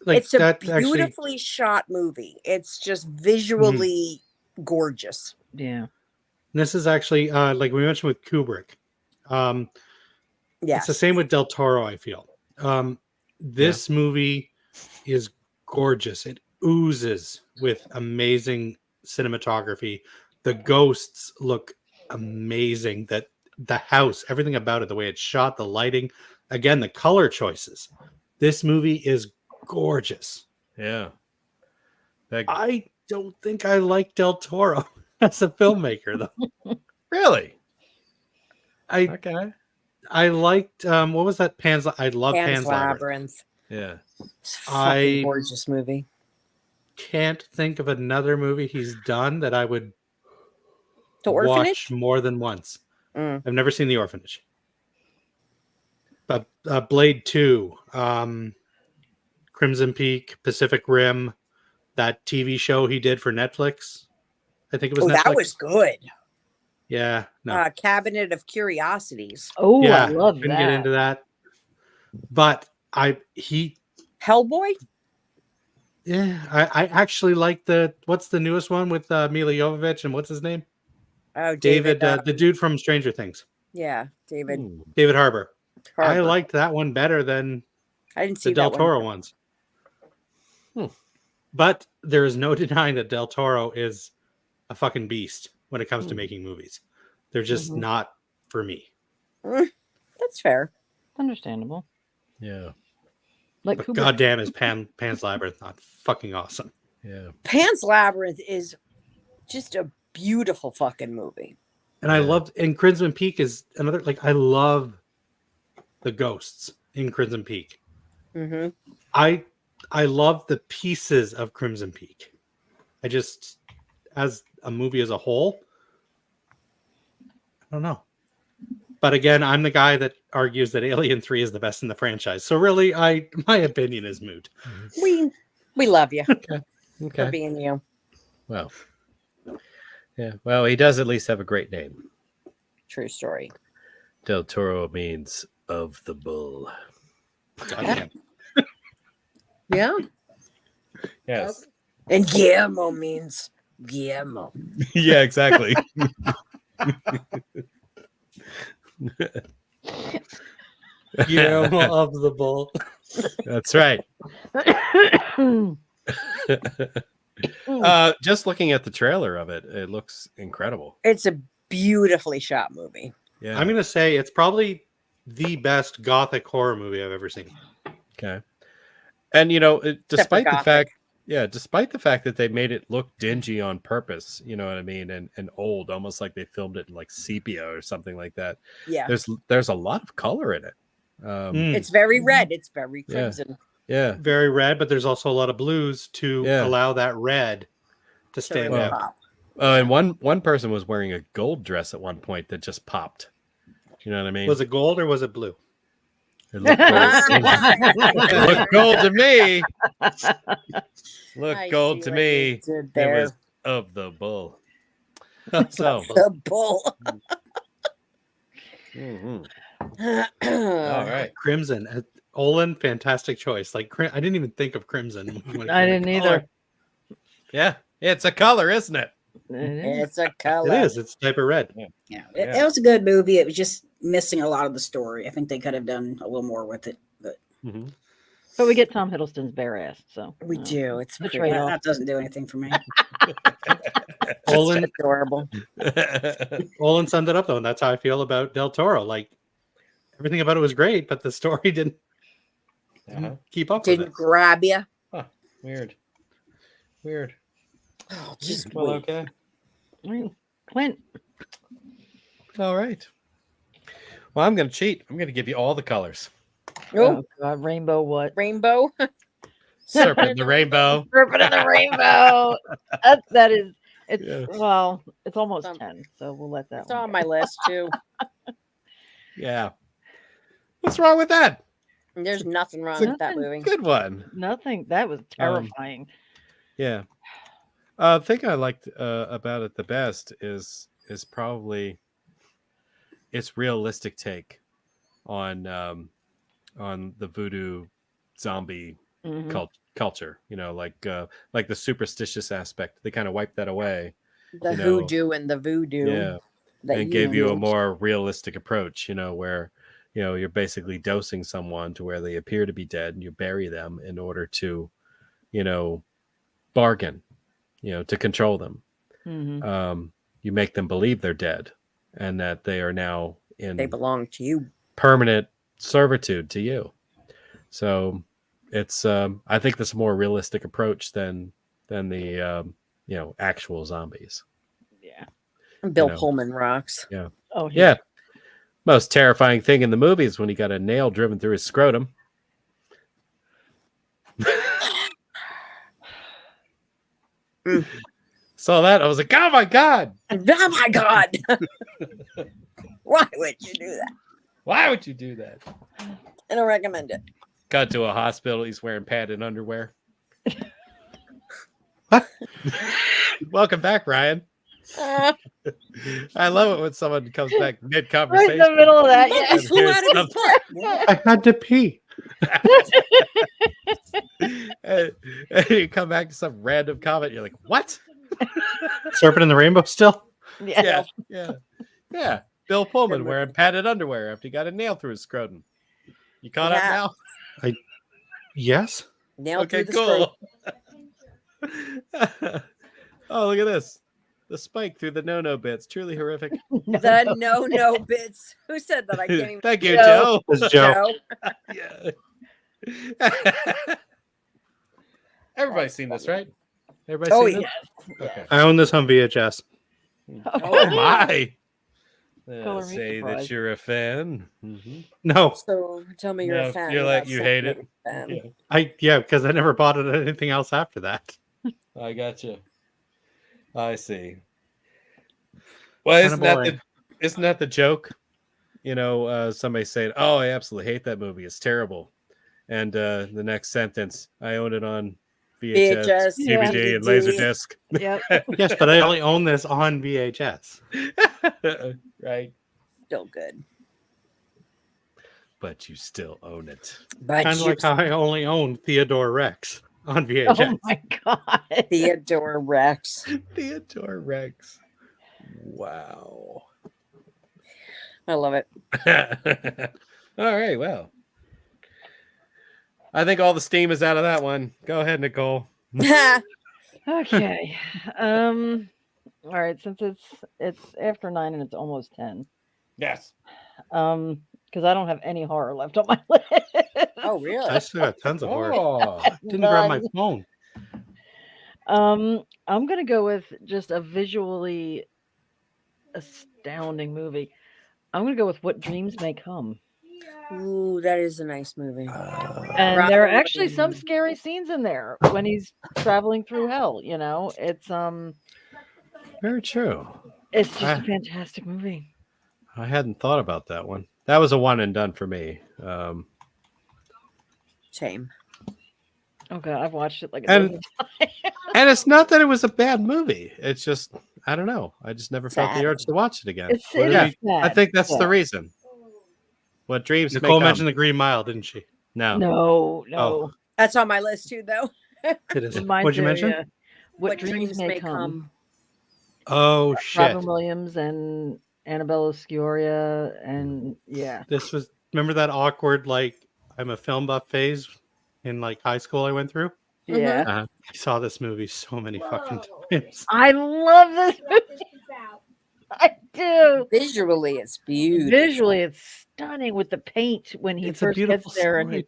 like It's a that actually. beautifully shot movie. It's just visually gorgeous. Yeah. This is actually like we mentioned with Kubrick. Yeah. It's the same with Del Toro, I feel. This movie is gorgeous. It oozes with amazing cinematography. The ghosts look amazing. That the house, everything about it, the way it's shot, the lighting, again, the color choices. This movie is gorgeous. Yeah. That- I don't think I like Del Toro as a filmmaker, though. really? I Okay. I liked what was that? I love Pan's Pan's Labyrinth. Labyrinth. Yeah. It's a fucking I- gorgeous movie. can't think of another movie he's done that I would The watch Orphanage? more than once. Mm. I've never seen The Orphanage. But Blade 2, Crimson Peak, Pacific Rim, that TV show he did for Netflix. I think it was Oh, Netflix. that was good. Yeah, no. Cabinet of Curiosities. Oh, Yeah, I love couldn't that. get into that. But Hellboy? I actually like what's the newest one with Mila Jovovich and what's his name? Oh, David, the dude from Stranger Things. Yeah, David Hmm. David Harbour. I Harbour. liked that one better than I didn't the see Del that Toro one. ones. Hmm. But there is no denying that Del Toro is a fucking beast when it comes to making movies. They're just Mhm. not for me. That's fair. Understandable. Yeah. Like But Kubrick. goddamn, is Pan's Labyrinth not fucking awesome? Yeah. Pan's Labyrinth is just a beautiful fucking movie. And I Yeah. loved, and Crimson Peak is another, like, I love the ghosts in Crimson Peak. Mm-hmm. I love the pieces of Crimson Peak. I just, as a movie as a whole, I don't know. But again, I'm the guy that argues that Alien 3 is the best in the franchise. So really, my opinion is moot. We love you for Okay. being you. Well. Yeah. Well, he does at least have a great name. True story. Del Toro means of the bull. Goddamn. Yeah. Yes. And Guillermo means Guillermo. Yeah, exactly. Guillermo of the Bull. That's right. Just looking at the trailer of it, it looks incredible. It's a beautifully shot movie. Yeah. I'm going to say it's probably the best gothic horror movie I've ever seen. Okay. And despite the Gothic. fact, despite the fact that they made it look dingy on purpose, you know what I mean, and old, almost like they filmed it in like sepia or something like that. Yeah. There's a lot of color in it. It's very red. It's very Yeah. crimson. Yeah. Very red, but there's also a lot of blues to Yeah. allow that red to stand really out. pop. And one person was wearing a gold dress at one point that just popped. You know what I mean? Was it gold or was it blue? It looked gold. It looked gold to me. Looked I gold see to what me. you did It there. was of the bull. So. The bull. Mhm. All right. Crimson. Olin, fantastic choice. Like I didn't even think of crimson. when it I came to didn't color. either. Yeah, it's a color, isn't it? It's a color. It is. It's type of red. Yeah, it was a good movie. It was just missing a lot of the story. I think they could have done a little more with it. But Mm-hmm. But we get Tom Hiddleston's bare ass, so We do. It's The pretty trade-off. that doesn't do anything for me. Olin, adorable. Olin summed it up though, and that's how I feel about Del Toro. Like everything about it was great, but the story didn't keep up with Didn't it. grab you. Weird. Oh, just Well, wait. okay. Clint. All right. Well, I'm going to cheat. I'm going to give you all the colors. Oh, Oh God, rainbow what? rainbow. Serpent in the rainbow. Serpent in the rainbow. That is. It's Yeah. well, it's almost Some- 10, so we'll let that It's one on go. my list too. Yeah. What's wrong with that? There's nothing wrong It's a with that movie. Good one. Nothing. That was terrifying. Yeah. The thing I liked about it the best is probably its realistic take on the voodoo zombie Mhm. culture. Like the superstitious aspect. They kind of wiped that away. The hoodoo and the voodoo. Yeah. that And gave you a used. more realistic approach, where you're basically dosing someone to where they appear to be dead, and you bury them in order to bargain, to control them. Mhm. You make them believe they're dead and that they are now in They belong to you. permanent servitude to you. So it's I think that's a more realistic approach than the actual zombies. Yeah. Bill know. Pullman rocks. Oh Yeah. Most terrifying thing in the movie is when he got a nail driven through his scrotum. Mm. Saw that. I was like, oh my God. Oh my God. Why would you do that? Why would you do that? I don't recommend it. Got to a hospital. He's wearing padded underwear. Welcome back, Ryan. I love it when someone comes back mid Right in conversation. the middle of that. Look, Yeah. it flew out of his butt. I had to pee. And you come back to some random comment. You're like, what? Serpent in the Rainbow still? Yeah. Yeah. Bill Pullman wearing padded underwear after he got a nail through his scrotum. You caught up Yeah. now? Oh, Yes. Nailed Okay, through the cool. Oh, look at this. The spike through the no-no bits. Truly horrific. No, The no. no bits. Who said that? I can't even. Thank you, Joe. Joe. It's Joe. Joe. Yeah. Everybody's seen this, right? Everybody's Oh, seen yeah. this? Okay. I own this on VHS. Oh my. Color me Say that surprised. you're a fan. Mhm. No, So tell me you're No, a fan. you're like, without you saying hate it. you're a fan. Yeah, because I never bought it at anything else after that. I got you. I see. Well, Kinda boring. isn't that the joke? You know, somebody saying, "Oh, I absolutely hate that movie. It's terrible," and the next sentence, "I own it on VHS, VHS, DVD, and DVD. Laserdisc." Yep. Yes, but I only own this on VHS. Right, Still good. but you still own it. But Kind of like how I only own Theodore Rex on VHS. Oh my God. Theodore Rex. Theodore Rex. Wow. I love it. All right, well, I think all the steam is out of that one. Go ahead, Nicole. Okay. All right, since it's after 9 and it's almost 10. Yes. Because I don't have any horror left on my list. Oh, really? I still got tons of horror. Oh, Didn't grab my None. phone. I'm gonna go with just a visually astounding movie. I'm gonna go with What Dreams May Come. Ooh, that is a nice movie. And there are actually some Robin. scary scenes in there when he's traveling through hell, you know. It's very true. it's just a fantastic movie. I hadn't thought about that one. That was a one and done for me. Shame. Okay, I've watched it like a And- dozen times. And it's not that it was a bad movie. It's just, I don't know. I just never felt the Sad. urge to watch it again. It Yeah, is sad. I think that's the Yeah. reason. What dreams Nicole may mentioned come. the Green Mile, didn't she? No. No. Oh. That's on my list too, though. It is. Mine What'd you too, mention? yeah. What dreams may come. Oh shit! Robin Williams and Annabella Sciorra, and yeah. This was. Remember that awkward like I'm a film buff phase in like high school I went through. Yeah. Uh-huh. I saw this movie so many fucking times. I love this movie. I do. Visually, it's beautiful. Visually, it's stunning with the paint when he It's a first beautiful gets there, and story.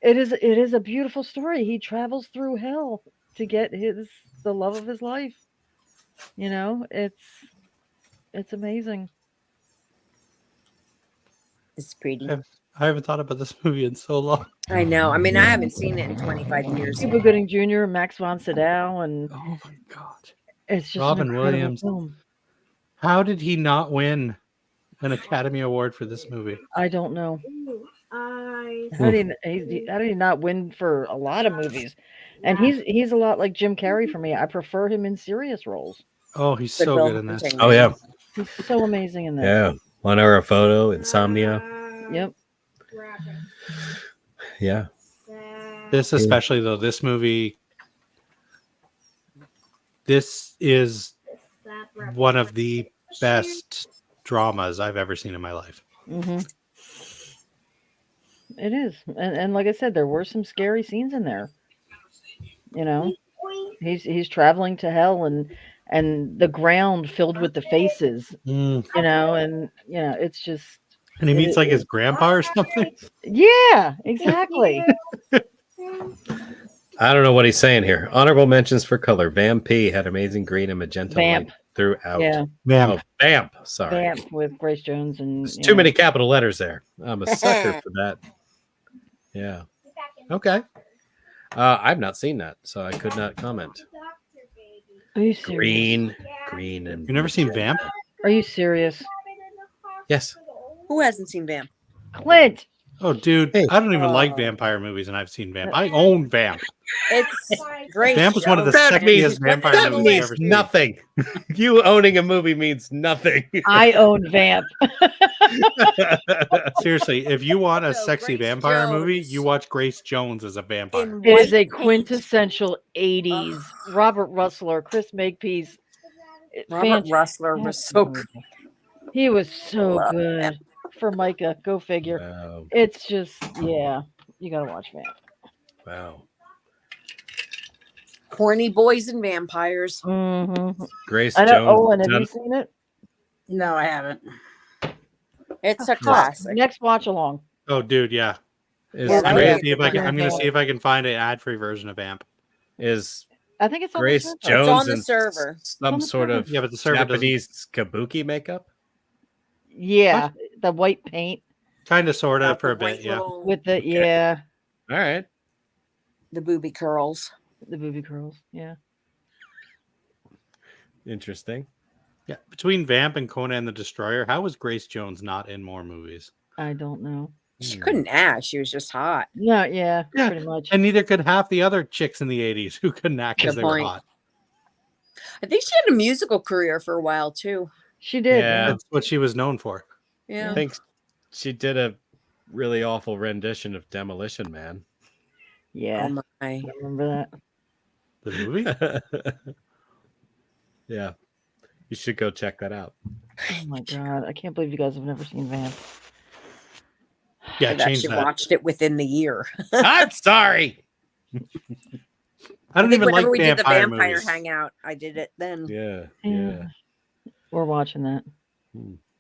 it is a beautiful story. He travels through hell to get the love of his life. You know, it's amazing. It's pretty. I haven't thought about this movie in so long. I know. I mean, I haven't seen it in 25 years. Cuba Gooding Jr., Max von Sydow, and Oh my god! it's just Robin an incredible Williams. film. How did he not win an Academy Award for this movie? I don't know. How did he not win for a lot of movies? And he's a lot like Jim Carrey for me. I prefer him in serious roles. Oh, he's Good so Bill good in this. Hunting. Oh, yeah. He's so amazing in that. Yeah. 1 Hour Photo, Insomnia. Yep. Yeah. This especially though, this movie. This is one of the best dramas I've ever seen in my life. Mm-hmm. It is, and like I said, there were some scary scenes in there. You know, he's traveling to hell, and the ground filled with the faces. You know, and you know, it's just. And he meets like his grandpa or something. Yeah, exactly. I don't know what he's saying here. Honorable mentions for color. Vamp had amazing green and magenta Vamp. light throughout. Yeah, Oh, Vamp. Sorry. Vamp with Grace Jones and There's you too know. many capital letters there. I'm a sucker for that. Yeah. Okay. I've not seen that, so I could not comment. Are you serious? Green, and You never seen Vamp? Are you serious? yes. Who hasn't seen Vamp? Clint. Oh, dude, Hey. I don't even like Oh. vampire movies, and I've seen Vamp. I own Vamp. It's Grace. Vamp was one of the Jones. sexiest vampire that movies I've means ever seen. nothing. You owning a movie means nothing. I own Vamp. Seriously, if you want a So, sexy Grace vampire movie, Jones you watch Grace Jones as a vampire. in It is white a paint. quintessential 80s. Robert Russler, Chris Makepeace. Robert Russler was so good. He was so Love good. Formica, go figure. Wow. It's just, yeah, you gotta watch Vamp. Wow. Horny Boys and Vampires. Mm-hmm. Grace I know. Jones. Owen, have done- you seen it? No, I haven't. It's a Fuck. classic. Next watch along. Oh, dude, yeah. is Yeah, I'm that gonna would see if I can. Yeah. I'm gonna see if I can find an ad-free version of Vamp. is I think it's on Grace the server. Jones It's on the in server. some on the sort server. of Yeah, but the server Japanese kabuki makeup? Yeah, the white paint kind of, sort of, Got for a the white bit. Yeah. little- with the yeah, All right. the booby curls. the booby curls. Yeah. Interesting. Yeah. Between Vamp and Conan the Destroyer, how was Grace Jones not in more movies? I don't know. She couldn't act. She was just hot. No, yeah, Yeah, pretty much. And neither could half the other chicks in the '80s who couldn't act because Good they were point. hot. I think she had a musical career for a while too. She did. Yeah. That's what she was known for. Yeah. I think she did a really awful rendition of Demolition Man. Yeah. Oh my. I remember that. The movie? Yeah. You should go check that out. Oh my god, I can't believe you guys have never seen Vamp. Yeah, I've change actually that. watched it within the year. I'm sorry. I I don't think even like whenever we did the vampire vampire movies. hangout, I did it then. Yeah. Yeah. Yeah. We're watching that.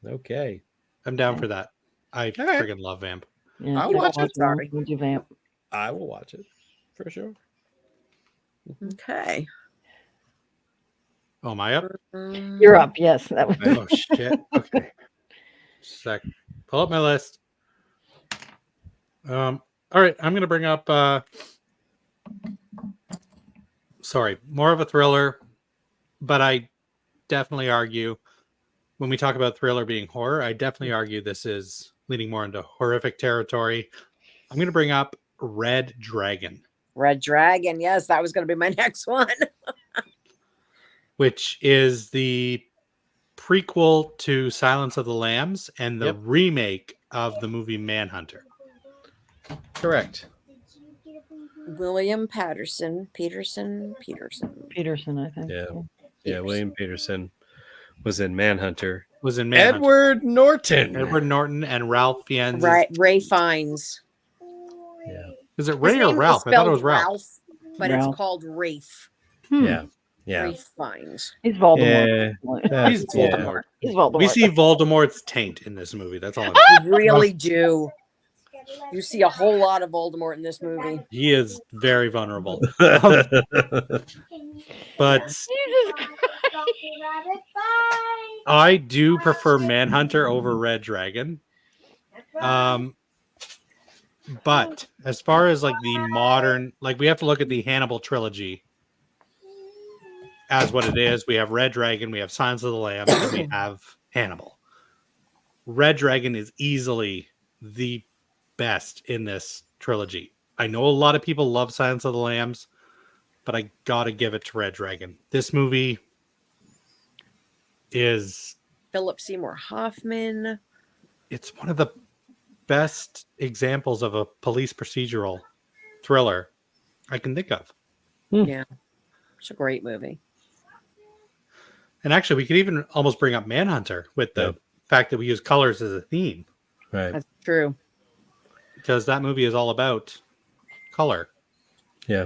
Okay. I'm down for that. I All right. friggin' love Vamp. Yeah, I'll just watch it, sorry. We'll do Vamp. I will watch it for sure. Okay. Oh, am I up? You're up. Yes, that was. Oh shit. Okay. Sec. Pull up my list. All right, I'm gonna bring up sorry, more of a thriller, but I definitely argue when we talk about thriller being horror, I definitely argue this is leaning more into horrific territory. I'm gonna bring up Red Dragon, Red Dragon. Yes, that was going to be my next one. which is the prequel to Silence of the Lambs and the Yep. remake of the movie Manhunter. Correct. William Peterson, Peterson, I think. Yeah. Yeah. William Peterson was in Manhunter. Was in Manhunter. Edward Norton. Edward Norton and Ralph Fiennes. Right, Ray Fiennes. Yeah. Is it His Ray or name is Ralph? I thought it was spelled Ralph. but Ralph. it's called Rafe. Yeah. Yeah. Rafe Fiennes. He's Voldemort. Yeah. He's Yeah. Voldemort. He's Voldemort. We see Voldemort's taint in this movie. That's all I'm saying. You really do. You see a whole lot of Voldemort in this movie. He is very vulnerable. But Jesus I do prefer Manhunter over Red Dragon. But as far as like the modern, like we have to look at the Hannibal trilogy as what it is. We have Red Dragon, we have Silence of the Lambs, and we have Hannibal. Red Dragon is easily the best in this trilogy. I know a lot of people love Silence of the Lambs, but I gotta give it to Red Dragon. This movie is Philip Seymour Hoffman. it's one of the best examples of a police procedural thriller I can think of. Yeah. It's a great movie. And actually, we could even almost bring up Manhunter with the fact that we use colors as a theme, Right. That's true. because that movie is all about color. Yeah.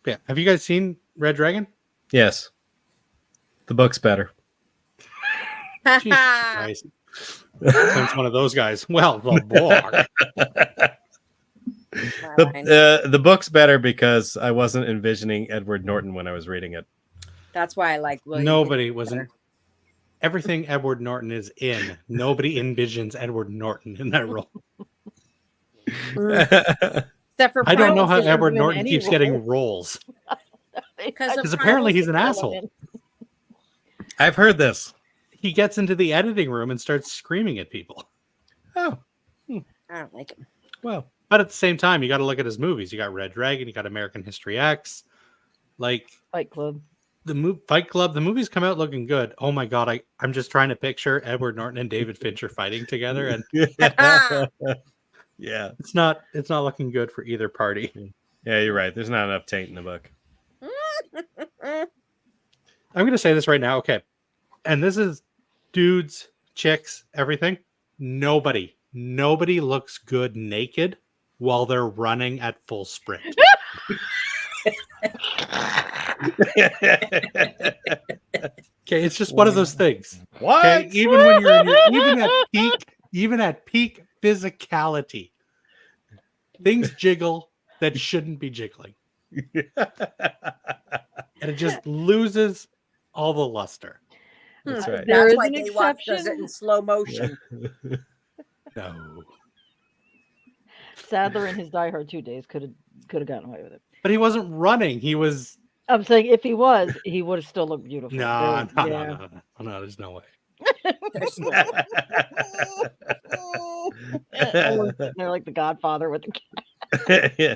Yeah. Have you guys seen Red Dragon? Yes. The book's better. Jesus Christ. It's one of those guys. Well, the book. The book's better because I wasn't envisioning Edward Norton when I was reading it. That's why I like William. Nobody Peterson wasn't. better. Everything Edward Norton is in, nobody envisions Edward Norton in that role. Except for I don't know how Probably Edward in Norton any keeps role. getting roles. Because of Because apparently he's an Primal asshole. I've heard this. He gets into the editing room and starts screaming at people. Oh, I don't like him. well. But at the same time, you got to look at his movies. You got Red Dragon, you got American History X. Like Fight Club. the Fight Club, the movies come out looking good. Oh my god, I'm just trying to picture Edward Norton and David Fincher fighting together, and Yeah. it's not looking good for either party. Yeah, you're right. There's not enough taint in the book. I'm gonna say this right now, okay. And this is dudes, chicks, everything. Nobody looks good naked while they're running at full sprint. Okay, it's just one of those things. What? Okay, even when you're even at peak physicality, things jiggle that shouldn't be jiggling, and it just loses all the luster. That's right. There is That's why an Daywatch does it in exception. slow motion. No, Sadler in his Die Hard 2 days could have gotten away with it. but he wasn't running. He was I'm saying if he was, he would have still looked beautiful. no, Yeah. there's no way. There's no- Always sitting there like the Godfather with the Yeah.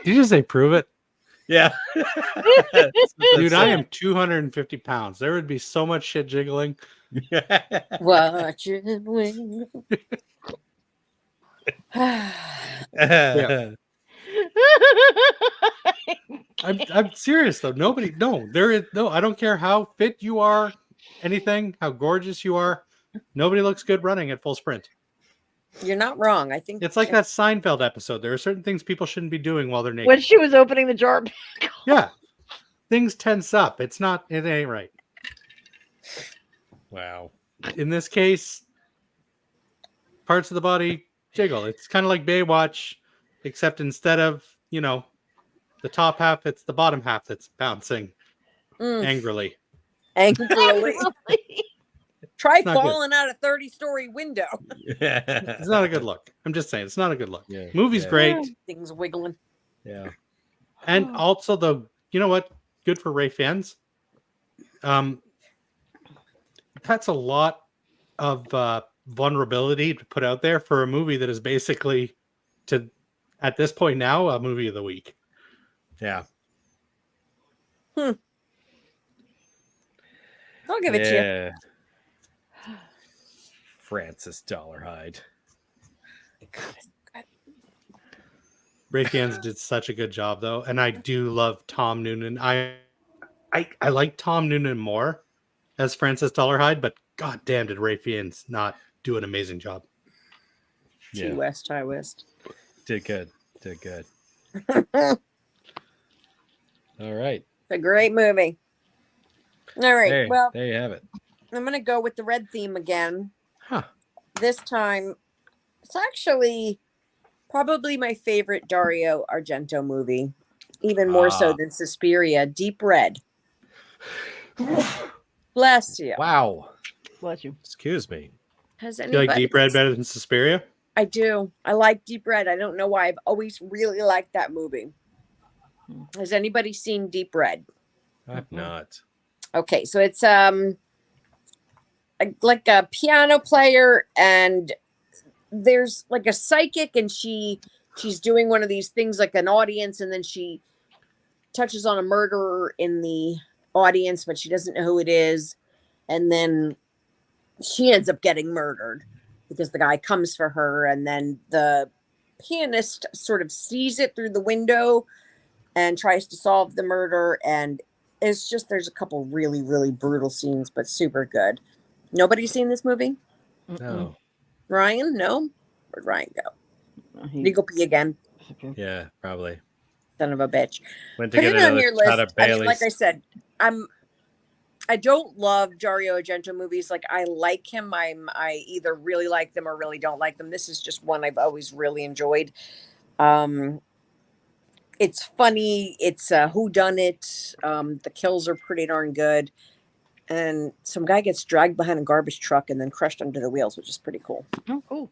Did you just say prove it? Yeah. Dude, I am 250 pounds. There would be so much shit jiggling. Watch it wing. Yeah. I'm serious though. I don't care how fit you are, anything, how gorgeous you are. Nobody looks good running at full sprint. You're not wrong. I think It's like that Seinfeld episode. There are certain things people shouldn't be doing while they're naked. when she was opening the jar. Yeah. Things tense up. It ain't right. Wow. In this case, parts of the body jiggle. It's kind of like Baywatch, except instead of, the top half, it's the bottom half that's bouncing angrily. angrily. Try not good. falling out a 30-story window. It's not a good look. I'm just saying, it's not a good look. Yeah. Movie's Yeah. great. Things wiggling. Yeah. And also you know what? Good for Ray fans. That's a lot of vulnerability to put out there for a movie that is basically, at this point now, a movie of the week. Yeah. I'll give it to you. Yeah. Francis Dollarhide. Ray fans did such a good job though, and I do love Tom Noonan. I like Tom Noonan more as Francis Dollarhide, but god damn did Ray Fiennes not do an amazing job. Yeah. High West. Did good. Did good. It's All right. a great movie. All right. There, Well, there you have it. I'm going to go with the red theme again. Huh. This time, it's actually probably my favorite Dario Argento movie, even more so than Suspiria, Deep Red. Bless you. Wow. Bless you. Excuse me. Has Do you anybody? like Deep Red better than Suspiria? I do. I like Deep Red. I don't know why. I've always really liked that movie. Has anybody seen Deep Red? I've not. Okay, so it's like a piano player, and there's like a psychic, and she's doing one of these things like an audience, and then she touches on a murderer in the audience, but she doesn't know who it is, and then she ends up getting murdered because the guy comes for her, and then the pianist sort of sees it through the window and tries to solve the murder, and it's just, there's a couple really, really brutal scenes, but super good. Nobody seen this movie? No. Ryan? No? Where'd Ryan go? Did he go pee again? Yeah, probably. Son of a bitch. Went to Put get it on another your shot list. of I mean, Bailey's. like I said, I don't love Dario Argento movies. Like, I like him. I either really like them or really don't like them. This is just one I've always really enjoyed. It's funny. It's whodunit. The kills are pretty darn good. And some guy gets dragged behind a garbage truck and then crushed under the wheels, which is pretty cool. Oh, cool.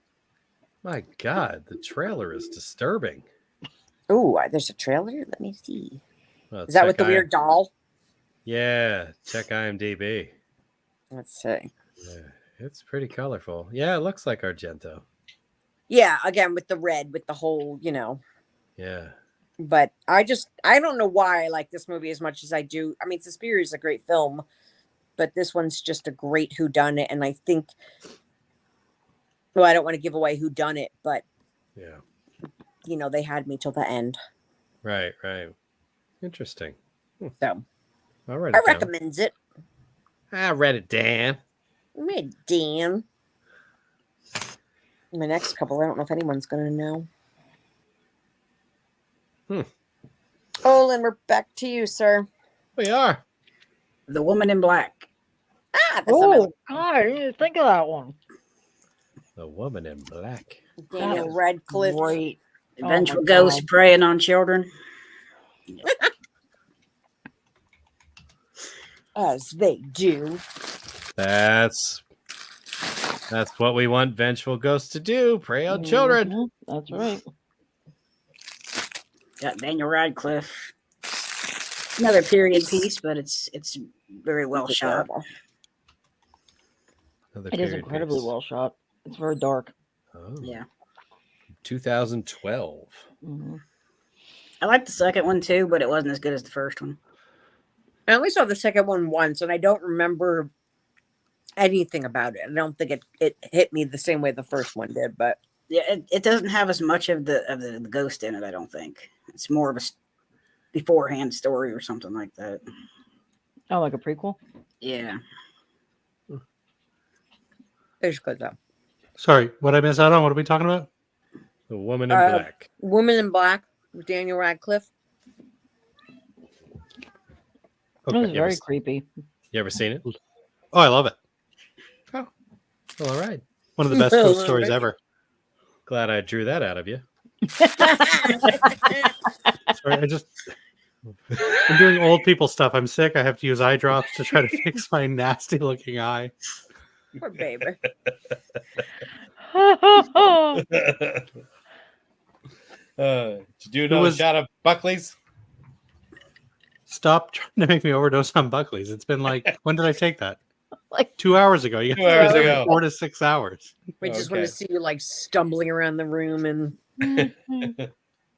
My God, the trailer is disturbing. Ooh, there's a trailer. Let me see. Well, Is that it's with the guy- weird doll? Yeah, check IMDb. Let's see. Yeah, it's pretty colorful. Yeah, it looks like Argento. Yeah, again with the red, with the whole, Yeah. But I don't know why I like this movie as much as I do. I mean, Suspiria is a great film, but this one's just a great whodunit, and I think, well, I don't want to give away who done it, but Yeah. they had me till the end. Right. Interesting. So I'll write I it down. recommend it. I read it, Dan. Me, Dan. My next couple, I don't know if anyone's gonna know. Olin, we're back to you, sir. We are. The Woman in Black. That's something Oh, God, I didn't even think of that one. The Woman in Black. Daniel That was Radcliffe. Great. Oh Vengeful my ghosts God. preying on children. As they do. That's what we want vengeful ghosts to do. Prey on children. Mhm, that's right. Got Daniel Radcliffe. Another period piece, but it's very well shot. Adorable. Another It is period incredibly piece. well shot. It's very dark. Oh, Yeah. 2012. Mhm. I like the second one too, but it wasn't as good as the first one. I only saw the second one once, and I don't remember anything about it. I don't think it hit me the same way the first one did, but Yeah, it doesn't have as much of the ghost in it. I don't think it's more of a beforehand story or something like that. Oh, like a prequel? Yeah. it's good though. Sorry, what I miss out on? What are we talking about? The Woman in Uh, Black. Woman in Black with Daniel Radcliffe. It was You ever, very creepy. you ever seen it? Oh, I love it. Oh, well, all right. One of the best ghost stories ever. Glad I drew that out of you. Sorry, I'm doing old people stuff. I'm sick. I have to use eye drops to try to fix my nasty looking eye. Poor baby. Did you do another shot of Buckley's? Stop trying to make me overdose on Buckley's. It's been like, when did I take that? Like 2 hours ago. You 2 hours ago. 4 to 6 hours. We just want to see you like stumbling around the room and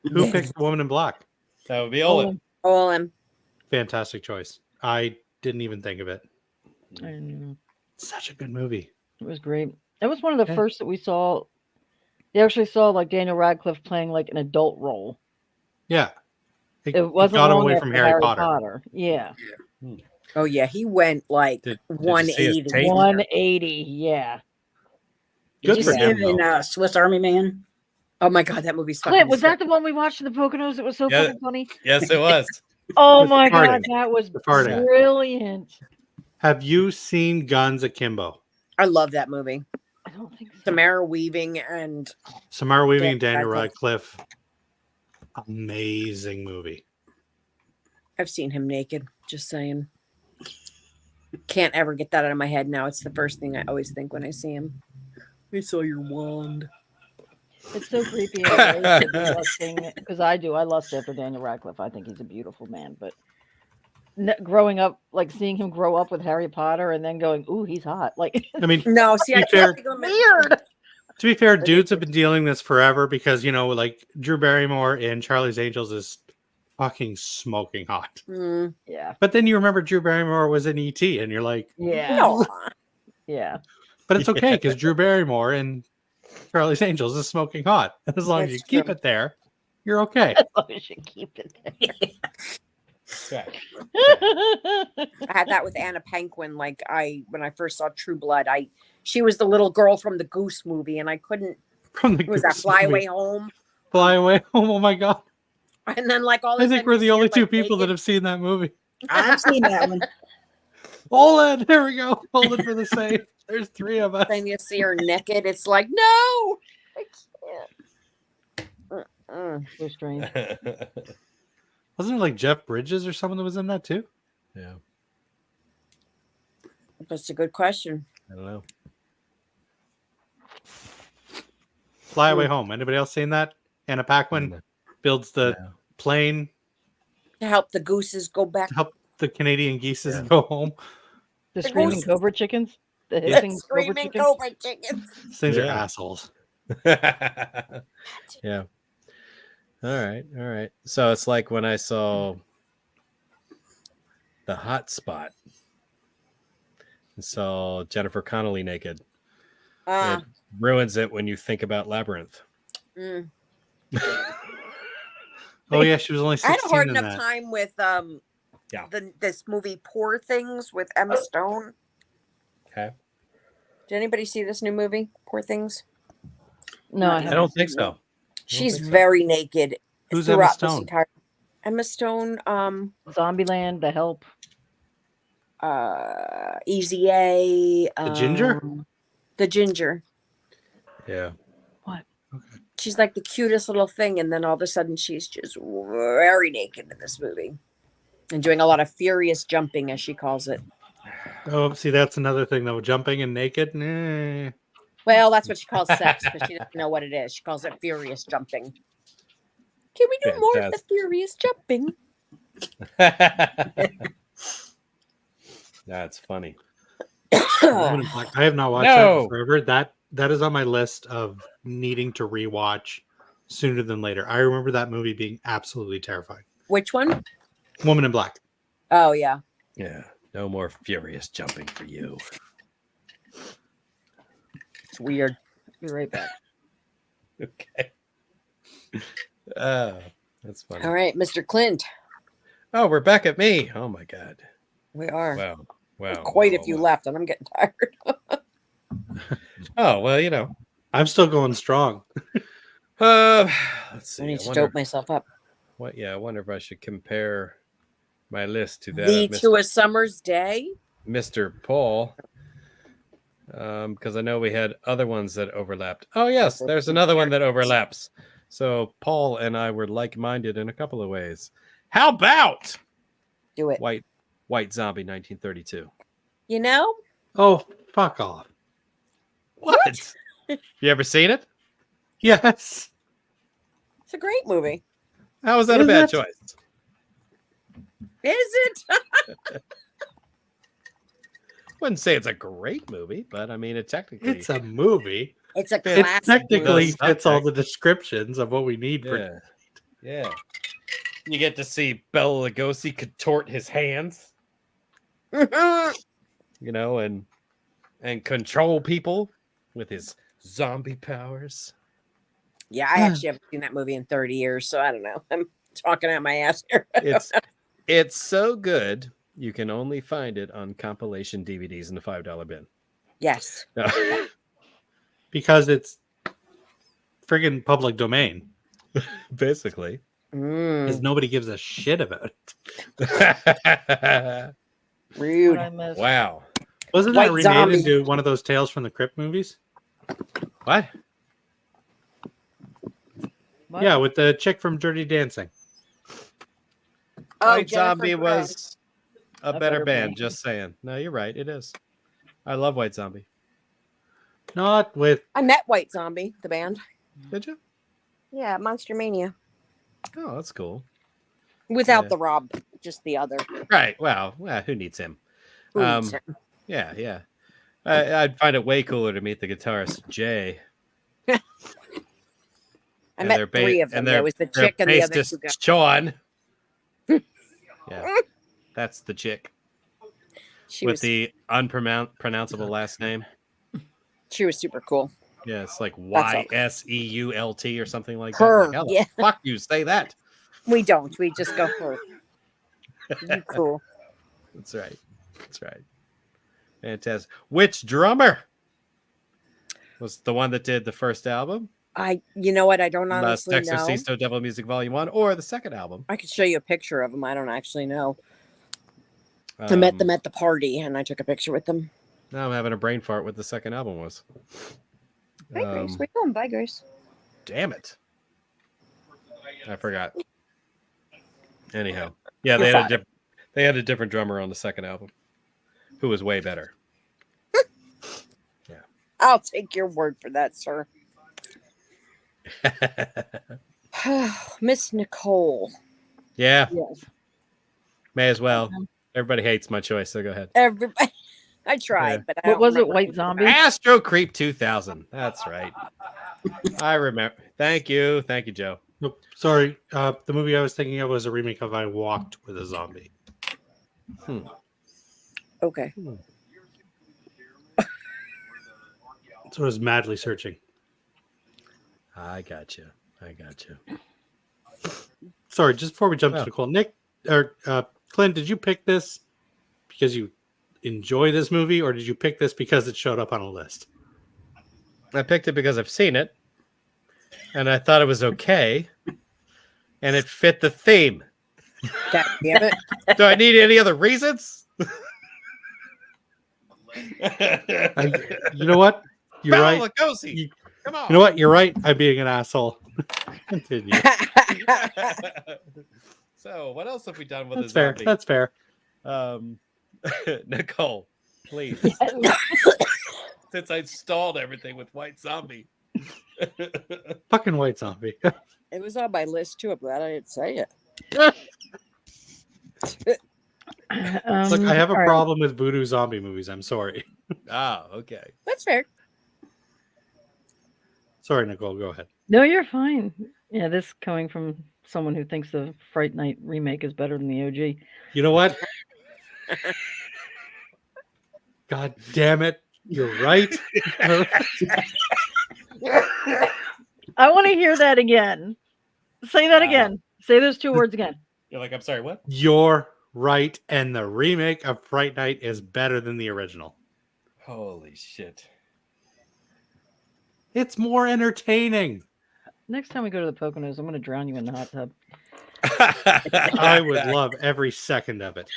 Who picked the Woman in Black? That would be Olin. all in. Fantastic choice. I didn't even think of it. I know. Such a good movie. It was great. It was one of the Yeah. first that we saw. You actually saw like Daniel Radcliffe playing like an adult role. Yeah. It wasn't got long away from after Harry Potter. Yeah. Oh yeah, he went like Did you see his 180. tape? 180. Yeah. Did Good you for see him, him in Swiss Army Man? Oh my god, that movie's fucking Clint, was that sick. the one we watched in the Poconos? It was so Yeah. fucking funny. Yes, it was. Oh With my the farting. God, that was The farting. brilliant. Have you seen Guns Akimbo? I love that movie. I don't think so. Samara Weaving and Samara Weaving Yeah, and Daniel Radcliffe. Radcliffe. Amazing movie. I've seen him naked. Just saying. Can't ever get that out of my head now. It's the first thing I always think when I see him. I saw your wand. It's so creepy because I do. I lust after Daniel Radcliffe. I think he's a beautiful man. But growing up, like seeing him grow up with Harry Potter and then going, "Ooh, he's hot!" Like, I mean, No, see, I be fair- can't think of him. weird. to be fair, dudes have been dealing this forever because, like Drew Barrymore in Charlie's Angels is fucking smoking hot. Mm, Yeah, But then you remember Drew Barrymore was in E.T. and you're like, yeah, no. yeah. but it's okay because Drew Barrymore in Charlie's Angels is smoking hot. And as long as you That's keep true. it there, you're okay. I should keep it there. Right. I had that with Anna Paquin. Like when I first saw True Blood, she was the little girl from the Goose movie, and I couldn't. From the Was that Goose Fly movie. Away Home? Fly Away Home. Oh my God. And then like all. Of a I think sudden we're you the see her, only two like, people that naked. have seen that movie. I've seen that one. Olin, there we go. Olin for the save. There's 3 of us. Then you see her naked. It's like no, I can't. So strange. Wasn't it like Jeff Bridges or someone that was in that too? Yeah, That's a good question. I don't know. Fly Away Home. Anybody else seen that? Anna Paquin No. builds the No. plane To help the gooses go back to help the Canadian geeses Yeah. go home. The The screaming goose- cobra chickens. The Yeah. hissing cobra Screaming chickens. cobra chickens. These things are Yeah. assholes. Yeah. All right. All right. So it's like when I saw The Hot Spot and saw Jennifer Connelly naked. Uh, It ruins it when you think about Labyrinth. mm. Oh yeah, she was only I had a 16 hard in enough that. time with Yeah. this movie Poor Things with Emma Stone. Okay. Did anybody see this new movie, Poor Things? No, I I haven't. don't think so. She's think so. very naked Who's Emma throughout this Stone? entire. Emma Stone, Zombieland, The Help. Easy A. The ginger? The ginger. Yeah. What? She's like the cutest little thing, and then all of a sudden she's just very naked in this movie. And doing a lot of furious jumping, as she calls it. Oh, see, that's another thing though. Jumping and naked. Well, that's what she calls sex, because she doesn't know what it is. She calls it furious jumping. Can we do more of the Fantastic. furious jumping? That's funny. Woman in Black. I have not watched that in forever. That is on my list of needing to rewatch sooner than later. I remember that movie being absolutely terrifying. Which one? Woman in Black. Oh, yeah. Yeah. No more furious jumping for you. It's weird. Be right back. Okay. That's funny. All right, Mr. Clint. Oh, we're back at me. Oh my God. We are. Wow. Wow. Quite wow, a few wow. left, and I'm getting tired. Oh, well, you know. I'm still going strong. Let's see. I need I to wonder, dope myself up. I wonder if I should compare my list to that The of To a Summer's Day. Mr. Paul. Because I know we had other ones that overlapped. Oh, yes, there's another one that overlaps. So Paul and I were like-minded in a couple of ways. How about Do it. White Zombie 1932? You know? Oh, fuck off. What? You ever seen it? Yes. It's a great movie. How was that a Is bad it? choice? Is it? Wouldn't say it's a great movie, but I mean, it technically. It's a movie. It's a It classic technically movie. fits all the descriptions of what we need for. Yeah. Yeah. You get to see Bela Lugosi contort his hands, you know, and control people with his zombie powers. Yeah, I actually haven't seen that movie in 30 years, so I don't know. I'm talking out my ass here. It's so good you can only find it on compilation DVDs in the $5 bin. Yes. Because it's friggin' public domain. Basically. Because nobody gives a shit about it. Rude. What I missed. Wow. Wasn't White that remade Zombie. into one of those Tales from the Crypt movies? What? What? Yeah, with the chick from Dirty Dancing. Oh, White Jennifer Zombie Grey. was a better better band, band. just saying. No, you're right. It is. I love White Zombie. Not with. I met White Zombie, the band. Did you? Yeah, at Monster Mania. Oh, that's cool. Without Yeah. the Rob, just the other. Right. Well, who needs him? Who needs him? Yeah, yeah. I'd find it way cooler to meet the guitarist Jay. I and met their 3 of them. There was the chick and the other bassist, 2 guys. Sean. Yeah, that's the chick She with was the unpronounceable last name. super cool. Yeah, it's like That's all. YSEULT or something like Her, that. Like, how the yeah. fuck you say that? We don't. We just go her. You cool. That's right. That's right. Fantastic. Which drummer was the one that did the first album? You know what? I don't Las honestly know. Exorcisto Devil Music Volume 1, or the second album? I could show you a picture of them. I don't actually know. I met them at the party, and I took a picture with them. Now I'm having a brain fart what the second album was. Bye, Grace. Where you going? Bye, Grace. Damn it. I forgot. Anyhow. Yeah, You're they had a different drummer on the second album who was way better. I'll take your word for that, sir. Miss Nicole. Yeah, Yes. may as well. Everybody hates my choice, so go ahead. Everybody, I tried, but I What don't was it? remember. White Zombie? Astro Creep 2000. That's right. I remember. Thank you, Joe. Nope. Sorry. The movie I was thinking of was a remake of I Walked with a Zombie. Okay. So it was Madly Searching. I got you. Sorry, just before we jump Oh. to Nicole, Nick or Clint, did you pick this because you enjoy this movie, or did you pick this because it showed up on a list? I picked it because I've seen it, and I thought it was okay, and it fit the theme. God damn it. Do I need any other reasons? You know what? You're Bela right. Lugosi. Come on. You know what? You're right. I'm being an asshole. Continue. So, what else have we done with That's a fair. zombie? That's fair. Nicole, please. Since I stalled everything with White Zombie. Fucking White Zombie. It was on my list too. I'm glad I didn't say it. Look, I have a all right. problem with voodoo zombie movies. I'm sorry. Okay. That's fair. Sorry, Nicole. Go ahead. No, you're fine. Yeah, this coming from someone who thinks the Fright Night remake is better than the OG. You know what? God damn it. You're right. I want to hear that again. Say that again. Say those two words again. You're like, I'm sorry, what? You're right. And the remake of Fright Night is better than the original. Holy shit. It's more entertaining. Next time we go to the Poconos, I'm going to drown you in the hot tub. I would love every second of it.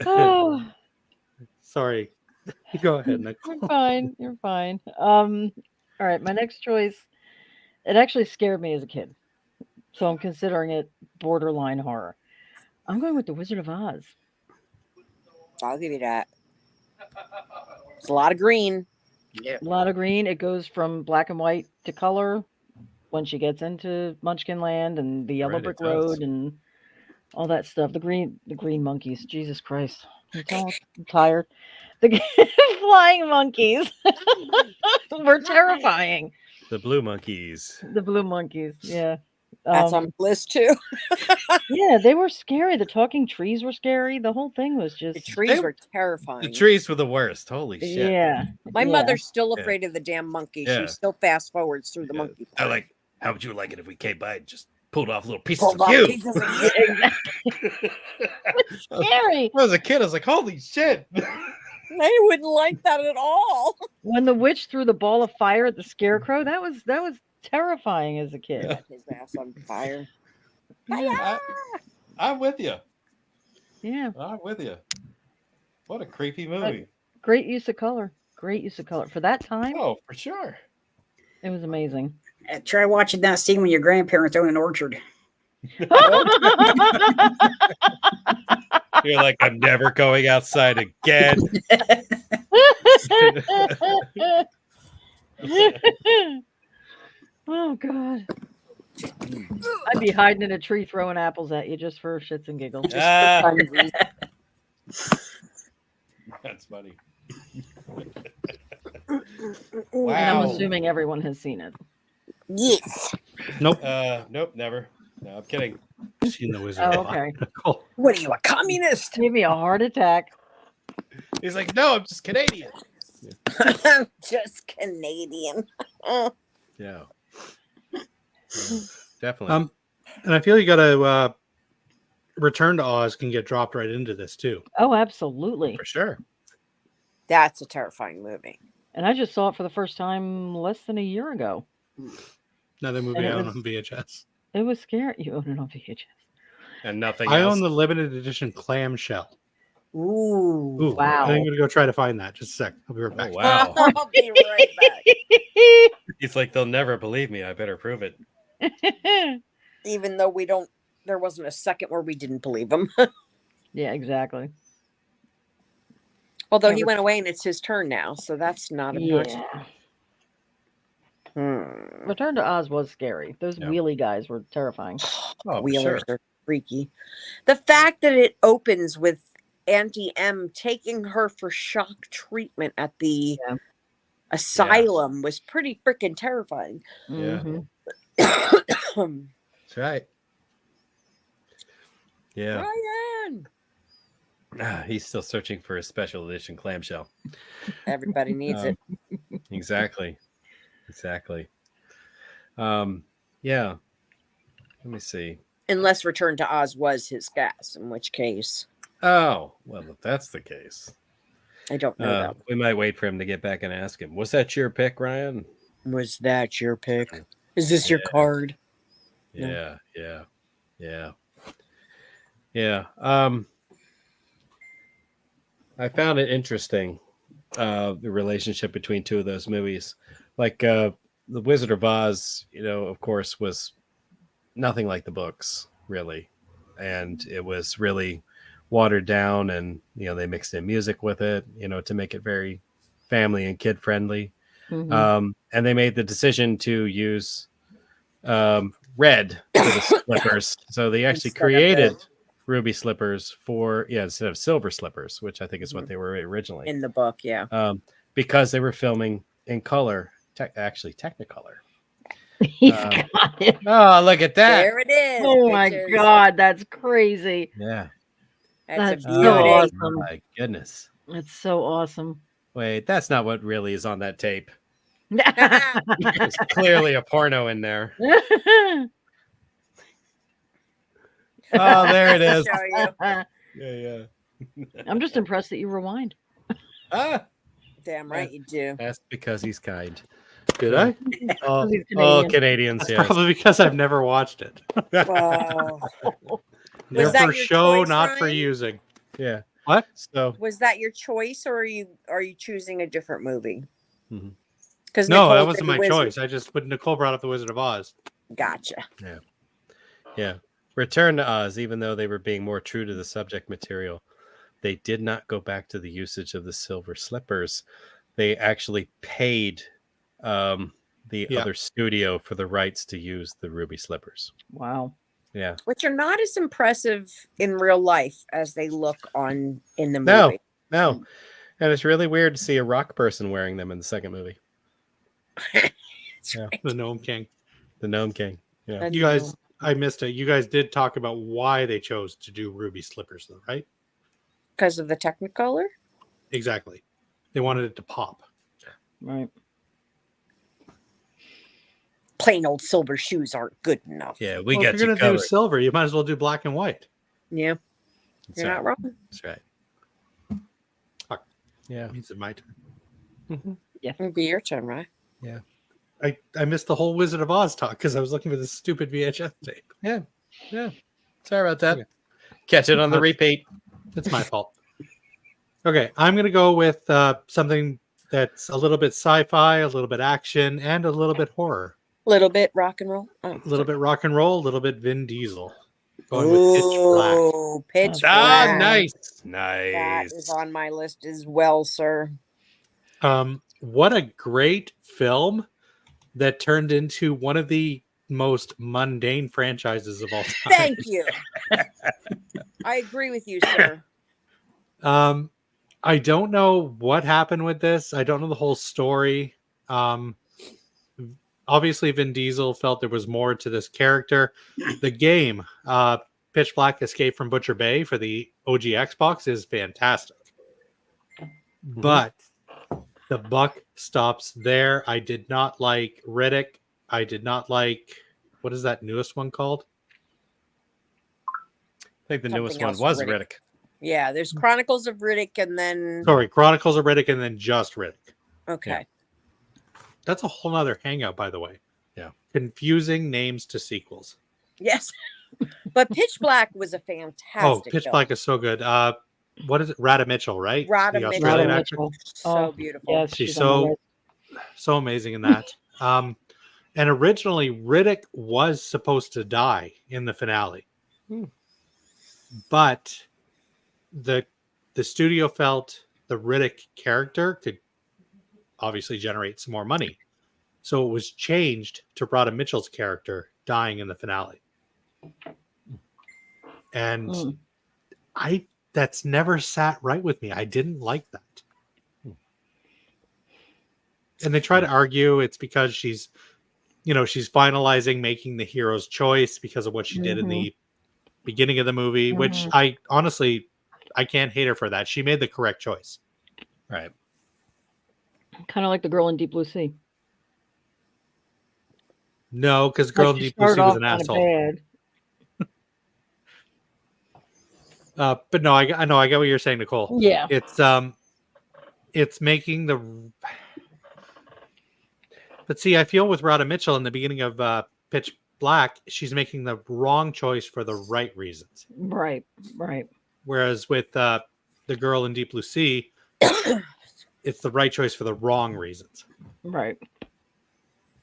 Oh, Sorry. Go ahead, Nicole. you're fine. You're fine. All right, my next choice. It actually scared me as a kid, so I'm considering it borderline horror. I'm going with The Wizard of Oz. I'll give you that. It's a lot of green. Yeah. A lot of green. It goes from black and white to color when she gets into Munchkin Land and the Yellow Right, it Brick does. Road and all that stuff. The green monkeys. Jesus Christ. I'm tired. The flying monkeys were terrifying. The Blue Monkeys. The blue monkeys. Yeah. That's on the list too. Yeah, they were scary. The talking trees were scary. The whole thing was The just trees were terrifying. The trees were the worst. Holy shit. yeah. My yeah. mother's still Yeah. afraid of the damn monkey. Yeah. She still fast forwards through the Yeah. monkey. I like, how would you like it if we came by and just pulled off little pieces Pulled of off you? pieces of you. Scary. When I was a kid, I was like, holy shit. I wouldn't like that at all. When the witch threw the ball of fire at the scarecrow, that was terrifying as a kid. Set his ass on fire. I'm with you. Yeah. I'm with you. What a creepy movie. Great use of color. Great use of color. For that time, Oh, for sure. it was amazing. Try watching that scene when your grandparents own an orchard. You're like, I'm never going outside again. Oh God. I'd be hiding in a tree throwing apples at you just for shits and giggles. Ah, that's funny. And I'm Wow. assuming everyone has seen it. Yes. Nope. Nope, never. No, I'm kidding. Seen the Wizard. Oh, of Oz. okay. Nicole. What are you, a communist? Give me a heart attack. He's like, no, I'm just Canadian. I'm just Canadian. Yeah. Definitely. And I feel you got to Return to Oz can get dropped right into this too. Oh, absolutely. For sure. That's a terrifying movie. And I just saw it for the first time less than a year ago. Another movie And it I own was- on VHS. It was scary. You own it on VHS. And nothing I else. own the limited edition clamshell. Ooh. Ooh, Wow. I'm going to go try to find that. Just a sec. I'll be right Oh, back. wow. I'll be right back. He's like, they'll never believe me. I better prove it. Even though there wasn't a second where we didn't believe him. Yeah, exactly. Although he went away and it's his turn now, so that's not a Yeah. Return to Oz was scary. Those Yeah. wheelie guys were terrifying. Oh, for Wheelers sure. are freaky. The fact that it opens with Auntie M taking her for shock treatment at the Yeah. asylum was pretty freaking terrifying. Yeah. Mhm. That's right. Yeah. Ryan! He's still searching for a special edition clamshell. Everybody needs it. Exactly. Exactly. Yeah. Let me see. Unless Return to Oz was his gas, in which case Oh, well, if that's the case, I don't know that. we might wait for him to get back and ask him. Was that your pick, Ryan? Was that your pick? Is this your Yeah. card? No. Yeah. Yeah. Yeah. Yeah. I found it interesting, the relationship between two of those movies. Like The Wizard of Oz, of course, was nothing like the books, really. And it was really watered down, and they mixed in music with it, to make it very family and kid friendly. Mhm. And they made the decision to use red for the slippers. So they actually Instead of created ruby slippers instead of silver slippers, which I think is what they were originally in the book, yeah. because they were filming in color, actually Technicolor. He's got it. Oh, look at that! There it is. Oh my bitches. God, that's crazy. Yeah. That's a That's beauty. so awesome. My goodness. That's so awesome. Wait, that's not what really is on that tape. Ah, There's clearly a porno in there. Oh, there it is. show you. Yeah. I'm just impressed that you rewind. Ah, Damn right you do. that's because he's kind. Did I? Oh, He's oh Canadian. Canadians, That's yes. probably because I've never watched it. Oh. They're that for your show, choice, not for Ryan? using. Yeah. What? So Was that your choice, or are you choosing a different movie? Mhm. Because No, that wasn't my choice. When Nicole brought up The Wizard of Oz. Gotcha. yeah. Return to Oz, even though they were being more true to the subject material, they did not go back to the usage of the silver slippers. They actually paid the other studio for the rights to use the ruby slippers. Wow. Yeah. Which are not as impressive in real life as they look in the No, movie. no. And it's really weird to see a rock person wearing them in the second movie. Yeah. The Gnome King. The Gnome King. Yeah. You guys, I missed it. You guys did talk about why they chose to do ruby slippers, though, right? Because of the Technicolor? Exactly. They wanted it to pop. Right. Plain old silver shoes aren't good enough. Yeah, we Well, got if you you're gonna covered. do silver, you might as well do black and white. Yeah, That's you're right. not wrong. That's right. Fuck. Yeah. Means it's my turn. It'll be your turn, right? I missed the whole Wizard of Oz talk because I was looking for this stupid VHS tape. Yeah. Sorry about that. Okay. Catch it on the repeat. It's my fault. Okay, I'm gonna go with something that's a little bit sci-fi, a little bit action, and a little bit horror. Little bit rock and roll. Oh, A little bit rock and roll, a little bit Vin Diesel. Going with Pitch Black. Ooh, Pitch Ah, Black. nice. That Nice. is on my list as well, sir. What a great film that turned into one of the most mundane franchises of all time. Thank you. I agree with you, sir. I don't know what happened with this. I don't know the whole story. Obviously, Vin Diesel felt there was more to this character. The game, Pitch Black Escape from Butcher Bay for the OG Xbox, is fantastic. But the buck stops there. I did not like Riddick. I did not like, what is that newest one called? I think the newest Something one else, was Riddick. Riddick. Yeah, there's Chronicles of Riddick, and then Sorry, Chronicles of Riddick and then just Riddick. okay. That's a whole nother hangout, by the way. Yeah. Confusing names to sequels. Yes, but Pitch Black was a fantastic. Oh, Pitch film. Black is so good. What is it? Rada Mitchell, right? Rada The Mitchell. Australian Rada actor. Mitchell. So Oh, beautiful. Yes, She's on the so list. so amazing in that. And originally Riddick was supposed to die in the finale. But the studio felt the Riddick character could obviously generate some more money. So it was changed to Rhoda Mitchell's character dying in the finale. And that's never sat right with me. I didn't like that. And they try to argue it's because she's finalizing making the hero's choice because of what she did in the beginning of the movie, which I can't hate her for that. She made the correct choice. Right. Kind of like the girl in Deep Blue Sea. No, because Girl in Deep Blue Sea was an asshole. But no, I get what you're saying, Nicole. Yeah. It's making the. But see, I feel with Rhoda Mitchell in the beginning of Pitch Black, she's making the wrong choice for the right reasons. Right. Whereas with the girl in Deep Blue Sea, it's the right choice for the wrong reasons. Right.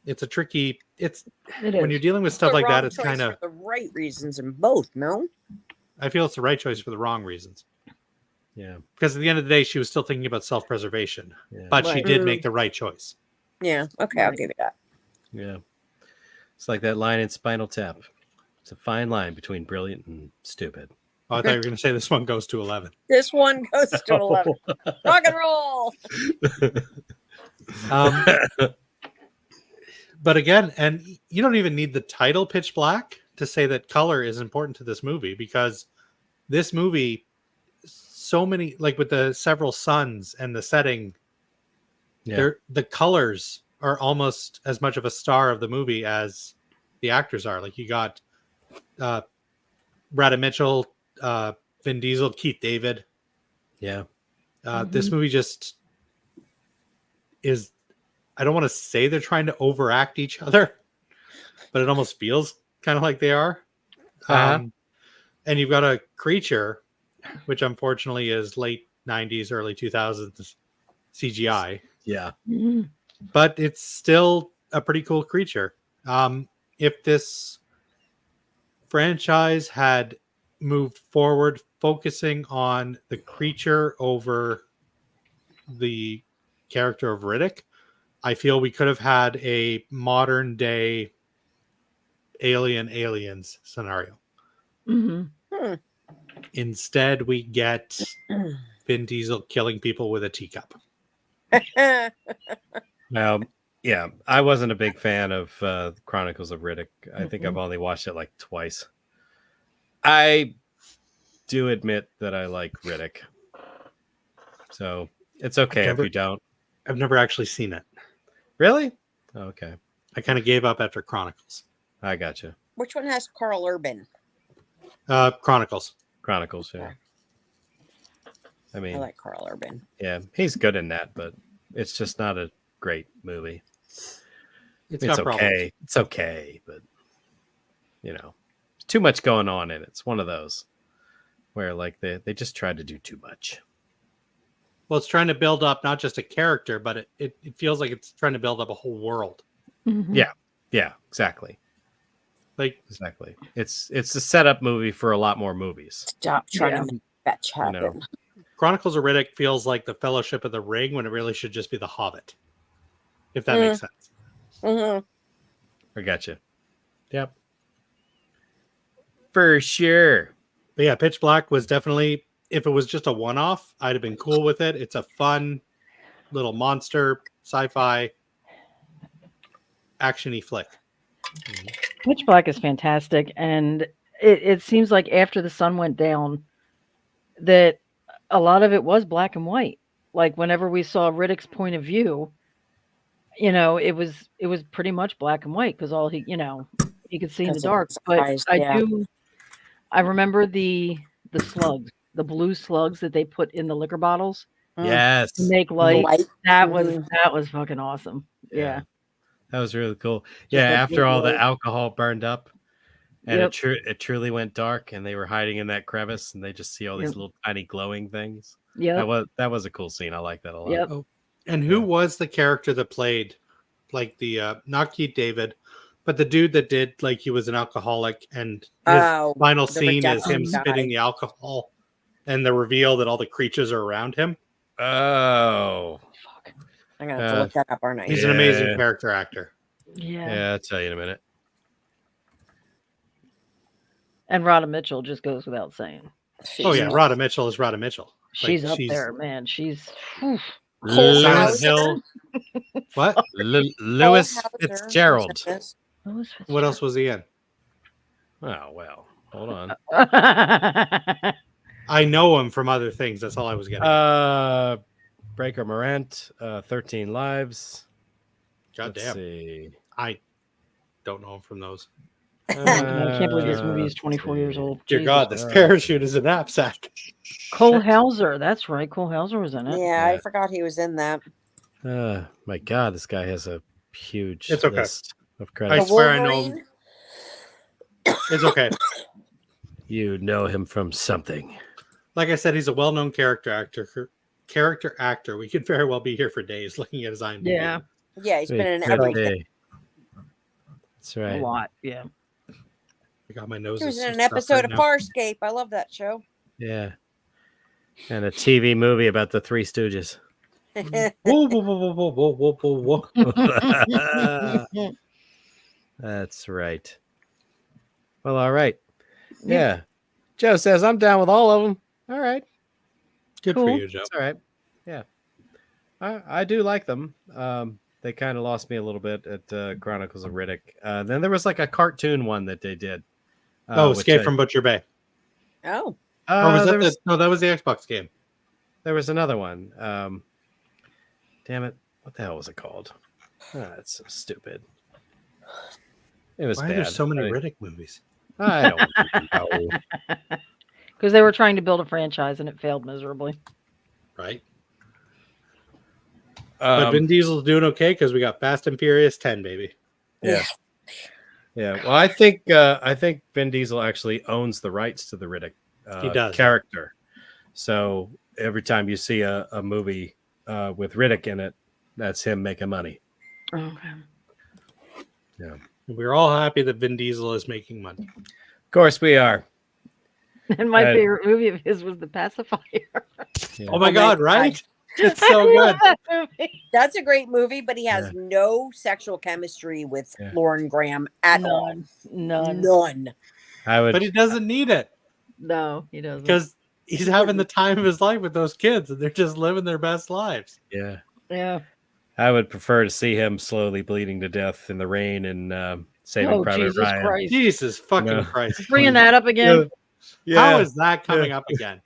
It's a tricky. It is. When you're dealing with stuff like that, it's choice kind of for the right reasons in both. No, I feel it's the right choice for the wrong reasons. Yeah. Because at the end of the day, she was still thinking about self-preservation, Yeah. but she Right. did make the right choice. yeah, okay, I'll give you that. Yeah. It's like that line in Spinal Tap. It's a fine line between brilliant and stupid. Oh, I thought you were going to say this one goes to 11. This one goes to 11. Rock and roll. But again, and you don't even need the title Pitch Black to say that color is important to this movie, because this movie, so many, like with the several suns and the setting, the colors are almost as much of a star of the movie as the actors are. Like you got Rhoda Mitchell, Vin Diesel, Keith David. Yeah. This movie just is, I don't want to say they're trying to overact each other, but it almost feels kind of like they are. And you've got a creature, which unfortunately is late 90s, early 2000s CGI. Yeah. But it's still a pretty cool creature. If this franchise had moved forward focusing on the creature over the character of Riddick, I feel we could have had a modern day aliens scenario. Instead, we get Vin Diesel killing people with a teacup. Well, yeah, I wasn't a big fan of Chronicles of Riddick. I think I've only watched it like twice. I do admit that I like Riddick, so it's okay if you don't. I've never actually seen it. Really? Oh, okay. I kind of gave up after Chronicles. I gotcha. Which one has Carl Urban? Chronicles. Chronicles, yeah. I mean, I like Carl Urban. Yeah, he's good in that, but it's just not a great movie. It's okay. problems. It's okay, but too much going on in it. It's one of those where like they just try to do too much. Well, it's trying to build up not just a character, but it feels like it's trying to build up a whole world. Yeah, exactly. Exactly. It's a setup movie for a lot more movies. Stop trying to make fetch happen. Chronicles of Riddick feels like the Fellowship of the Ring when it really should just be the Hobbit. If that makes sense. I gotcha. Yep. For sure. But yeah, Pitch Black was definitely, if it was just a one-off, I'd have been cool with it. It's a fun little monster sci-fi action-y flick. Pitch Black is fantastic, and it seems like after the sun went down that a lot of it was black and white. Like whenever we saw Riddick's point of view, it was pretty much black and white because all he could see in the dark. But I remember the slugs, the blue slugs that they put in the liquor bottles. Yes. To make light. That was fucking awesome. Yeah. That was really cool. Yeah, after all the alcohol burned up and it truly went dark and they were hiding in that crevice and they just see all these little tiny glowing things. Yeah. That was a cool scene. I like that a lot. Yep. Oh, and who was the character that played like the not Keith David, but the dude that did like he was an alcoholic and his final scene is him spitting the alcohol and the reveal that all the creatures are around him? Oh. Fuck. I'm gonna have to look that up, aren't I? He's an amazing character actor. Yeah, I'll tell you in a minute. And Rhoda Mitchell just goes without saying. Oh yeah, Rhoda Mitchell is Rhoda Mitchell. She's up there, man. She's Cole Lewis Silent Hauser. Hill. What? Lewis Hauser Fitzgerald. was in this. What else was he in? Oh well, hold on. I know him from other things. That's all I was getting. Breaker Morant, 13 Lives. God Let's damn. see. I don't know him from those. I can't believe this movie is 24 years old. Dear Jesus. God, this parachute is a knapsack. Cole Hauser. That's right. Cole Hauser was in it. Yeah, I forgot he was in that. My God, this guy has a huge It's okay. list of I credits. swear I know him. It's okay. You know him from something. Like I said, he's a well-known character actor. We could very well be here for days looking at his IMDb. Yeah. Yeah, he's been in Hey, everything. That's right. A lot. Yeah. I got my nose. He was in an episode of Farscape. I love that show. Yeah. And a TV movie about the Three Stooges. Whoa, whoa, whoa, whoa, whoa, whoa, whoa, whoa. That's right. Well, all right. Yeah. Joe says, I'm down with all of them. All right. Good Cool. for you, Joe. That's all right. Yeah. I do like them. They kind of lost me a little bit at Chronicles of Riddick. Then there was like a cartoon one that they did. Escape from Butcher Bay. Oh. Or was that no, that was the Xbox game. There was another one. Damn it. What the hell was it called? It's so stupid. It was Why bad. are there so many Riddick movies? I don't know. Because they were trying to build a franchise and it failed miserably. Right. But Vin Diesel's doing okay because we got Fast and Furious 10, baby. Yeah. Yeah. Well, I think Vin Diesel actually owns the rights to the Riddick He does. character. So every time you see a movie with Riddick in it, that's him making money. Okay. Yeah. We're all happy that Vin Diesel is making money. Of course we are. And my favorite movie of his was The Pacifier. Yeah. Oh my God, right? It's so good. That movie. That's a great movie, but he has no sexual chemistry with Lauren Graham at all. None. But he doesn't need it. No, he doesn't. Because he's having the time of his life with those kids and they're just living their best lives. Yeah. Yeah. I would prefer to see him slowly bleeding to death in the rain and Saving Private Jesus Ryan. Christ. Jesus fucking Christ. Bringing that up again. Yeah. How is that coming up again?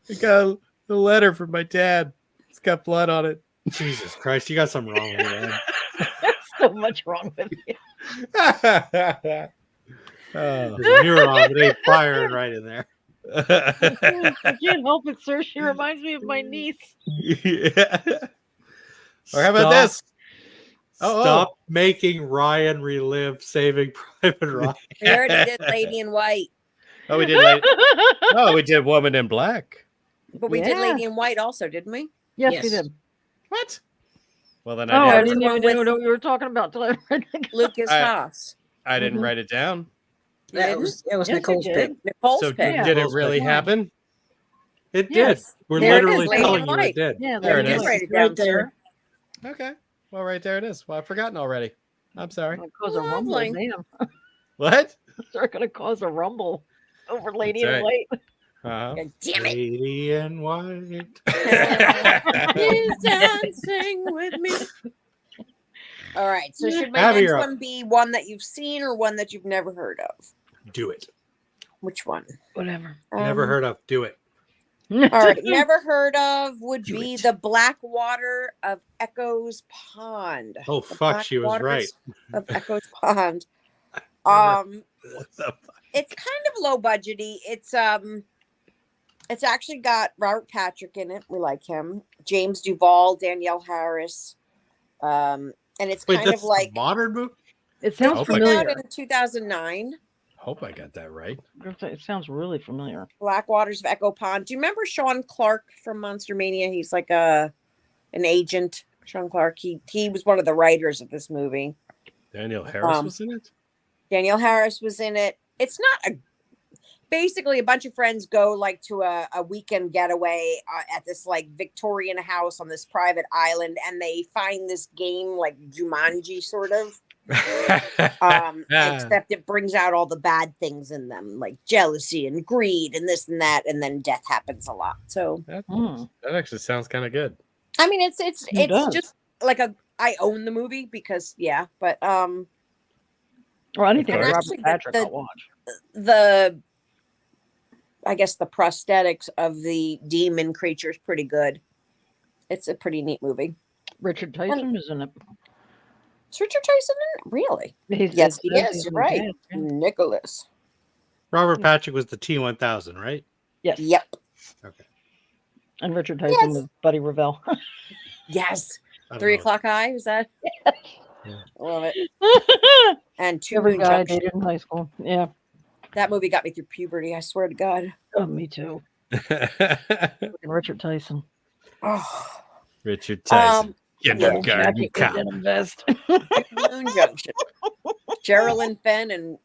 I got a letter from my dad. It's got blood on it. Jesus Christ, you got something wrong with you, man. So much wrong with you. Oh. There's a mirror on, but they firing right in there. I can't help it, sir. She reminds me of my niece. Yeah. Or how about this? Stop making Ryan relive Saving Private Ryan. We already did Lady in White. Oh, we did. We did Woman in Black. But we did Lady in White also, didn't we? Yes, we did. What? Well, then I I didn't didn't. even know what you were talking about till I read it. Lucas Haas. I didn't write it down. That was Yes, Nicole's you did. pick. Nicole's So pick. did it really happen? It Yes. did. We're There it literally is, Lady telling in you White. it did. Yeah, There it You is. can write it Right down, sir. Okay. Well, right there it is. Well, I've forgotten already. I'm sorry. It's gonna cause a rumble. Lovely. Damn. What? They're going to cause a rumble over Lady That's in right. White. Uh-huh. God damn it. Lady in White. He's dancing with me. All right. So should my Abby, next you're up. one be one that you've seen or one that you've never heard of? Do it. Which one? Whatever. Never heard of. Do it. All right. Never heard of would Do be it. the Black Water of Echoes Pond. Oh, The fuck. Black She was Waters right. Of Echoes Pond. What the fuck? It's kind of low budgety. It's actually got Robert Patrick in it. We like him. James Duvall, Danielle Harris. And it's Wait, kind that's of like a modern movie? It it sounds came familiar. out in 2009. Hope I got that right. It sounds really familiar. Black Waters of Echo Pond. Do you remember Sean Clark from Monster Mania? He's like an agent. Sean Clark. He was one of the writers of this movie. Daniel Harris was in it? Danielle Harris was in it. It's basically a bunch of friends go like to a weekend getaway at this like Victorian house on this private island, and they find this game like Jumanji sort of. Except it brings out all the bad things in them, like jealousy and greed and this and that, and then death happens a lot. So that actually sounds kind of good. I mean, it's does. just like I own the movie because but Or anything And with Robert actually Patrick, I'll watch. I guess the prosthetics of the demon creature is pretty good. It's a pretty neat movie. Richard Tyson is in it. Is Richard Tyson in it? Really? Yes, he is. You're right. Nicholas. Robert Patrick was the T-1000, right? Yes. Yep. Okay. And Richard Tyson Yes. was Buddy Revell. Yes. I don't 3 know. o'clock high. Is that? Yeah. Love it. And Two Every Moon guy I Junction. dated in high school. Yeah. That movie got me through puberty. I swear to God. Oh, me too. Fucking Richard Tyson. Oh, Richard Tyson. yeah. Kindergarten cop. Denim vest. Moon Junction. Geraldine Fenn and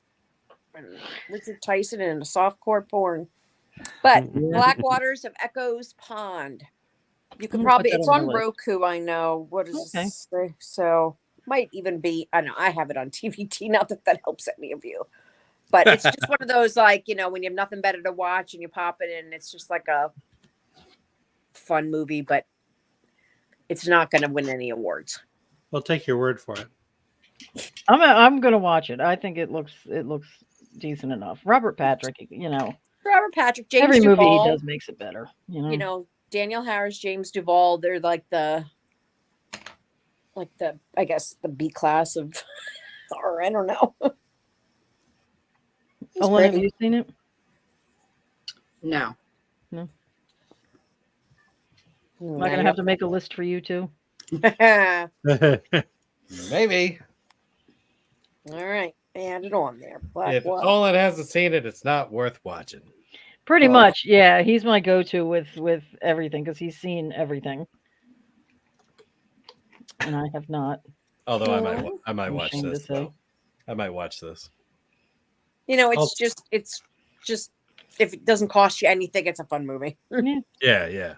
Richard Tyson in a softcore porn. But Yeah. Black Waters of Echoes Pond. You could I'm gonna probably, put that it's on on my list. Roku, I know. What is Okay. this? So might even be, I know, I have it on TVT, not that that helps any of you. But it's just one of those, like, you know, when you have nothing better to watch and you pop it in, it's just like a fun movie, but it's not going to win any awards. We'll take your word for it. I'm gonna watch it. I think it looks decent enough. Robert Patrick, you know, Robert Patrick, James every movie Duvall, he does makes it better. you know, Daniel Harris, James Duvall, they're like the I guess the B class of or I don't know. He's Olin, have pretty. you seen it? No. Am I gonna have to make a list for you too? Maybe. All right, add it on there. Black If Water. Olin hasn't seen it, it's not worth watching. Pretty Oh. much, yeah. He's my go-to with everything because he's seen everything, and I have not. Although No. I might I'm watch ashamed to this. say. Though. I might watch this. You know, I'll- it's just if it doesn't cost you anything, it's a fun movie. Yeah, yeah.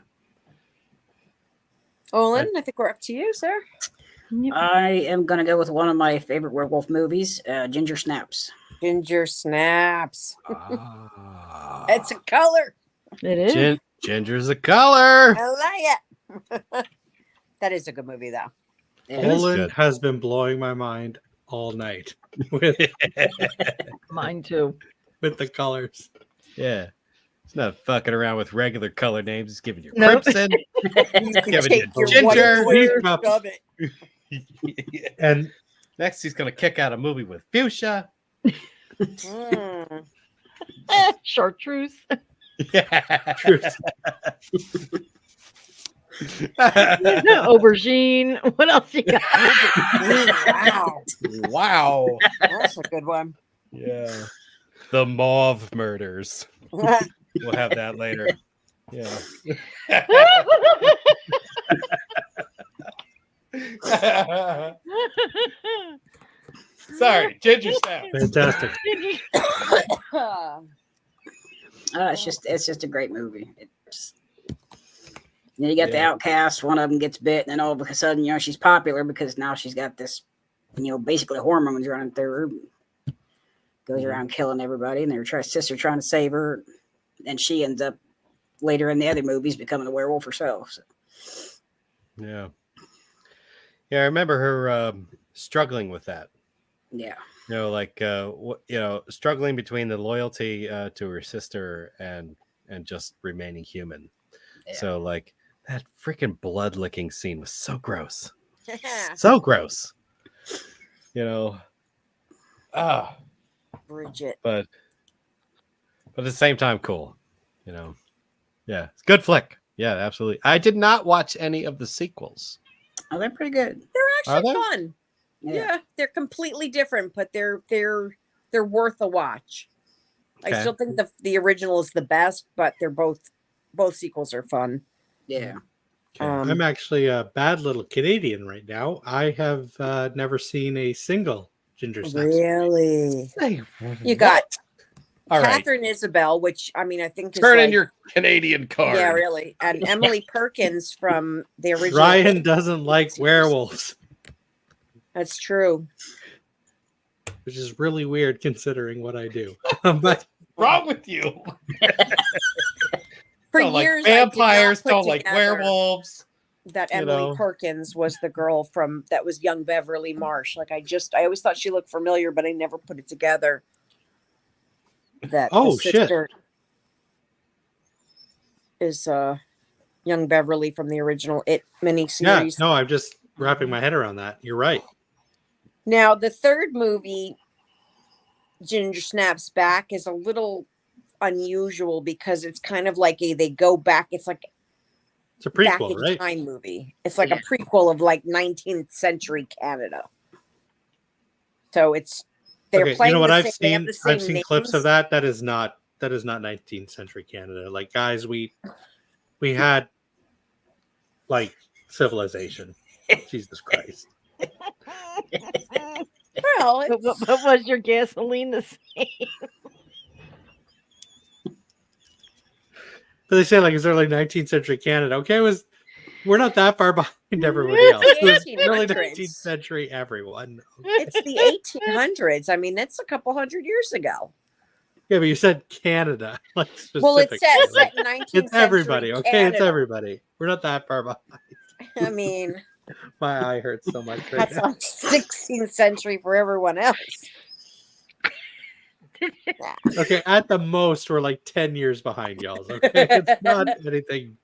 Olin, I think we're up to you, sir. Yep. I am going to go with one of my favorite werewolf movies, Ginger Snaps. Ginger Snaps. Ah. It's a color. It is. Ginger's a color. I like it. That is a good movie, though. Yeah, It is Olin good. has been blowing my mind all night with Mine too. the colors. Yeah. It's not fucking around with regular color names. It's giving you Nope. crimson. You can Give it take to your Ginger. white square and Cups. shove it. And Next, he's going to kick out a movie with fuchsia. Mm. Chartreuse. Yeah. Aubergine. What else you got? Wow, Wow. that's a good one. Yeah. The Mauve Murders. We'll have that later. Yeah. Sorry, Ginger Snap. fantastic. it's just a great movie. It's, you got the outcasts. One of them gets bit, and then all of a sudden, she's popular because now she's got this, basically hormones running through her. Goes around killing everybody, and their sister trying to save her, and she ends up later in the other movies becoming a werewolf herself. So. Yeah. Yeah, I remember her struggling with that. Yeah. Struggling between the loyalty to her sister and just remaining human. Yeah. So like that freaking blood licking scene was so gross. So gross. Bridget. But at the same time, cool. Yeah, it's a good flick. Yeah, absolutely. I did not watch any of the sequels. Oh, they're pretty good. They're actually Are they? fun. Yeah, they're completely different, but they're worth a watch. Okay. I still think the original is the best, but they're both sequels are fun. Yeah. I'm actually a bad little Canadian right now. I have never seen a single Ginger Snaps. Really? Hey, You got All right. Catherine Isabel, which I mean, I think is Turn in like, your Canadian card. yeah, really, and Emily Perkins from the original. Ryan doesn't like werewolves, That's true. which is really weird considering what I do. But Wrong with you? For Don't like years, vampires, I did not don't put like together werewolves. that you Emily know. Perkins was the girl from that was young Beverly Marsh. Like I always thought she looked familiar, but I never put it together. That Oh, the shit. sister is young Beverly from the original It yeah, miniseries. no, I'm just wrapping my head around that. You're right. Now the third movie, Ginger Snaps Back, is a little unusual because it's kind of like they go back. It's like It's a back prequel, in right? time movie. It's like Yeah. a prequel of like 19th century Canada. So they're Okay, playing you know what the I've same, they have seen? the same I've seen names. clips of that. That is not 19th century Canada. Like, guys, we had like civilization. Jesus Christ. Well, But was your gasoline the same? But they say like it's early 19th century Canada. Okay, we're not that far behind everybody else. It's It the was early 1800s. 19th century everyone. it's the 1800s. I mean, that's a couple hundred years ago. Yeah, but you said Canada. Like Well, it specifically. says Like, set in 19th it's everybody. century Okay, it's Canada. everybody. We're not that far behind. I mean, My eye hurts so much right that's now. like 16th century for everyone else. Okay, at the most, we're like 10 years behind y'all. Okay, it's not anything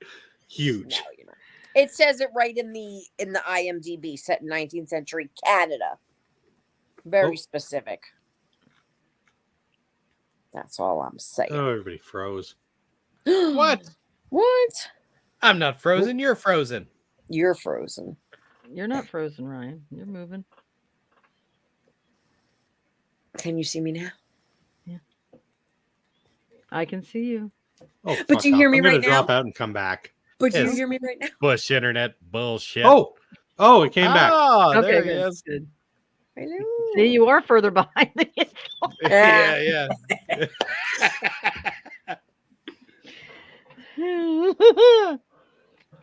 huge. No, you know. It says it right in the IMDb, set in 19th century Canada. Very specific. That's all I'm saying. Oh, everybody froze. What? What? I'm not frozen. You're frozen. You're frozen. You're not frozen, Ryan. You're moving. Can you see me now? I can see you. Oh, But fuck do you off. hear me I'm gonna right drop now? out and come back. But do you Yes. hear me right now? Bush internet bullshit. Oh, it came back. Oh, there Okay, he good. is. Good. Hello. See, you are further behind than you thought. Yeah.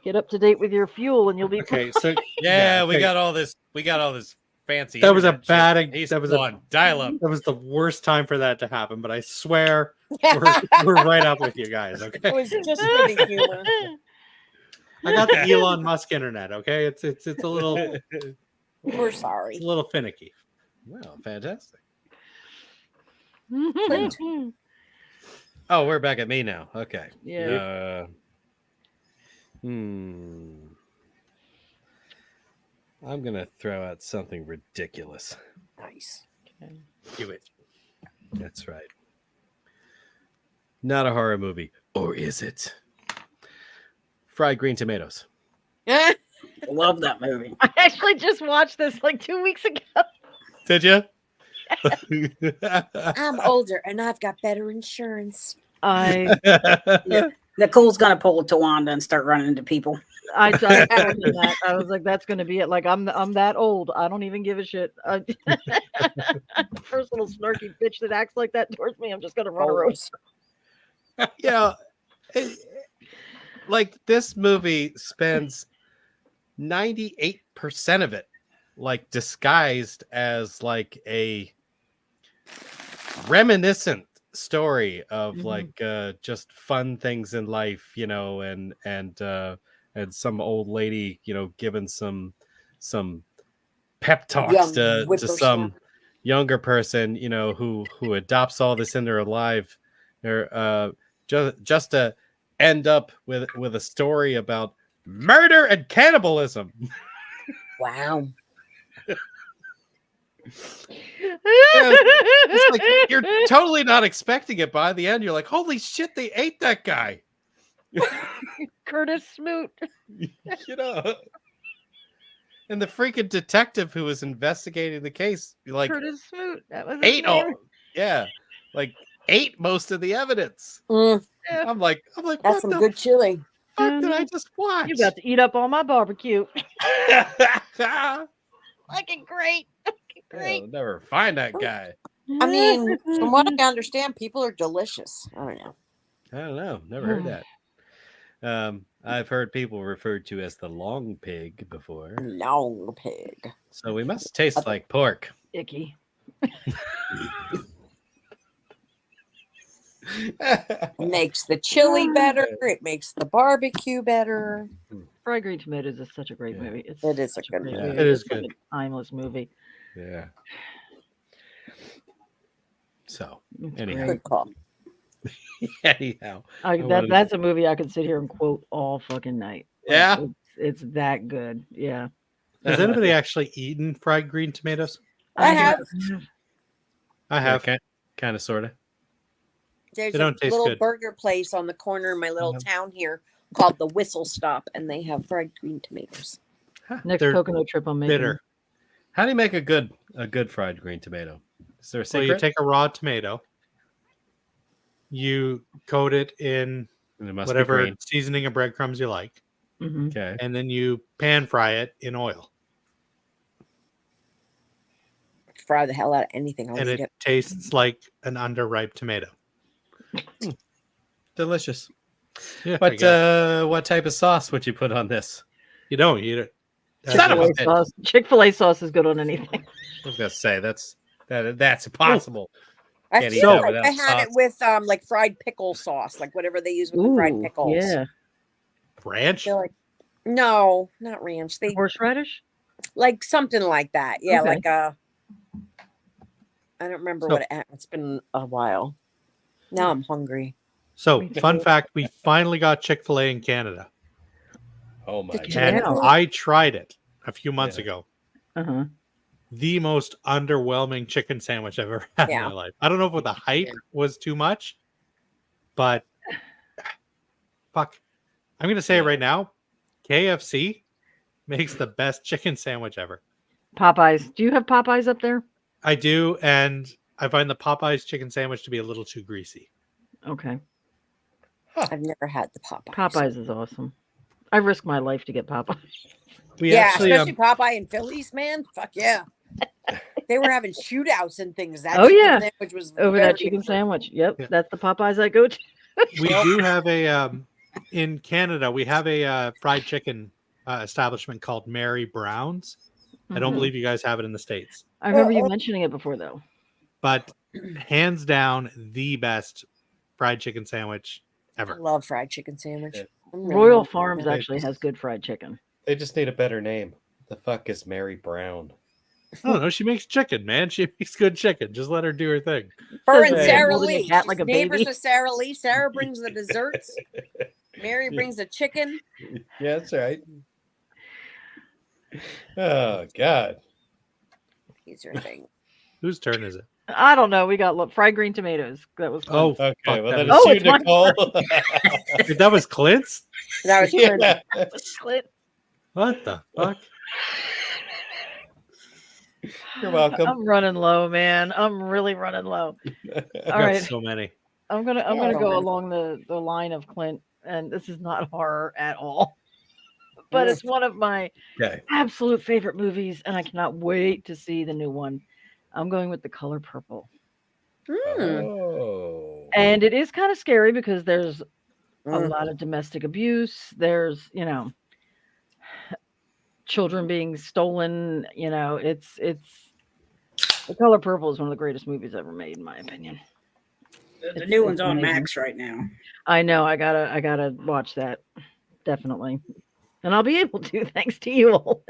Get up to date with your fuel, and you'll be Okay, so Yeah, we okay. got all this. We got all this fancy. That was a internet shit. bad- He's that was a- on dial up. that was the worst time for that to happen. But I swear we're right up with you guys. It Okay, was just for the humor. I got the Elon Musk internet. Okay, it's a little We're sorry. finicky. Well, fantastic. Oh, we're back at me now. Okay. Yeah. I'm gonna throw out something ridiculous. Nice. Do it. That's right. Not a horror movie, or is it? Fried green tomatoes. Love that movie. I actually just watched this like 2 weeks ago. Did you? I'm older and I've got better insurance. Nicole's gonna pull a Tawanda and start running into people. I told him that. I was like, that's going to be it. Like, I'm that old. I don't even give a shit. First little snarky bitch that acts like that towards me, I'm just going to run her over. Yeah. Like this movie spends 98% of it like disguised as like a reminiscent story of like just fun things in life, you know, and some old lady, you know, giving some pep talks to some younger person, you know, who adopts all this into her life, or just to end up with a story about murder and cannibalism. Wow. It's like you're totally not expecting it. By the end, you're like, holy shit, they ate that guy. Curtis Smoot. You know, and the freaking detective who was investigating the case, like Curtis Smoot. That was his ate all, name. like ate most of the evidence. Mm, I'm like, that's what some the good chili. fuck did I just watch? You got to eat up all my barbecue. I'll Fucking great. Fucking great. never find that guy. I mean, from what I understand, people are delicious. I don't know. I don't know. Never heard that. I've heard people referred to as the long pig before. Long pig. So we must taste like pork. Icky. Makes the chili better. It makes the barbecue better. Fried Green Tomatoes is such a great movie. It is a such good great movie. movie. It is It's like good. a timeless movie. Yeah. So, It's anyhow. great. Good call. Anyhow. wanted- That's a movie I could sit here and quote all fucking night. Like, Yeah? it's that good. Yeah. Has anybody actually eaten fried green tomatoes? I have. I have. Kind of, sort of. There's They a don't taste little good. burger place on the corner of my little town here called the Whistle Stop, and they have fried green tomatoes. Next They're coconut trip I'm making. Bitter. How do you make a good fried green tomato? Is there a So secret? you take a raw tomato, you coat it in And it must be whatever green. seasoning and breadcrumbs you like, Mhm. Okay. and then you pan fry it in oil, Fry the hell out of anything. I'll and eat it it. tastes like an underripe tomato. Delicious. Yeah, I But guess. what type of sauce would you put on this? You don't eat it. Son of a Chick-fil-A bitch. sauce. Chick-fil-A sauce is good on anything. I was gonna say that's impossible. I Can't eat feel that like without I had it sauce. with like fried pickle sauce, like whatever they use with the fried Ooh, pickles. yeah. I Ranch? feel like no, not ranch. They Horseradish? like something like that. Yeah, Okay. like I don't remember So- what it's been a while. Now I'm hungry. So, Me fun too. fact: we finally got Chick-fil-A in Canada, Oh my Did you god. and know? I tried it a few months Yeah. ago. Uh-huh. The most underwhelming chicken sandwich I've ever had in Yeah. my life. I don't know if the hype was too much, but fuck. I'm gonna say it right now, KFC makes the best chicken sandwich ever. Popeyes. Do you have Popeyes up there? I do, and I find the Popeyes chicken sandwich to be a little too greasy. Okay. I've never had the Popeyes. Popeyes is awesome. I risk my life to get Popeyes. We Yeah, actually, especially Popeye and Phillies, man. Fuck yeah. They were having shootouts and things. That Oh, chicken yeah. sandwich was Over very that chicken good. sandwich. Yep. Yeah. That's the Popeyes I go to. we do have a in Canada. We have a fried chicken establishment called Mary Brown's. I don't Mhm. believe you guys have it in the States, I remember you mentioning it before, though. but hands down the best fried chicken sandwich I ever. love fried chicken sandwich. Yeah. I'm really Royal hungry Farms now. actually has good fried chicken. They just need a better name. The fuck is Mary Brown? I don't know. She makes chicken, man. She makes good chicken. Just let her do her thing. Her Says and the man Sarah holding a Lee. cat She's like a neighbors baby. with Sarah Lee. Sarah brings the desserts. Mary brings the chicken. Yeah, that's right. Oh god. He's her thing. Whose turn is it? I don't know. We got fried green tomatoes. That was Oh, fun. Okay, fuck, well that then was- it's Oh, you, it's my Nicole. Wait, that was Clint's? That was Clint. Yeah. What the fuck? You're welcome. I'm running low, man. I'm really running low. I All got right. so many. I'm gonna Yeah, go man. along the line of Clint, and this is not horror at all. But Mm. it's one of my Okay. absolute favorite movies, and I cannot wait to see the new one. I'm going with The Color Purple. Oh. And it is kind of scary because there's a Mm. lot of domestic abuse. There's, children being stolen. It's The Color Purple is one of the greatest movies ever made, in my opinion. The new one's on amazing. Max right now. I know. I gotta watch that, definitely, and I'll be able to thanks to you all.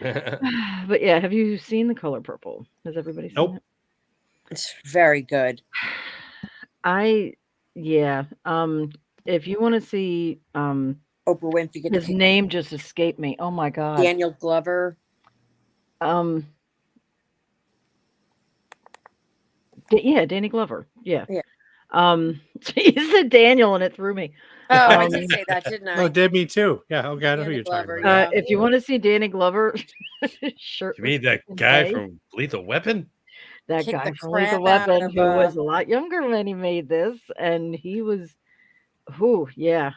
But yeah, have you seen The Color Purple? Has everybody seen Nope. it? It's very good. Yeah. If you want to see, Oprah Winfrey. Get his name just escaped me. Oh my god. Daniel Glover. Yeah, Danny Glover. Yeah. Yeah. You said Daniel and it threw me. Oh, I Um, did say that, didn't I? Oh, did me too. Yeah. Okay. I know who Danny you're talking Glover, about. yeah. If you want to see Danny Glover, sure. You mean that guy from Lethal Weapon? That Kick guy the from Lethal crap out Weapon of, who was a lot younger when he made this, and he was, yeah,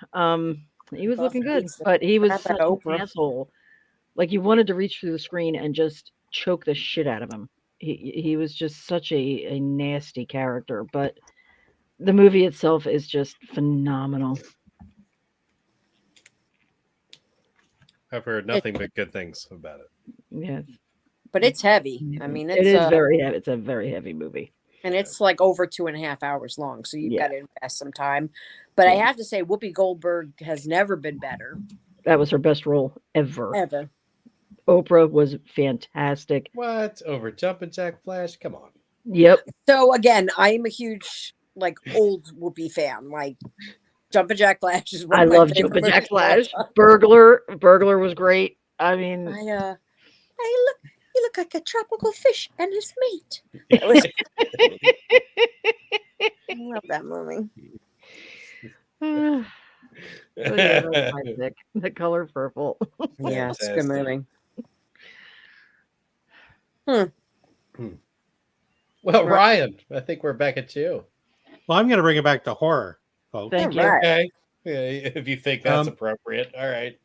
he was looking good, Beats the but he was crap out such of an Oprah. asshole. Like you wanted to reach through the screen and just choke the shit out of him. He was just such a nasty character, but the movie itself is just phenomenal. I've heard nothing but good things about it. Yes. But it's heavy. I mean, It it's is very heavy. It's a very heavy movie. and it's like over 2.5 hours long, so you've Yeah. got to invest some time. But I Yeah. have to say, Whoopi Goldberg has never been better, That was her best role ever. ever. Oprah was fantastic. What? Over Jumpin' Jack Flash? Come on. Yep. So again, I am a huge like old Whoopi fan. Like Jumpin' Jack Flash is one I of my love favorite Jumpin' Jack movies of all Flash. time. Burglar was great. I mean, Hey, look, you look like a tropical fish and his mate. That was, I love that movie. so yeah, that's my pick. The Color Purple. Yeah, it's a Fantastic. good movie. Well, Ryan, I think we're back at you. Well, I'm going to bring it back to horror, folks. Thank you. Right. Okay. Yeah, if you think that's Um, appropriate. All right.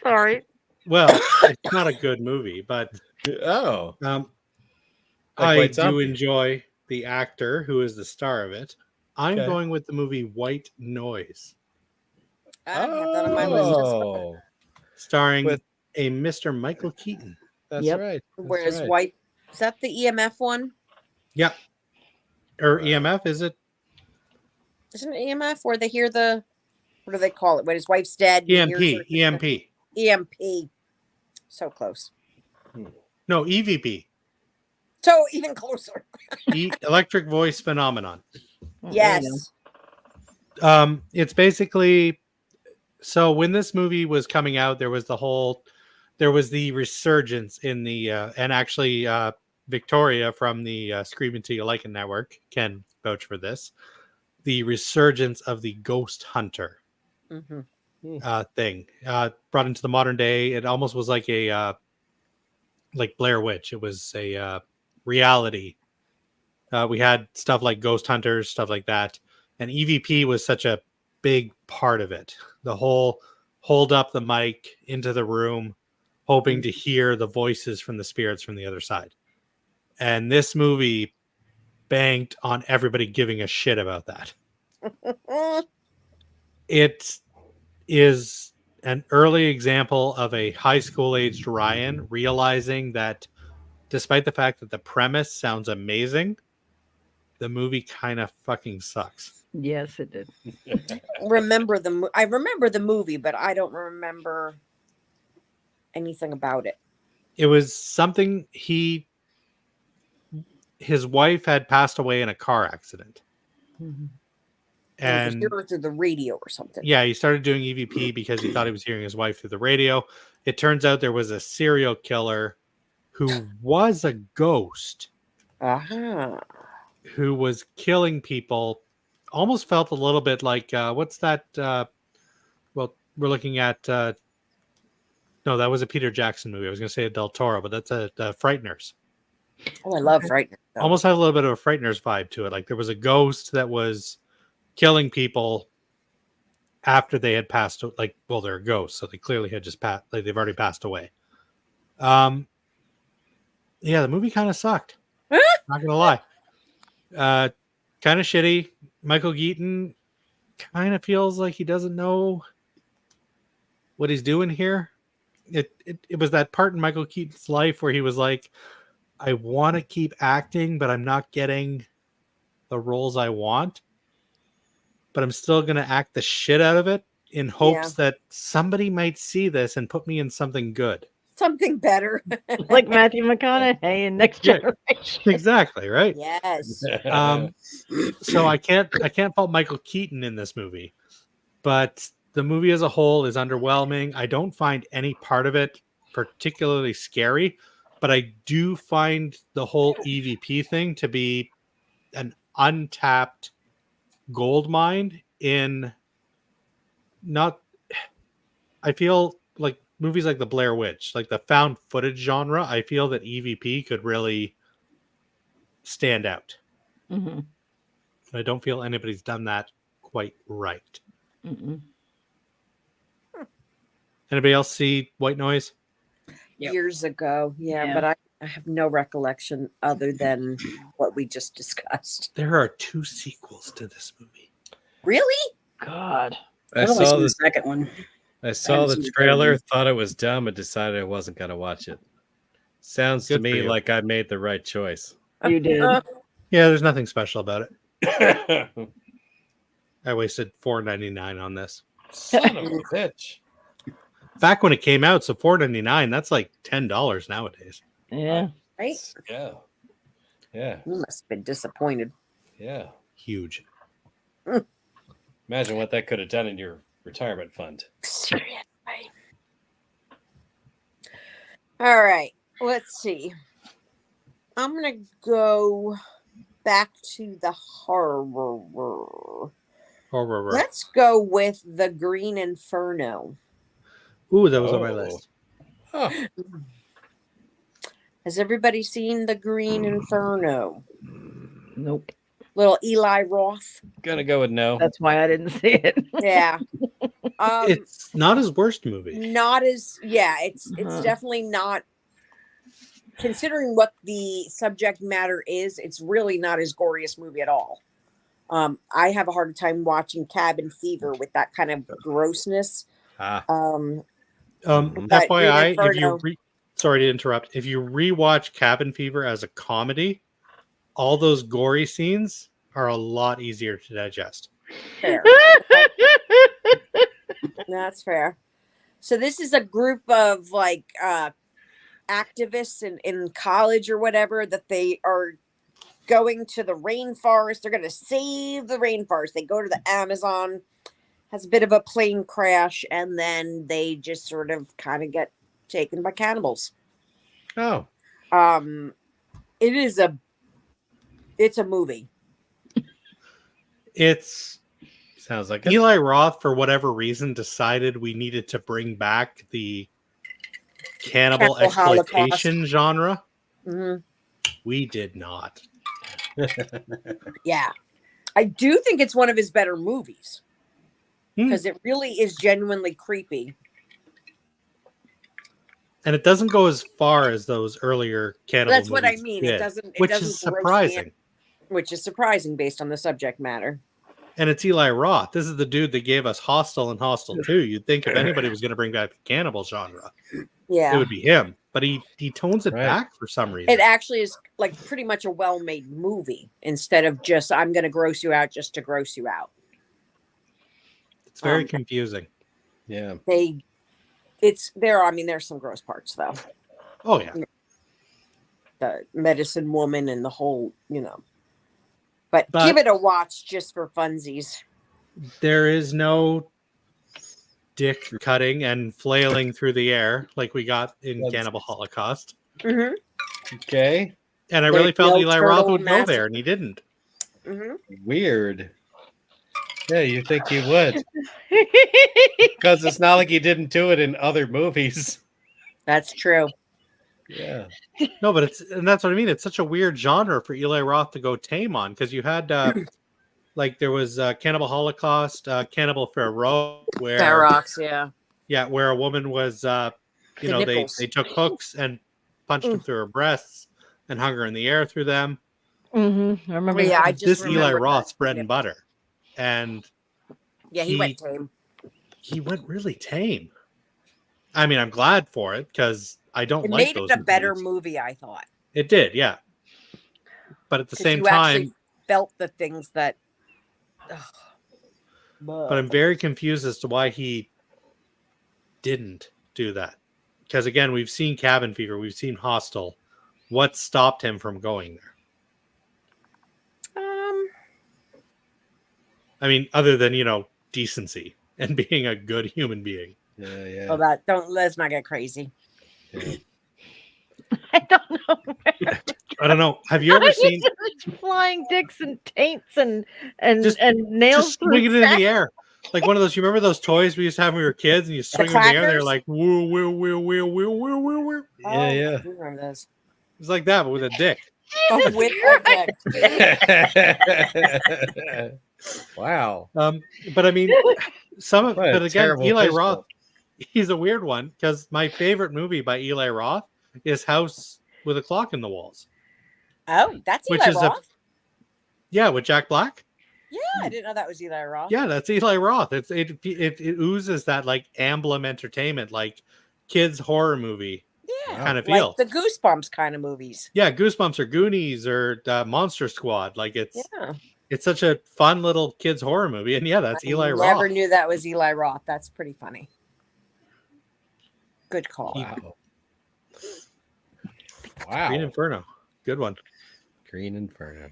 Sorry. Well, it's not a good movie, but Oh. I White do Zombie. enjoy the actor who is the star of it. I'm Okay. going with the movie White Noise, I have that on my list as well. Oh. starring With- a Mr. Michael Keaton. That's Yep. right. That's Whereas right. White, is that the EMF one? Yep. Or Right. EMF, is it? Isn't it EMF where they hear the, what do they call it? When his wife's dead. and he hears EMP. her- EMP. EMP. So close. No, EVP. So even closer. Electric Voice Phenomenon. Oh, there you Yes. It's basically, so when this movie was coming out, there was the resurgence in the and actually Victoria from the Scream Until You Like It network can vouch for this, the resurgence of the ghost hunter Mhm. thing brought into the modern day. It almost was like a like Blair Witch. It was a reality. We had stuff like ghost hunters, stuff like that, and EVP was such a big part of it. The whole hold up the mic into the room, hoping to hear the voices from the spirits from the other side. And this movie banked on everybody giving a shit about that. It is an early example of a high school aged Ryan realizing that despite the fact that the premise sounds amazing, the movie kind of fucking sucks. Yes, it did. I remember the movie, but I don't remember anything about it. It was something his wife had passed away in a car accident. Mhm. And And he heard it through the radio or something. yeah, he started doing EVP because he thought he was hearing his wife through the radio. It turns out there was a serial killer who was a ghost Uh-huh. who was killing people. Almost felt a little bit like what's that? Well, we're looking at no, that was a Peter Jackson movie. I was going to say a Del Toro, but that's a Frighteners. Oh, I love Frightening. Almost had a little bit of a Frighteners vibe to it. Like there was a ghost that was killing people after they had passed. Like, well, they're ghosts, so they clearly had just passed. Like they've already passed away. Yeah, the movie kind of sucked. Not gonna lie. Kind of shitty. Michael Keaton kind of feels like he doesn't know what he's doing here. It was that part in Michael Keaton's life where he was like, I want to keep acting, but I'm not getting the roles I want. But I'm still going to act the shit out of it in hopes that somebody might see this and put me in something good. Something better. Like Matthew McConaughey in Next Yeah. Generation. Exactly, right? Yes. So I can't fault Michael Keaton in this movie, but the movie as a whole is underwhelming. I don't find any part of it particularly scary, but I do find the whole EVP thing to be an untapped gold mine in not. I feel like movies like the Blair Witch, like the found footage genre, I feel that EVP could really stand out. Mm-hmm. I don't feel anybody's done that quite right. Mm-mm. Anybody else see White Noise? Yep. Years ago. Yeah, Yeah. but I have no recollection other than what we just discussed. There are 2 sequels to this movie. Really? God. I've only seen the second one. I saw haven't the seen the third trailer, one. thought it was dumb, and decided I wasn't going to watch it. Sounds to Good for me you. like I made the right choice. You did. Yeah, there's nothing special about it. Son I wasted $4.99 on this. of a bitch. Back when it came out, so $4.99, that's like $10 nowadays. Yeah. Right? Yeah. Yeah. You must have been disappointed. Yeah. Huge. Imagine what that could have done in your retirement fund. Seriously. All right. Let's see. I'm going to go back to the horror. Horror. Let's go with The Green Inferno. Ooh, that was on my list. Oh. Has everybody seen The Green Inferno? Nope. Little Eli Roth. Gonna go with no. That's why I didn't see it. Yeah. It's not his worst movie. Not as it's Uh-huh. definitely not, considering what the subject matter is, it's really not his goriest movie at all. I have a hard time watching Cabin Fever with that kind of grossness. Ah. But FYI, Green if you Inferno- sorry to interrupt, if you rewatch Cabin Fever as a comedy, all those gory scenes are a lot easier to digest. Fair. That's fair. So this is a group of like activists in college or whatever, that they are going to the rainforest. They're going to save the rainforest. They go to the Amazon, has a bit of a plane crash, and then they just sort of kind of get taken by cannibals. Oh. It's a movie. It's Sounds like it. Eli Roth, for whatever reason, decided we needed to bring back the cannibal Cannibal exploitation genre. Mhm. We did not. Yeah. I do think it's one of his better movies, Hmm. because it really is genuinely creepy. And it doesn't go as far as those earlier cannibal That's what I movies mean. did, It doesn't which doesn't is gross me surprising. out, which is surprising based on the subject matter. And it's Eli Roth. This is the dude that gave us Hostel and Hostel 2. You'd think if anybody was going to bring back the cannibal genre, Yeah. it would be him. But he tones it Right. back for some reason. It actually is like pretty much a well-made movie instead of just I'm going to gross you out just to gross you out. It's very confusing. Yeah. There's some gross parts though. Oh, yeah. The medicine woman and the whole, But But- give it a watch just for funsies. There is no dick cutting and flailing through the air like we got in That's- Cannibal Holocaust. Mm-hmm. Okay. And I There's really felt no Eli Roth turtle would go massacre. there, and he didn't. Mm-hmm. Weird. Yeah, you think you would. Because it's not like he didn't do it in other movies. That's true. Yeah. No, but that's what I mean. It's such a weird genre for Eli Roth to go tame on, because you had there was Cannibal Holocaust, Cannibal Ferox, where where a woman was The nipples. they took hooks and punched her through her breasts and hung her in the air through them. Mm-hmm. I remember. Yeah, I that. just This Eli remembered Roth's that. bread and butter, and Yeah, he went tame. he went really tame. I mean, I'm glad for it, because I don't It like made those it a better movies. movie, I thought. It did, yeah. But at the 'Cause same you time, actually felt the things that. but I'm very confused as to why he didn't do that. Because again, we've seen Cabin Fever, we've seen Hostel. What stopped him from going there? I mean, other than decency and being a good human being. Yeah. Oh, let's not get crazy. Yeah. I don't know. I don't know. Have you ever seen flying dicks and taints and Just- nails? just swing it in the air? Like one of those, you remember those toys we used to have when we were kids, and you swing them in the air, and they're clackers? like woo, woo, woo, woo, woo, woo, woo, woo. Oh, Yeah. I do remember those. It's like that, but with a dick. Oh, with Wow. But I mean, What a but again, terrible Eli fishbowl. Roth, he's a weird one, because my favorite movie by Eli Roth is House with a clock in the walls, Oh, that's which Eli is Roth. with Jack Black. Yeah, I didn't know that was Eli Roth. Yeah, that's Eli Roth. It oozes that like Amblin Entertainment, like kids horror movie Yeah, kind of like feel. the Goosebumps kind of movies. Yeah, Goosebumps or Goonies or Monster Squad. Like Yeah, it's such a fun little kids horror movie, and yeah, that's Eli never Roth. knew that was Eli Roth. That's pretty funny. Good call. Wow. Wow. Green Inferno, good one. Green Inferno.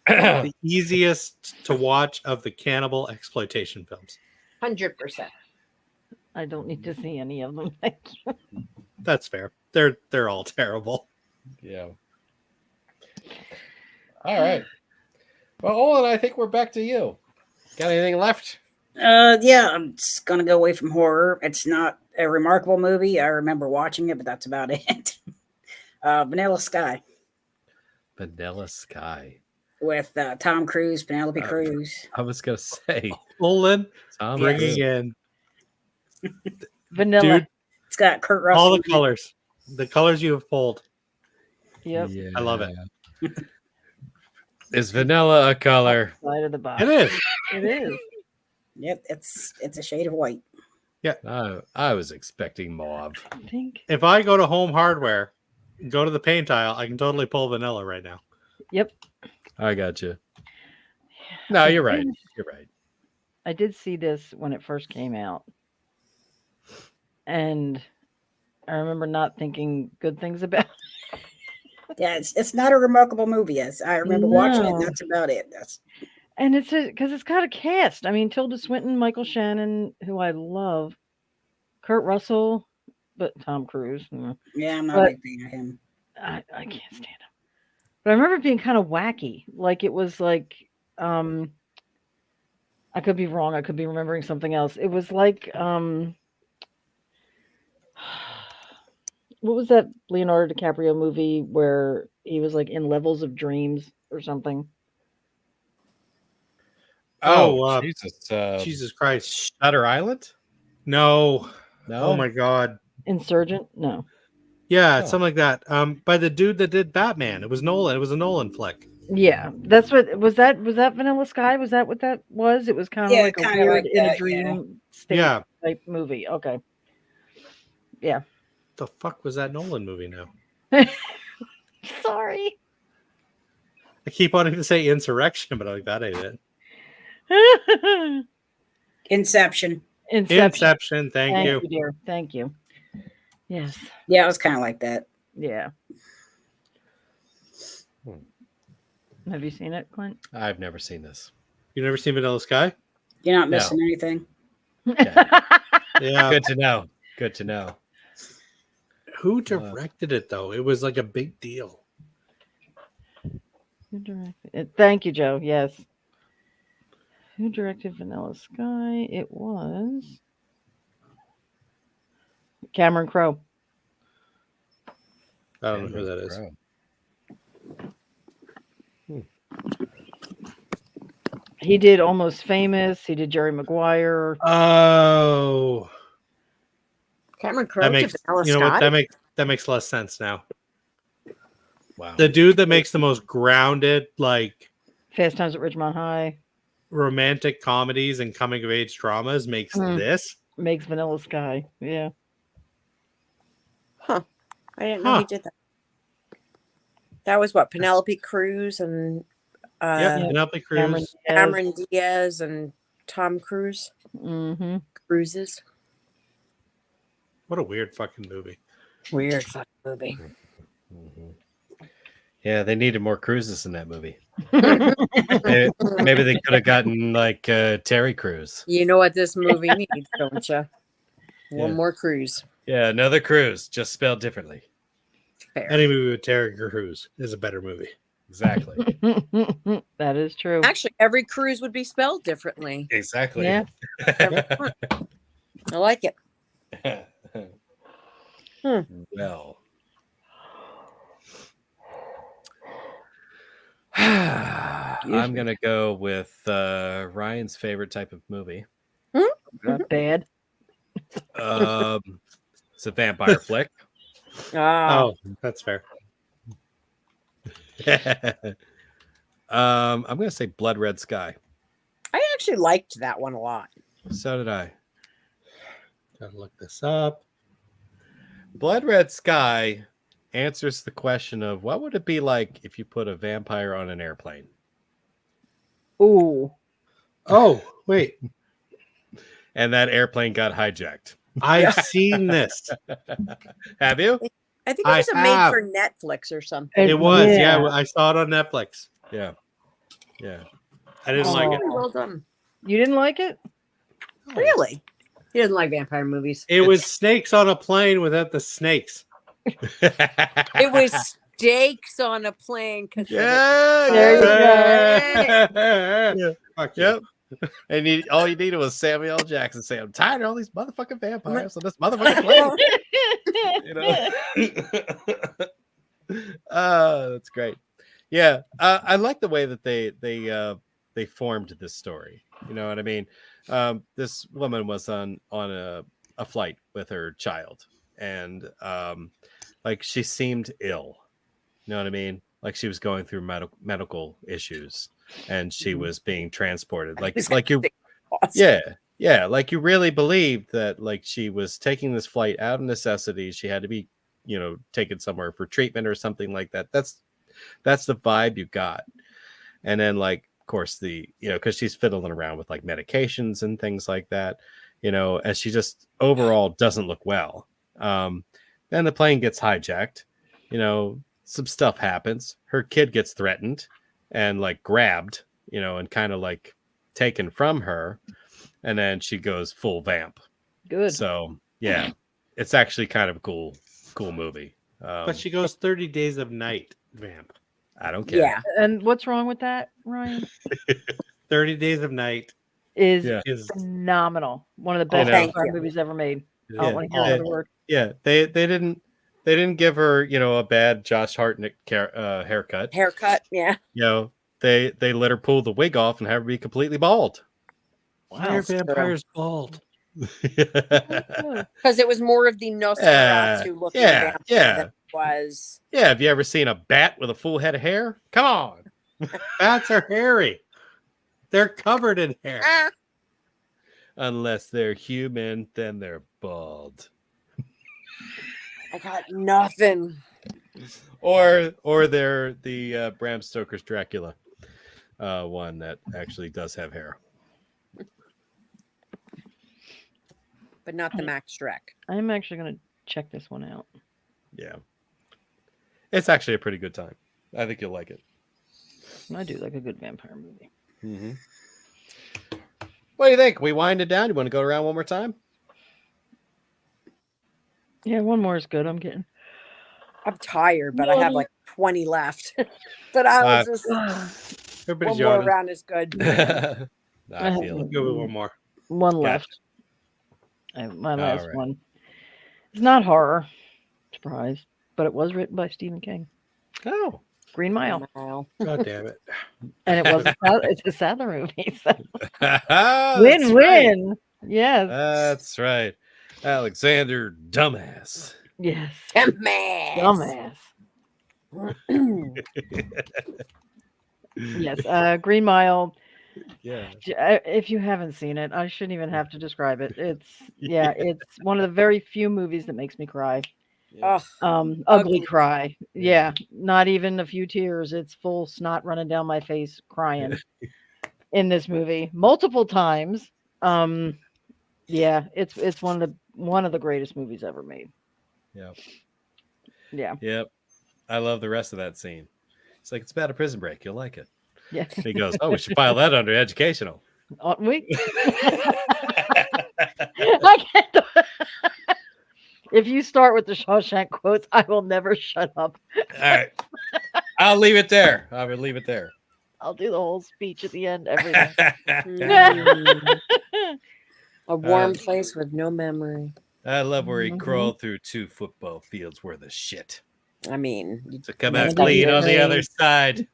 The easiest to watch of the cannibal exploitation films. 100%. I don't need to see any of them. That's fair. They're all terrible. Yeah. All right. Well, Olin, I think we're back to you. Got anything left? Yeah, I'm just gonna go away from horror. It's not a remarkable movie. I remember watching it, but that's about it. Vanilla Sky Vanilla Sky. with Tom Cruise, Penelope Cruz. I was gonna say Olin Tom bringing Cruise. in Vanilla. dude It's got Kurt Russell. all the colors you have pulled. Yep. Yeah. I love it. Is vanilla a color? Side of the box. It is. It is. Yep, it's a shade of white. I was expecting mauve. Pink. If I go to Home Hardware, go to the paint aisle, I can totally pull vanilla right now. Yep. I got you. No, you're right. You're right. I did see this when it first came out. And I remember not thinking good things about it. Yeah, it's not a remarkable movie. As I remember watching it, No. and that's about it. That's And it's because it's got a cast. I mean, Tilda Swinton, Michael Shannon, who I love, Kurt Russell, but Tom Cruise. yeah, I'm not But- a big fan of him. I can't stand him. But I remember it being kind of wacky. Like it was like I could be wrong. I could be remembering something else. It was like what was that Leonardo DiCaprio movie where he was like in levels of dreams or something? Oh, Jesus. Jesus Christ. Shutter Island? No. No. Oh my God. Insurgent? No. Yeah, Oh. it's something like that. By the dude that did Batman. It was Nolan. It was a Nolan flick. Yeah, that's what was that. Was that Vanilla Sky? Was that what that was? It was kind of Yeah, like a kinda weird like in a that, dream state Yeah. type movie. Okay. The fuck was that Nolan movie now? Sorry. I keep wanting to say Insurrection, but like that ain't it. Inception. Inception. Thank Thank you. you, dear. Thank you. Yes. Yeah, it was kind of like that. Yeah. Have you seen it, Clint? I've never seen this. You never seen Vanilla Sky? You're not No. missing anything. Yeah. Good to know. Good to know. Who directed it though? It was like a big deal. Who directed it? Thank you, Joe. Yes. Who directed Vanilla Sky? It was Cameron Crowe. I don't know who that is. He did Almost Famous. He did Jerry Maguire. Oh, Cameron Crowe that to makes Vanilla you know what Sky? that makes less sense now. Wow. The dude that makes the most grounded, like Fast Times at Ridgemont High. romantic comedies and coming of age dramas makes Mm. this. Makes Vanilla Sky. Yeah. I didn't know he did that. That was what, Penelope Cruz and Yeah, Penelope Cruz. Cameron Diaz and Tom Cruise. Mm-hmm. Cruises. What a weird fucking movie. Weird fucking movie. Mhm. Yeah, they needed more cruises in that movie. Maybe they could have gotten like Terry Crews. You know what this movie needs, don't you? One Yeah. more cruise. Yeah, another cruise, just spelled differently. Fair. Any movie with Terry Crews is a better movie. Exactly. That is true. Actually, every cruise would be spelled differently. Exactly. Yeah. I like it. Well. I'm going to go with Ryan's favorite type of movie. Not bad. It's a vampire flick. Oh, that's fair. I'm gonna say Blood Red Sky. I actually liked that one a lot. So did I. Gotta look this up. Blood Red Sky answers the question of what would it be like if you put a vampire on an airplane? Ooh. Oh, wait. And that airplane got hijacked. I've seen this. Have you? I think it was I made have. for Netflix or something. It was, yeah. I saw it on Netflix. Yeah. Yeah. I didn't like it. Well done. You didn't like it? Really? He doesn't like vampire movies. It was snakes on a plane without the snakes. It was steaks on a plane. Yeah. There Yeah. Fuck you. Yep. And all you needed was Samuel L. Jackson saying, "I'm tired of all these motherfucking vampires on this motherfucking plane." You know? That's great. Yeah, I like the way that they formed this story. You know what I mean? This woman was on a flight with her child, and like she seemed ill. You know what I mean? Like she was going through medical issues, and she was being transported. Like you, yeah, like you really believed that like she was taking this flight out of necessity. She had to be, taken somewhere for treatment or something like that. That's the vibe you got. And then like, of course, because she's fiddling around with like medications and things like that, and she just overall doesn't look well. Then the plane gets hijacked, some stuff happens. Her kid gets threatened and like grabbed, and kind of like taken from her. And then she goes full vamp. Good. So yeah, it's actually kind of a cool movie. But she goes 30 days of night vamp. I don't care. Yeah. And what's wrong with that, Ryan? 30 days of night Is is phenomenal. One of the best Thank vampire you. movies ever made. I Yeah. don't want to hear another word. Yeah, they didn't give her, a bad Josh Hartnett haircut. Yeah. They let her pull the wig off and have her be completely bald. why are vampires bald? Because it was more of the Nosferatu looking vampire than it was. Yeah, have you ever seen a bat with a full head of hair? Come on. Bats are hairy. They're covered in hair. Unless they're human, then they're bald. I got nothing. Or they're the Bram Stoker's Dracula one that actually does have hair. But not the Max Shrek. I'm actually going to check this one out. Yeah. It's actually a pretty good time. I think you'll like it. I do like a good vampire movie. Mm-hmm. What do you think? We wind it down? You want to go around one more time? Yeah, one more is good. I'm tired, but I have like 20 left. But I was just Everybody's one more yawning. round is good. I feel it. Go with one more. one left. My last one. It's not horror. Surprise. But it was written by Stephen King. Oh. Green Mile. Wow. God damn it. And it's a Sadler movie. So. That's Win-win. right. Yes. That's right. Alexander Dumbass. Yes. Dumbass. Yes. Green Mile. Yeah. If you haven't seen it, I shouldn't even have to describe it. It's one of the very few movies that makes me cry. Yeah. Ugly Ugly. cry. Yeah, not even a few tears. It's full snot running down my face, crying in this movie multiple times. Yeah, it's one of the greatest movies ever made. Yep. Yeah. Yep. I love the rest of that scene. It's like, it's about a prison break. You'll like it. Yeah. And he goes, "Oh, we should file that under educational." We. I can't. If you start with the Shawshank quotes, I will never shut up. All right. I'll leave it there. I will leave it there. I'll do the whole speech at the end, everything. A warm place with no memory. I love where he Mhm. crawled through 2 football fields worth of shit I mean, to come Yeah, out that clean was on the great. other side.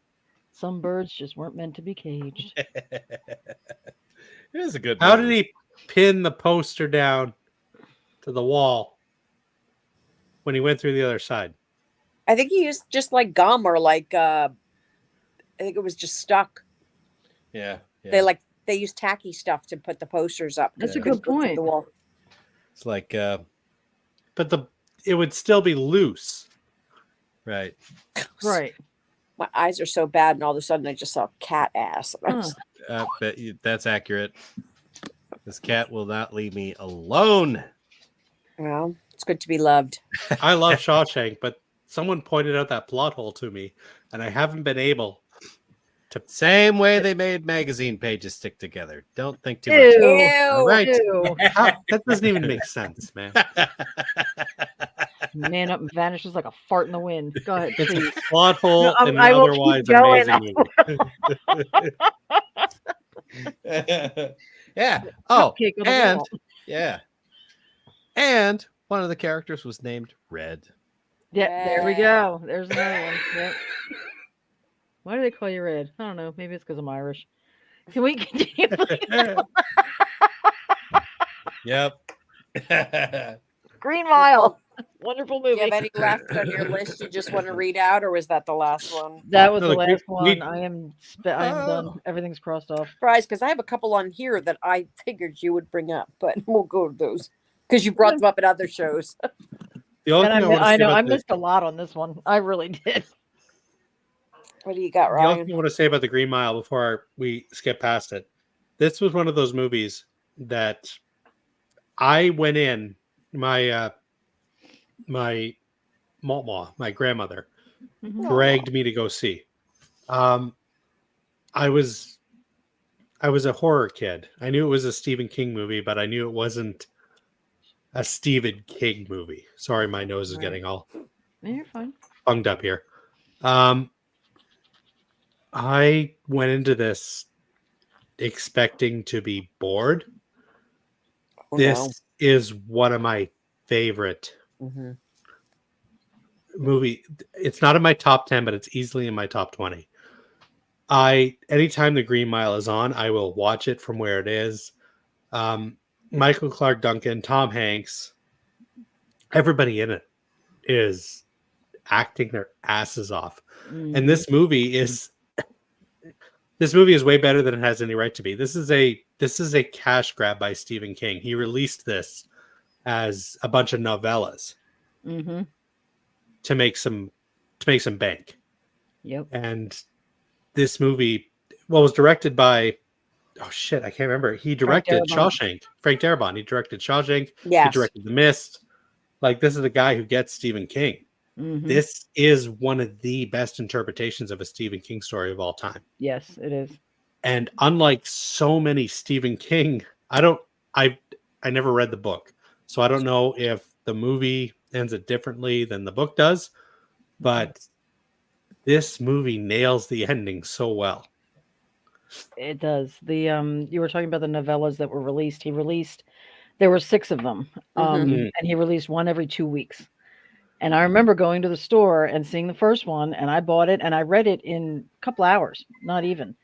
Some birds just weren't meant to be caged. It is a good How movie. did he pin the poster down to the wall? when he went through the other side? I think he used just like gum or like I think it was just stuck. Yeah. They used tacky stuff to put the posters up. That's you a couldn't good put point. The wall. It's like But it would still be loose. right. Right. My eyes are so bad, and all of a sudden I just saw cat ass. And I was That's accurate. This cat will not leave me alone. like, well, it's good to be loved. I love Shawshank, but someone pointed out that plot hole to me, and I haven't been able to. Same way they made magazine pages stick together. Don't think too much. Ew. All right. Ew. That doesn't even make sense, man. Man up and vanishes like a fart in the wind. Go ahead, It's please. a plot hole No, and an I will keep otherwise going. amazing movie. Yeah. Oh, Cupcake on the and wall. yeah. And one of the characters was named Red. Yeah, there we go. There's another one. Yep. Why do they call you Red? I don't know. Maybe it's because I'm Irish. Can we continue? Yep. Green Mile. Wonderful Do you movie. have any left on your list you just want to read out, or was that the last one? That was No, the like, last we- one. I am done. Oh. Everything's crossed off. Surprise, because I have a couple on here that I figured you would bring up, but we'll go to those because you brought them up at other shows. The only And thing I want to I say know I about the, missed a lot on this one. I really did. What do you got, the only Ryan? thing I want to say about the Green Mile before we skip past it, this was one of those movies that I went in. My my grandmother Mhm. dragged me to go see. I was a horror kid. I knew it was a Stephen King movie, but I knew it wasn't a Stephen King movie. Sorry, my nose is Right. getting all Yeah, you're fine. bunged up here. I went into this expecting to be bored. Oh, This is one of my favorite no. Mhm. movie. It's not in my top 10, but it's easily in my top 20. Anytime the Green Mile is on, I will watch it from where it is. Michael Clark Duncan, Tom Hanks, everybody in it is acting their asses off. Mhm. And this movie is way better than it has any right to be. This is a cash grab by Stephen King. He released this as a bunch of novellas Mhm. to make some bank. Yep. And this movie, was directed by, oh shit, I can't remember. He directed Darabont. Shawshank. Frank Darabont. He directed Shawshank. Yes. He directed The Mist. Like, this is the guy who gets Stephen King. Mhm. This is one of the best interpretations of a Stephen King story of all time. Yes, it is. And unlike so many Stephen King, I never read the book. So I don't know if the movie ends it differently than the book does, but this movie nails the ending so well. It does. The you were talking about the novellas that were released. There were 6 of them. Mhm. And he released one every 2 weeks. And I remember going to the store and seeing the first one, and I bought it and I read it in a couple hours, not even.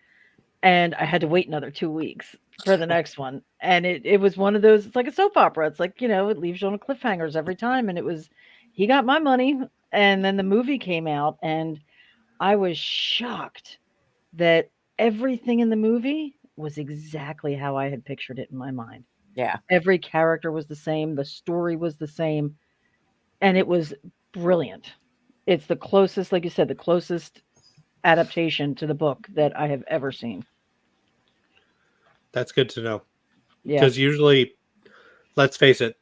And I had to wait another 2 weeks for the next one. And it was one of those, it's like a soap opera. It's like, it leaves you on a cliffhangers every time. And he got my money. And then the movie came out, and I was shocked that everything in the movie was exactly how I had pictured it in my mind. Yeah. Every character was the same, the story was the same, and it was brilliant. It's the closest, like you said, the closest adaptation to the book that I have ever seen. That's good to know. Yeah. Because usually, let's face it,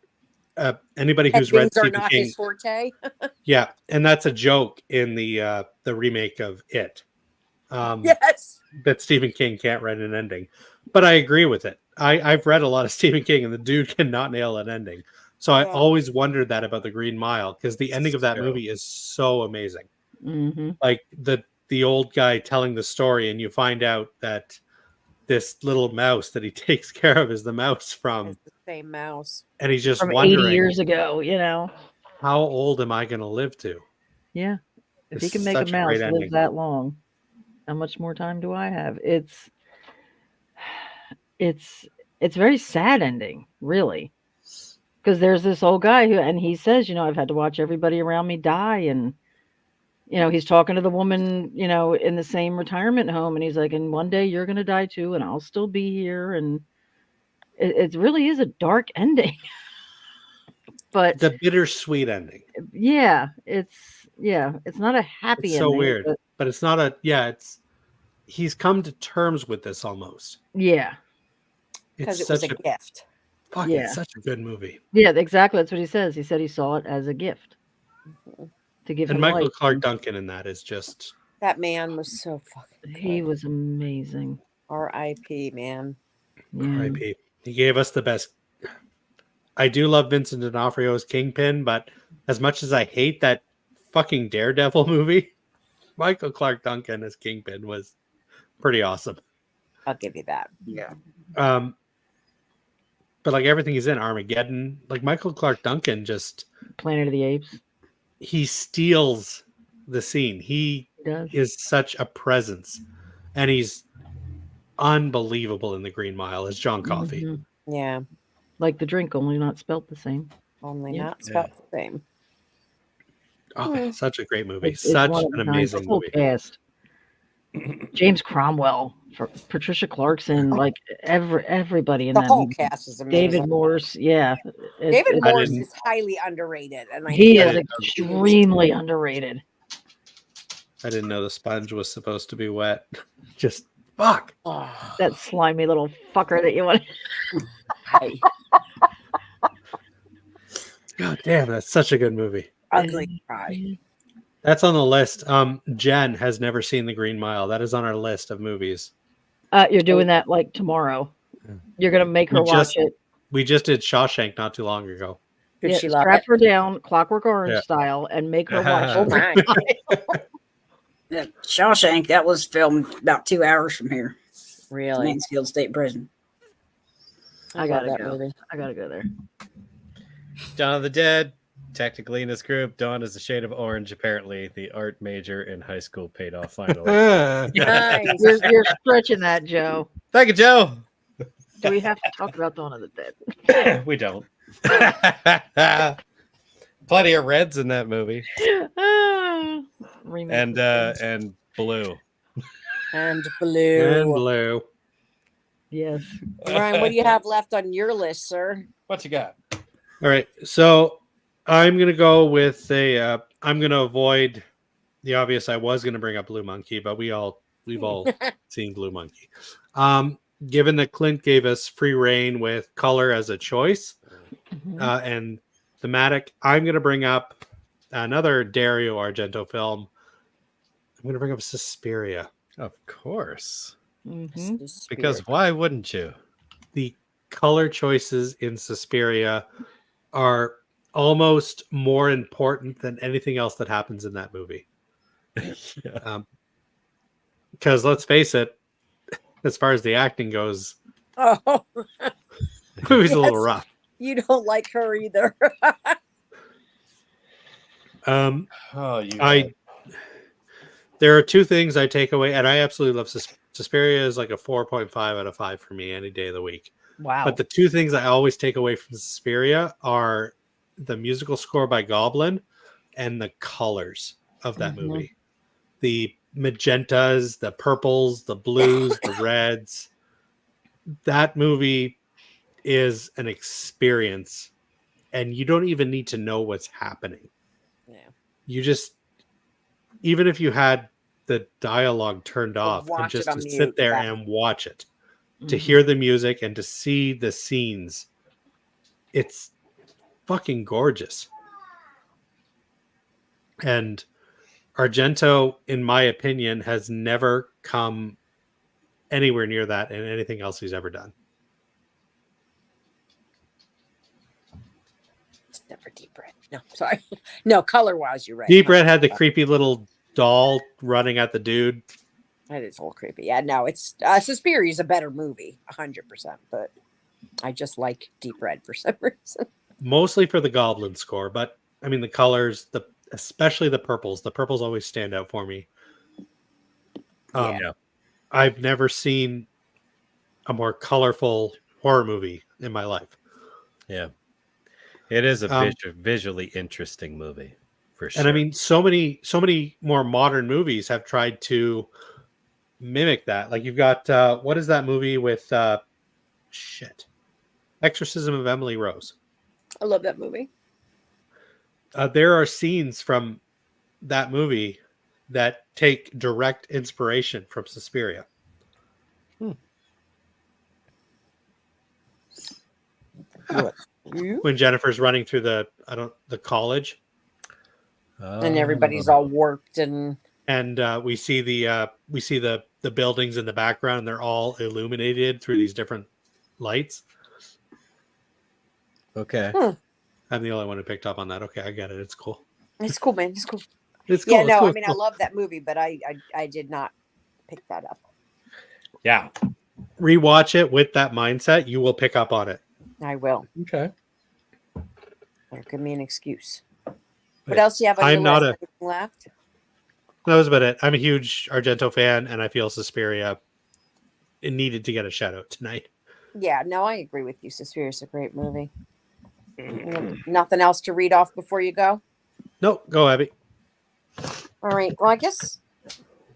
anybody who's read Endings are Stephen not King, his forte. yeah, and that's a joke in the remake of It. Yes. That Stephen King can't write an ending, but I agree with it. I've read a lot of Stephen King, and the dude cannot nail an ending. So I Yeah. always wondered that about the Green Mile, because the ending of that True. movie is so amazing. Mm-hmm. Like the old guy telling the story, and you find out that this little mouse that he takes care of is the mouse from, It's the same mouse. and he's just From 80 wondering, years ago, how old am I going to live to? Yeah. If he It's can make a such a mouse great live ending. that long, how much more time do I have? It's very sad ending, really. Because there's this old guy who, and he says, I've had to watch everybody around me die, and he's talking to the woman, in the same retirement home, and he's like, and one day you're gonna die too, and I'll still be here, and it really is a dark ending. But It's a bittersweet ending. yeah, it's not a happy It's so ending. weird, but it's not a he's come to terms with this almost. Yeah. Because It's it was such a gift. fuck, Yeah. it's such a good movie. Yeah, exactly. That's what he says. He said he saw it as a gift to give And him Michael life. Clark Duncan in that is just That man was so fucking good. He was amazing. R.I.P. man. Yeah. R.I.P. He gave us the best. I do love Vincent D'Onofrio's Kingpin, but as much as I hate that fucking Daredevil movie, Michael Clark Duncan as Kingpin was pretty awesome. I'll give you that. Yeah. But like everything he's in, Armageddon, like Michael Clark Duncan just Planet of the Apes. he steals the scene. He does. is such a presence, and he's unbelievable in The Green Mile as John Coffey. Mhm. Yeah. Like the drink, only not spelt the same. Only Yeah. not spelled the same. Oh, such a great movie. It's Such one of an the times. amazing The whole movie. cast. James Cromwell, for Patricia Clarkson, like everybody in The that whole movie. cast is amazing. David Morse, yeah. David I Morse didn't- is highly underrated, and He I is didn't know. extremely underrated. I didn't know the sponge was supposed to be wet. Just fuck. Oh, That slimy little fucker that you want. hey, God damn, that's such a good movie. ugly cry. That's on the list. Jen has never seen The Green Mile. That is on our list of movies. You're doing that like tomorrow. You're gonna make her We watch it. We just did Shawshank not too long ago. Did Yeah, she love strap it? her down, Clockwork Orange Yeah. style, and make her watch Oh it. my! Yeah, Shawshank, that was filmed about 2 hours from here. Really? Mansfield State Prison. I gotta love that go. movie. I gotta go there. Dawn of the Dead. Technically in this group, Dawn is a shade of orange. Apparently, the art major in high school paid off finally. Nice. You're stretching that, Joe. Thank you, Joe. Do we have to talk about Dawn of the Dead? We don't. Plenty of reds in that movie, Remake and the blue. And blue. And blue. yes. Ryan, what do you have left on your list, sir? What you got? All right. So I'm going to go with I'm going to avoid the obvious. I was going to bring up Blue Monkey, but we've all seen Blue Monkey. Given that Clint gave us free reign with color as a choice and thematic, I'm going to bring up another Dario Argento film. I'm going to bring up Suspiria. Of course, Mhm. because why wouldn't you? The color choices in Suspiria are almost more important than anything else that happens in that movie. Yeah. Because let's face it, as far as the acting goes, Oh, the movie's a little Yes. rough. you don't like her either. Oh, you. There are two things I take away, and I absolutely love Suspiria is like a 4.5 out of 5 for me any day of the week. Wow. But the two things I always take away from Suspiria are the musical score by Goblin and the colors of that movie. The magentas, the purples, the blues, the reds. That movie is an experience, and you don't even need to know what's happening. Yeah. You just, even if you had the dialogue turned off and watch it just on to mute, sit there yeah. and watch it, to Mhm. hear the music and to see the scenes, it's fucking gorgeous. And Argento, in my opinion, has never come anywhere near that in anything else he's ever done. Except for Deep Red. No, sorry. No, color wise, you're right. Deep Red had the creepy little doll running at the dude. That is a little creepy. Yeah, no, it's Suspiria is a better movie, 100%. But I just like Deep Red for some reason. Mostly for the Goblin score, but I mean the colors, especially the purples. The purples always stand out for me. Yeah. I've never seen a more colorful horror movie in my life. Yeah. It is a visually interesting movie, for sure. And I mean, so many more modern movies have tried to mimic that. Like you've got what is that movie with Exorcism of Emily Rose? I love that movie. There are scenes from that movie that take direct inspiration from Suspiria. When Jennifer's running through the college, And everybody's all warped and we see the buildings in the background, and they're all illuminated through these different lights. Okay. I'm the only one who picked up on that. Okay, I get it. It's cool. it's cool, man. It's cool. It's cool. Yeah, it's no, cool, I it's mean, cool. I love that movie, but I did not pick that up. Yeah. Rewatch it with that mindset. You will pick up on it. I will. Okay. Better give me an excuse. What But else do you have on I'm your not list? Anything left? That was about it. I'm a huge Argento fan, and I feel Suspiria it needed to get a shout out tonight. Yeah, no, I agree with you. Suspiria is a great movie. Nothing else to read off before you go? No, go Abby. All right. Well, I guess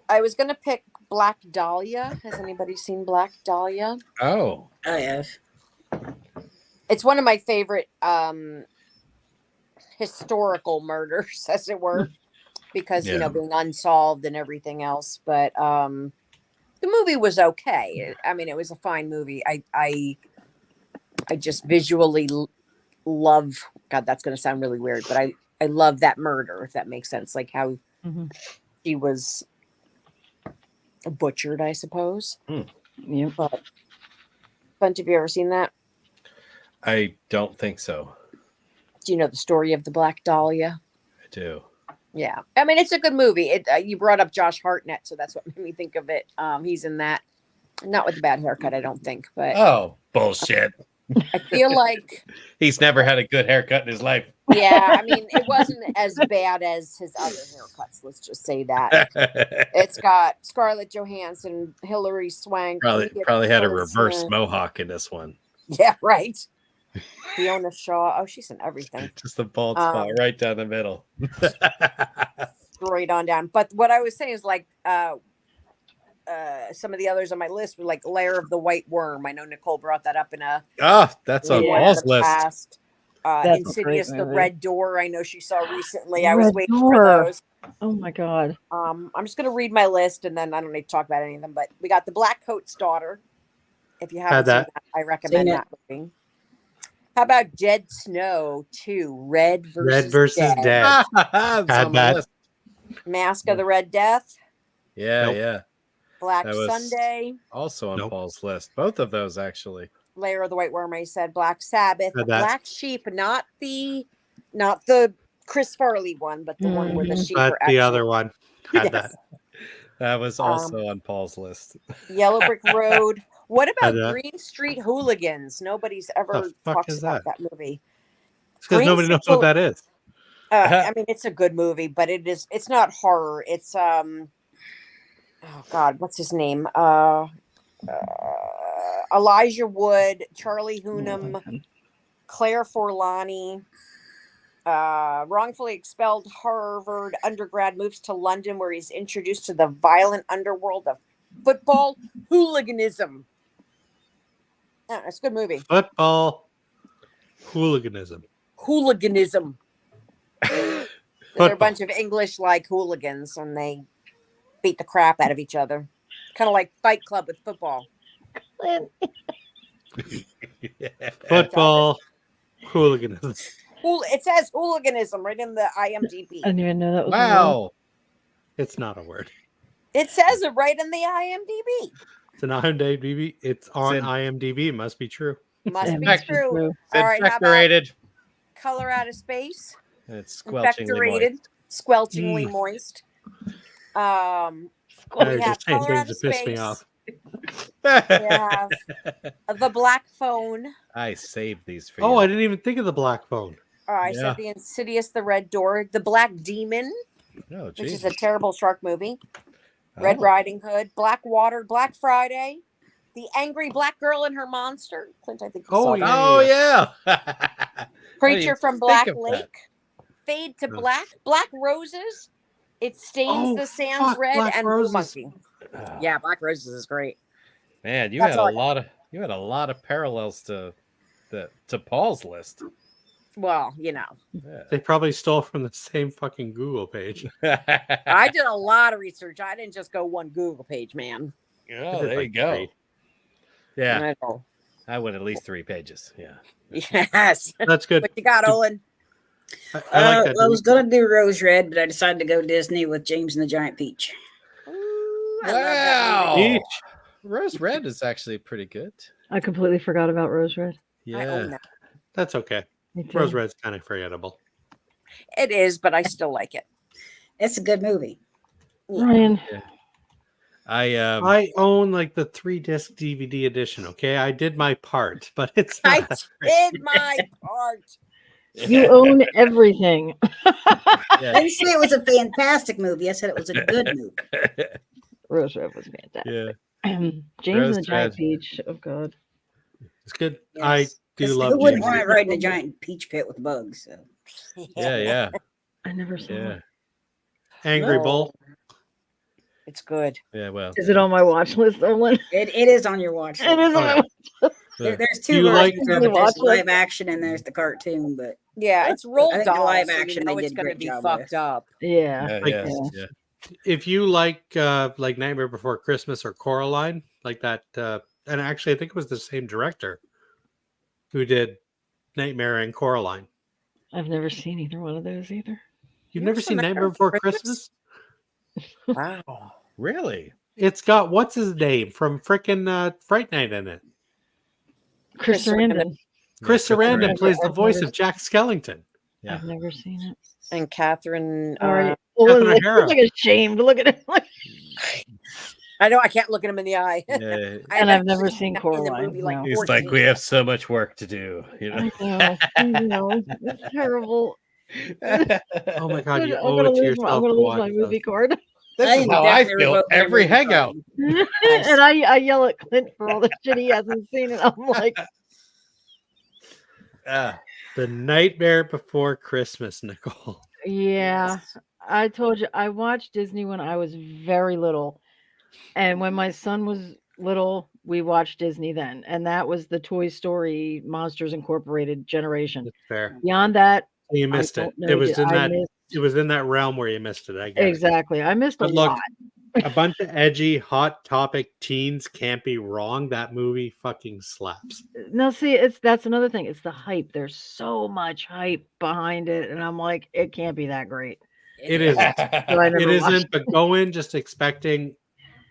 I was going to pick Black Dahlia. Has anybody seen Black Dahlia? Oh. I have. It's one of my favorite historical murders, as it were, because, you know, being unsolved and everything else. But the movie was okay. I mean, it was a fine movie. I just visually love, God, that's going to sound really weird, but I love that murder, if that makes sense. Like how she was butchered, I suppose. Yep. But Bunt, have you ever seen that? I don't think so. Do you know the story of the Black Dahlia? I do. Yeah. I mean, it's a good movie. You brought up Josh Hartnett, so that's what made me think of it. He's in that. Not with a bad haircut, I don't think. But Oh, bullshit. I feel like He's never had a good haircut in his life. yeah, I mean, it wasn't as bad as his other haircuts. Let's just say that. It's got Scarlett Johansson, Hilary Swank. Probably had a reverse mohawk in this one. Yeah, right. Fiona Shaw. Oh, she's in everything. Just a bald spot right down the middle. Straight on down. But what I was saying is like some of the others on my list were like Lair of the White Worm. I know Nicole brought that up in a that's on one Paul's in the list. past. That's a Insidious, great the movie. Red Door. I know she saw recently. I was Red waiting Door. for those. Oh my God. I'm just gonna read my list and then I don't need to talk about any of them. But we got The Black Coat's Daughter. If you haven't seen that, I recommend Seen it. that movie. How about Dead Snow 2? Red versus Dead. Dead. It's Had on my that. list. Mask of the Red Death. Yeah, Nope. yeah. Black That was- Sunday. Also on Nope. Paul's list. Both of those, actually. Lair of the White Worm. I said Black Sabbath. Had that. Black Sheep. Not the Chris Farley one, but the one where the sheep But are the actually other one had Yes. that. That was also on Paul's list. Yellow Brick Road. What about Had that. Green Street Hooligans? Nobody's ever The fuck talks is about that movie. It's because Green nobody knows Street what that is. I mean, it's a good movie, but it's not horror. It's oh God, what's his name? Elijah Wood, Charlie Hunnam, Claire Forlani. Wrongfully expelled Harvard undergrad, moves to London where he's introduced to the violent underworld of football hooliganism. Yeah, it's a good movie. Football hooliganism. Hooliganism. They're a bunch of English like hooligans and they beat the crap out of each other. Kind of like Fight Club with football. Football hooliganism. It says hooliganism right in the IMDb. I didn't even know that was a word. Wow. It's not a word. It says it right in the IMDb. It's an IMDb. It's on in- IMDb. Must be true. Must be Infection. true. It's All right, how about infectorated. Color Out of Space? It's squelchingly Infectorated, squelchingly Mm. moist. They're have just saying Color Out things of that piss me Space. off. moist. We have The Black Phone. I saved these for Oh, you. I didn't even think of the black phone. I Yeah. said The Insidious, The Red Door. The Black Demon, Oh, which geez. is a terrible shark movie. Red Oh. Riding Hood, Black Water, Black Friday, The Angry Black Girl and Her Monster. Clint, I think you saw Oh, that. yeah. Oh yeah. I Preacher didn't from think Black of that. Lake. Fade to No. Black. Black Roses. It Stains Oh, the Sands fuck, Red. Black and Blue Roses. Monkey. Yeah, Black Roses is great. Man, you That's had all a I got. lot of parallels to Paul's list. Well, you know, Yeah. They probably stole from the same fucking Google page. I did a lot of research. I didn't just go one Google page, man. Oh, I did there you like go. 3. Yeah, I know. I went at least 3 pages. Yeah. Yes. That's good. What you got, Olin? I like that. I was gonna do Rose Red, but I decided to go Disney with James and the Giant Peach. Ooh, I love that movie. Wow. Rose Red is actually pretty good. I completely forgot about Rose Red. I own Yeah. that. That's okay. Me too. Rose Red's kind of forgettable. It is, but I still like it. It's a good movie. Ryan, I own like the 3-disc DVD edition. Okay, I did my part, but it's I not. did my part. you own everything. I Yeah. didn't say it was a fantastic movie. I said it was a good movie. Rose Red was fantastic. Yeah. James Rose and the Giant Red. Peach. Oh God. It's good. Yes. I do 'Cause love who wouldn't James. want to ride in a giant peach pit with bugs? So. Yeah. I never saw Yeah. it. Angry No. Bull. It's good. Yeah. Well, Is it on my watch list, Olin? It is on your watch It list. is on my watch. There's Do 2 you like versions of it. There's watch the live action and there's the cartoon. But Yeah, it's rolled I think the dolls, live so you action know they it's did a going to great be job fucked with. up. Yeah. yeah. If you like Nightmare Before Christmas or Coraline, like that, and actually I think it was the same director who did Nightmare and Coraline. I've never seen either one of those either. You've You never ever seen saw Nightmare Before Christmas? Wow. Really? It's got what's his name from frickin' Fright Night in it. Chris Chris Sarandon. Sarandon. Chris Yeah, Sarandon Sarandon. plays the I've voice never- of Jack Skellington. Yeah. I've never seen it. And Catherine. All right. Catherine Olin, O'Hara. like ashamed. Look at it. I know I can't look at him in the eye. Yeah. And I've never actually seen seen the Coraline, movie like no. He's 14 like, we have so much work to do. You know. I know. It's terrible. Oh my god, you I'm owe gonna it to lose yourself I'm gonna to lose watch my movie those. card. This I is am how I definitely feel voting for every movie hangout. card. And I yell at Clint for all the shit he hasn't seen, and I'm like, The Nightmare Before Christmas, Nicole. yeah. I told you I watched Disney when I was very little, and when my son was little, we watched Disney then, and that was the Toy Story Monsters Incorporated generation. That's fair. Beyond that, You missed I it. don't know, It was did in I that. miss- It was in that realm where you missed it. I get it. exactly. I missed a But look, lot. a bunch of edgy, hot topic teens can't be wrong. That movie fucking slaps. Now, see, that's another thing. It's the hype. There's so much hype behind it, and I'm like, it can't be that great. It isn't. So I never It watched isn't. But go in just expecting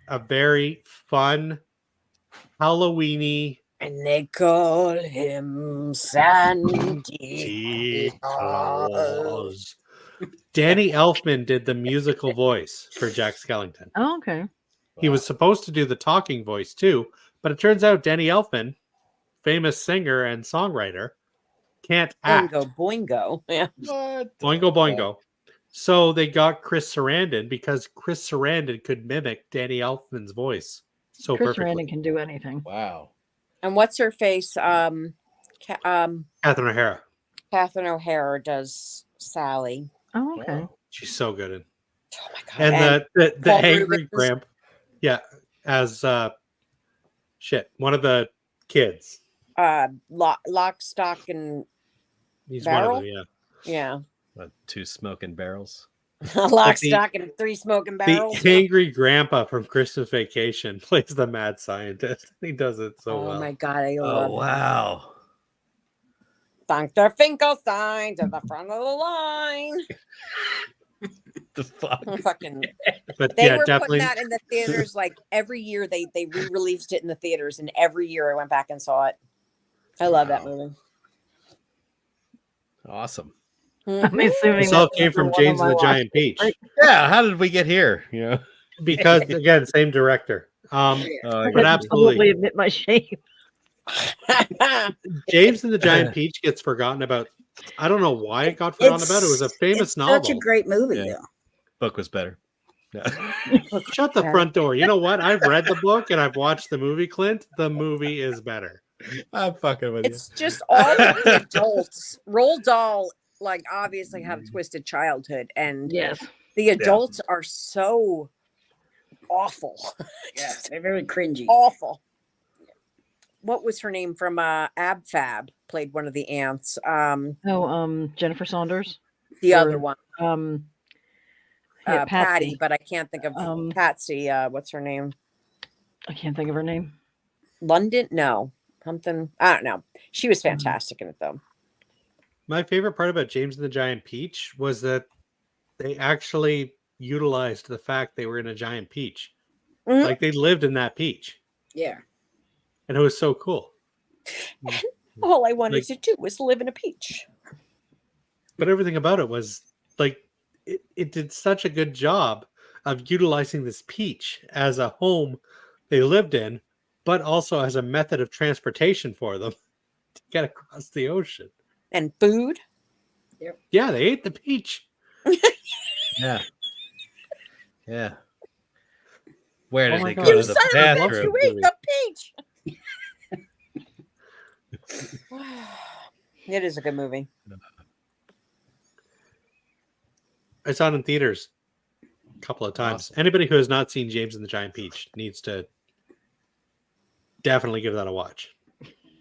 a very fun, Halloweeny And they call him Sandy Tea Claus. Claus. Danny Elfman did the musical voice for Jack Skellington. Oh, okay. He was supposed to do the talking voice too, but it turns out Danny Elfman, famous singer and songwriter, can't act. Boingo, boingo. Yeah. What? Boingo boingo. So they got Chris Sarandon because Chris Sarandon could mimic Danny Elfman's voice so Chris perfectly. Sarandon can do anything. Wow. And what's her face? Catherine O'Hara. Catherine O'Hara does Sally. Oh, okay. Wow. She's so good in. Oh my god! And the Paul angry Rubens. Gramp. Yeah. As one of the kids. Lock, Stock, and He's Barrel? one of them, yeah. yeah, What, 2 smoking barrels? Lock, the- Stock, and 3 smoking barrels. The angry grandpa from Christmas Vacation plays the mad scientist. He does it so Oh well. my god! I Oh love wow. Dr. Finkelstein to the front of the line. The fuck. Fucking. But They yeah, were definitely. putting that in the theaters like every year. They re-released it in the theaters, and every year I went back and saw it. I love that Wow. movie. Awesome. I'm assuming This all that's came from another one James of and the my Giant Peach right? Yeah. How did we get here? You know. because again, same director. Oh, I But can absolutely. publicly admit my shame. James and the Giant Peach gets forgotten about. I don't know why it got forgotten about. It was a famous it's novel. Such a great movie, Yeah. though. book was better. Shut the front door. You know what? I've read the book and I've watched the movie, Clint. The movie is better. I'm fucking with It's just all of the adults. Roald Dahl, like, obviously have Mm. twisted childhood, and Yes. the adults are so awful. Yeah, they're very cringy. Awful. What was her name from Ab Fab? Played one of the ants. Jennifer Saunders. The Or, other one, yeah, Patty, Patsy. but I can't think of Patsy. What's her name? I can't think of her name. London? No, something. I don't know. She was fantastic in it, though. My favorite part about James and the Giant Peach was that they actually utilized the fact they were in a giant peach. Mhm. Like they lived in that peach. Yeah. And it was so cool. All I wanted Like- to do was live in a peach. But everything about it was like it did such a good job of utilizing this peach as a home they lived in, but also as a method of transportation for them to get across the ocean. And food. Yeah, they ate the peach. Yeah. Yeah. Where did my they God. go You to the son of a bitch! bathroom? You ate the peach. It is a good movie. I saw it in theaters a couple of times. Anybody who has not seen James and the Giant Peach needs to definitely give that a watch.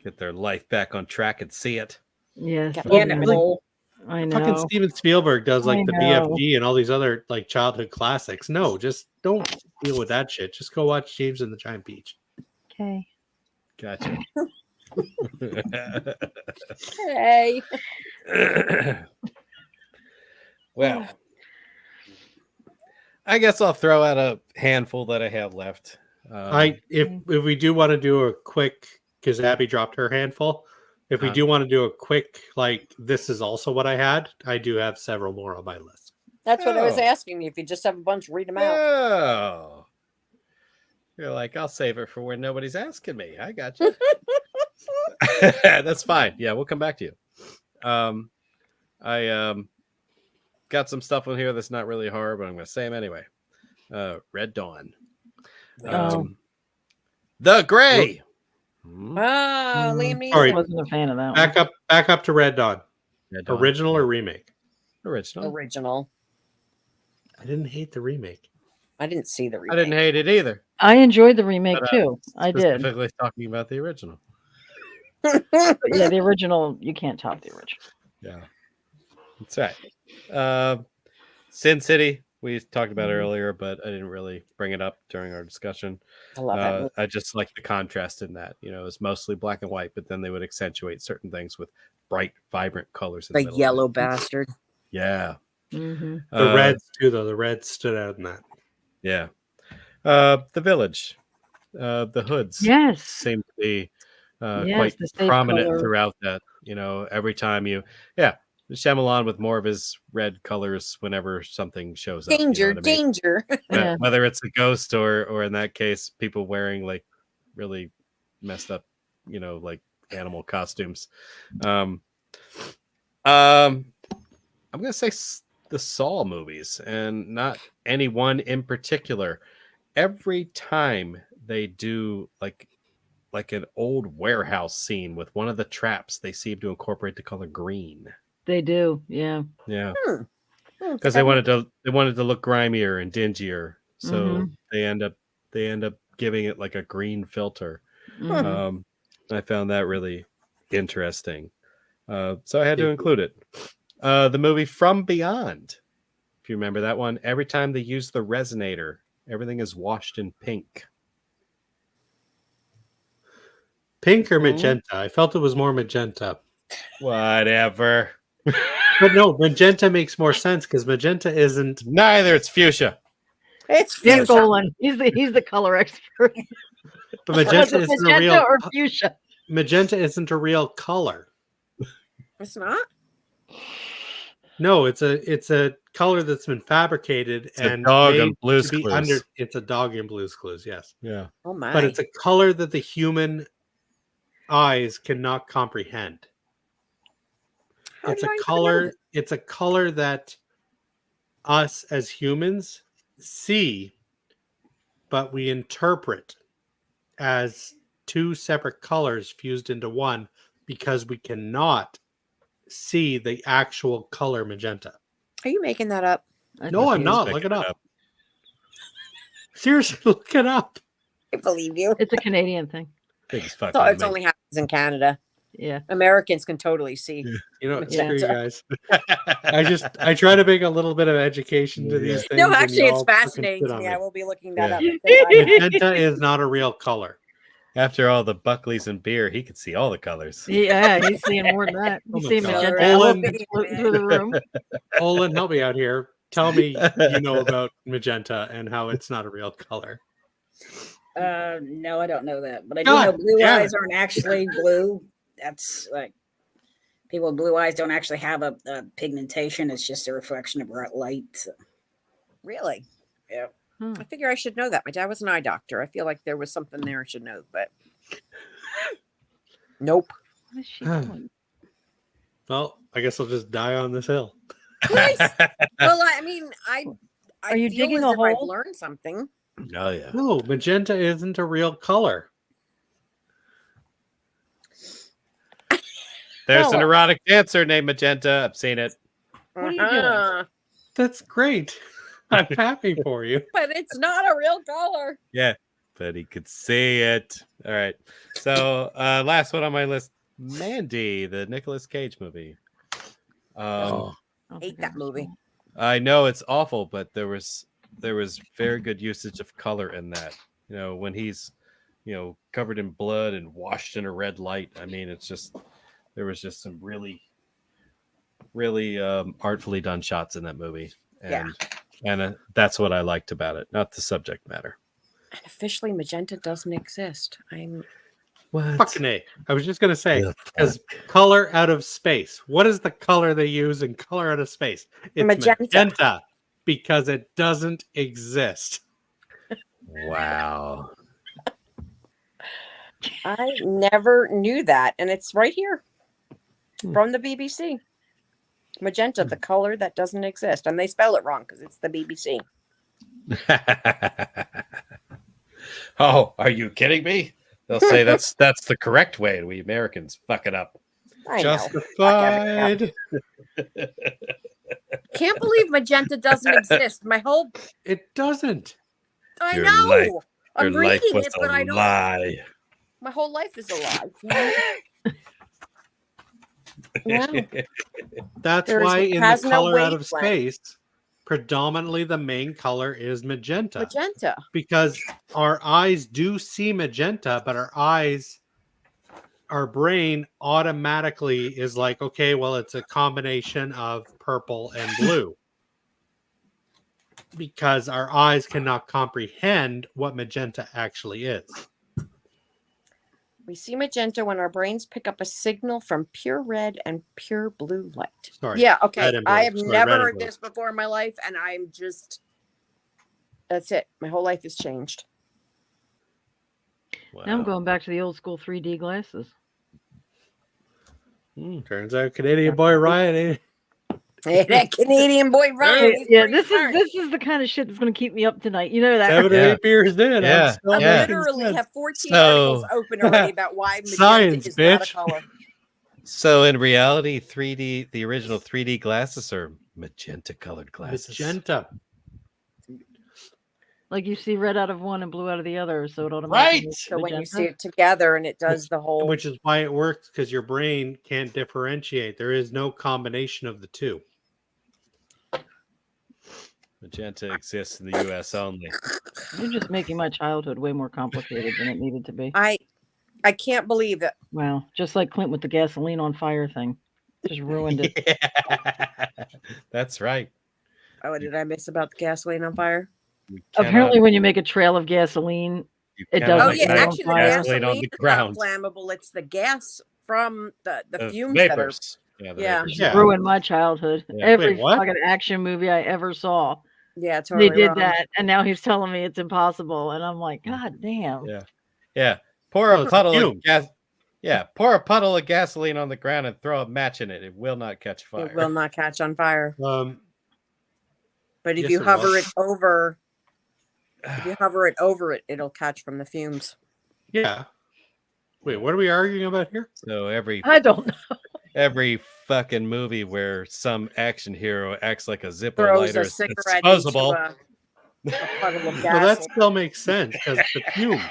Get their life back on track and see it. Yes. Yeah. Yeah, I know. Nicole. I Fucking know. Steven Spielberg does like I the know. BFG and all these other like childhood classics. No, just don't deal with that shit. Just go watch James and the Giant Peach. Okay. Gotcha. Hey. Well, I guess I'll throw out a handful that I have left. If we do want to do a quick, because Abby dropped her handful. If we do want to do a quick, like this is also what I had, I do have several more on my list. That's what I was Oh. asking you. If you just have a bunch, read them out. Oh, you're like, I'll save it for when nobody's asking me. I got you. That's fine. Yeah, we'll come back to you. I got some stuff on here that's not really horror, but I'm going to say them anyway. Red Dawn. The Gray. Liam Neeson. Sorry. I wasn't a fan of that one. Back up to Red Dawn. Red Dawn. Original or remake? Original. Original. I didn't hate the remake. I didn't see the remake. I didn't hate it either. I enjoyed the remake But, too. I did. Specifically talking about the original. But yeah, the original, you can't top the original. Yeah, that's right. Sin City, we talked about earlier, but I didn't really bring it up during our discussion. I love that movie. I just like the contrast in that. You know, it's mostly black and white, but then they would accentuate certain things with bright, vibrant colors. In the The middle yellow of it. bastard. Yeah. Mm-hmm. The reds too, though. The reds stood out in that. Yeah. The Village. The Hoods. Yes. Seem to be Yes, quite the safe prominent color. throughout that. You know, every time Shyamalan with more of his red colors whenever something shows up. Danger, You know what I mean? danger. Yeah. Whether it's a ghost or in that case, people wearing like really messed up, you know, like animal costumes. I'm gonna say the Saw movies, and not any one in particular. Every time they do like an old warehouse scene with one of the traps, they seem to incorporate the color green. They do. Yeah. Yeah, Hmm. because they wanted to look grimier and dingier, so they end up giving it like a green filter. Mhm. I found that really interesting, so I had to include it. The movie From Beyond, if you remember that one, every time they use the resonator, everything is washed in pink. Pink or magenta? I felt it was more magenta. Whatever. But no, magenta makes more sense because magenta isn't. Neither. It's fuchsia. It's Dan fuchsia. Golan. He's the color expert. But magenta isn't a Magenta real. or fuchsia. Magenta isn't a real color. It's not. No, it's a color that's been fabricated It's a and dog made on Blue's to be Clues. It's a dog in Blue's Clues, yes. Yeah. Oh my. But it's a color that the human eyes cannot comprehend. How It's do a I know color. that? It's a color that us as humans see, but we interpret as two separate colors fused into one because we cannot see the actual color magenta. Are you making that up? No, I'm not. Look it up. Seriously, look it up. I believe you. It's a Canadian thing. Biggest So fucking it's only happens in Canada. Yeah. Americans can totally see. You know, Magenta. screw you guys. I try to bring a little bit of education to these things. No, and actually, you it's all fucking fascinating shit to on me. I will be looking that Yeah. up. Because Magenta is not a real color. After all the Buckleys and beer, he could see all the colors. Yeah, he's seeing more than that. Oh He's my seeing God. magenta Olin- elephants floating through the room. Olin, help me out here. Tell me you know about magenta and how it's not a real color. No, I don't know that, but I do God know blue damn eyes it. aren't actually blue. That's like people with blue eyes don't actually have a pigmentation. It's just a reflection of bright light. So, really? yeah. I figure I should know that. My dad was an eye doctor. I feel like there was something there I should know, but nope. What is she doing? Well, I guess I'll just die on this hill. Nice. Well, I mean, I Are you feel digging as a if I've hole? learned something. Oh yeah. No, magenta isn't a real color. There's an Fella. erotic dancer named Magenta. I've seen it. What are you doing? Uh-huh. That's great. I'm happy for you. But it's not a real color. Yeah, but he could see it. All right. So last one on my list, Mandy, the Nicolas Cage movie. I don't Hate think that I movie. saw I know it's awful, but there was very good usage of color in that. You know, when he's, covered in blood and washed in a red light. I mean, it's just there was just some really artfully done shots in that movie, and that's what I liked about it, not the subject matter. And officially, magenta doesn't exist. What? Fucking A. I was just going to say, as color out of space. What is the color they use in color out of space? It's magenta because it doesn't exist. Wow. I never knew that, and it's right here from the BBC. Magenta, the color that doesn't exist, and they spell it wrong because it's the BBC. Oh, are you kidding me? They'll say that's the correct way, and we Americans fuck it up. I know. Justified. Can't believe magenta doesn't exist. It doesn't. I Your know. life- I'm Your life reading was it, but I a don't. lie. My whole life is a lie. Yeah. That's There's- why it in the has no color out of wavelength. space, predominantly the main color is magenta. Magenta. Because our eyes do see magenta, but our brain automatically is like, okay, well, it's a combination of purple and blue. Because our eyes cannot comprehend what magenta actually is. We see magenta when our brains pick up a signal from pure red and pure blue light. Sorry. Yeah, okay. red and blue. I have Sorry, never red and heard blue. this before in my life, and I'm just. That's it. My whole life has changed. Wow. Now I'm going back to the old school 3D glasses. Turns out Canadian boy Ryan ain't. Hey, that Canadian boy Ryan. he's Yeah, pretty this smart. is the kind of shit that's going to keep me up tonight. You know that. 7 or 8 beers in. Yeah. I'm still I Yeah. making literally sense. have 14 So- articles open already about why magenta Science, is not a bitch. color. So in reality, the original 3D glasses are magenta colored glasses. Magenta. Like you see red out of one and blue out of the other, so it automatically Right. makes So when you magenta. see it together and it does the whole. Which is why it works, because your brain can't differentiate. There is no combination of the two. Magenta exists in the US only. You're just making my childhood way more complicated than it needed to be. I can't believe that. Wow, just like Clint with the gasoline on fire thing, just ruined it. Yeah. That's right. Oh, did I miss about the gasoline on fire? You cannot- Apparently, when you make a trail of gasoline, you it cannot Oh doesn't yeah, light on actually the fire. gasoline on the is not ground. flammable. It's the gas from the The fumes that are. vapors. Yeah, the Yeah. vapors. Yeah. ruined my childhood. Yeah. Every Wait, what? fucking action movie I ever saw, Yeah, totally. they did wrong. that, and now he's telling me it's impossible, and I'm like, God damn. Yeah. Yeah. Pour a Well, it's puddle of fumes. gas. Yeah. Pour a puddle of gasoline on the ground and throw a match in it. It will not catch fire. It will not catch on fire. Um, But if Yes, you it hover will. it over If you hover it over it, it'll catch from the fumes. Yeah. Wait, what are we arguing about here? So I don't know. every fucking movie where some action hero acts like a Zippo Throws lighter a is cigarette disposable. into a puddle of Well, gas. that still makes sense because the fumes.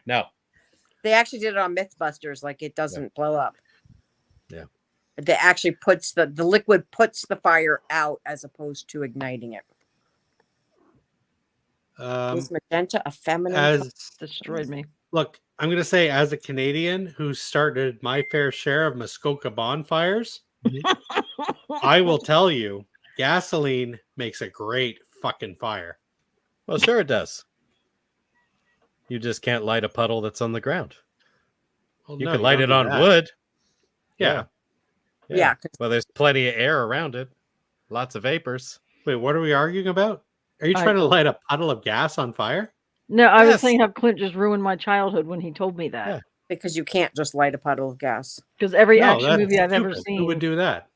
No. They actually did it on MythBusters, like it doesn't blow up. Yeah. They actually puts the liquid puts the fire out as opposed to igniting it. Is magenta a feminine? As Destroyed me. look, I'm gonna say as a Canadian who started my fair share of Muskoka bonfires, I will tell you, gasoline makes a great fucking fire. Well, sure it does. You just can't light a puddle that's on the ground. Well, You no, can light don't it do on that. wood. Yeah. Yeah. Well, there's plenty of air around it. Lots of vapors. Wait, what are we arguing about? Are you I trying to don't- light a puddle of gas on fire? No, I was Yes. saying how Clint just ruined my childhood when he told me that. Yeah. Because you can't just light a puddle of gas. Because every No, action that's movie I've ever stupid. Who would seen, do that?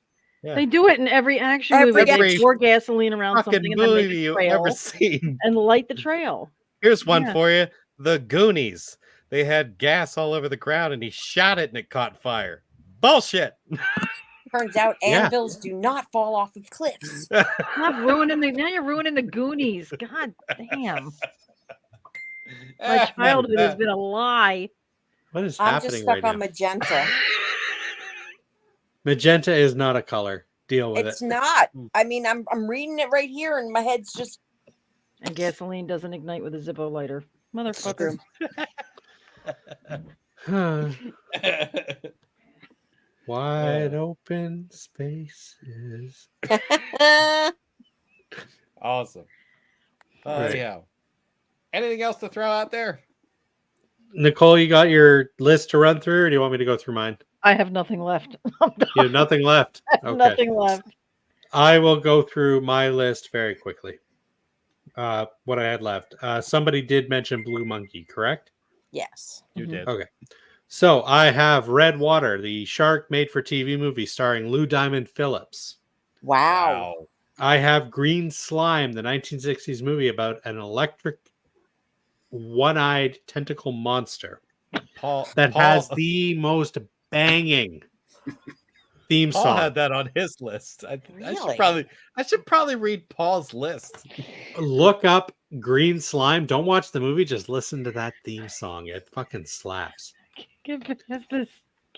Yeah. they do it in every action Every movie. They action- pour gasoline around Fucking something and then make movie a you trail ever seen. and light the trail. Here's one Yeah. for you. The Goonies. They had gas all over the ground and he shot it and it caught fire. Bullshit. Turns out Yeah. anvils do not fall off of cliffs. Not ruining the now you're ruining the Goonies. God damn. My childhood has been a lie. What is I'm happening just stuck right on now? magenta. Magenta is not a color. Deal with It's it. not. I mean, I'm reading it right here, and my head's just And gasoline doesn't ignite with a Zippo lighter. Motherfucker. Wide open spaces. Awesome. Right. Yeah. Anything else to throw out there? Nicole, you got your list to run through, or do you want me to go through mine? I have nothing left. I'm done. You have nothing left. I have nothing left. I will go through my list very quickly. What I had left. Somebody did mention Blue Monkey, correct? yes. You Mhm. did. Okay. So I have Red Water, the shark made for TV movie starring Lou Diamond Phillips. Wow. I have Green Slime, the 1960s movie about an electric one-eyed tentacle monster Paul that has the most banging theme Paul song. had that on his list. I Really? should probably read Paul's list. Look up Green Slime. Don't watch the movie. Just listen to that theme song. It fucking slaps. Give us this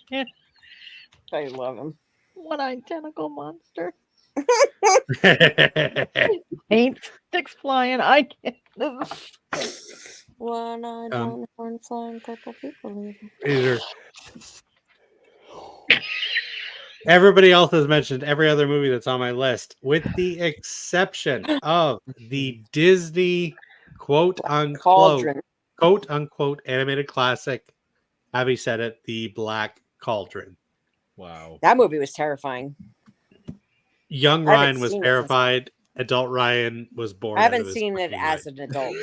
kid I love him. one-eyed tentacle monster. Paint sticks flying. I can't. One eyed, Um, one horn flying purple people. Either. Everybody else has mentioned every other movie that's on my list, with the exception of the Disney quote unquote animated classic. Abby said it, the Black Cauldron. Wow. That movie was terrifying. Young I haven't Ryan was seen it since- terrified. Adult Ryan was born. I out of haven't his seen it fucking as mind. an adult,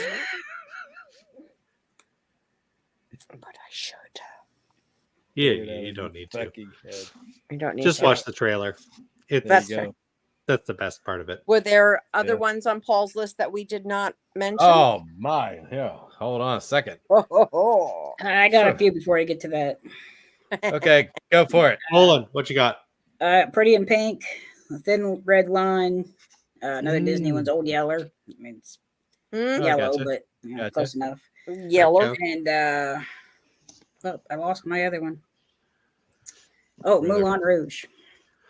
but I should. Yeah, you don't need to. Fucking head. I don't need Just to. watch the trailer. It's There That's you go. that's the best part of it. Were there other Yeah. ones on Paul's list that we did not mention? Oh my. Yeah. Hold on a second. Oh. I got a few before I get to that. Okay, go for it. Nolan, what you got? Pretty in Pink, A Thin Red Line, another Disney Mm. one's Old Yeller. I mean, it's Hmm? yellow, gotcha. but you know, Gotcha. close enough. Yellow. And well, I lost my other one. Oh, Moulin Rouge.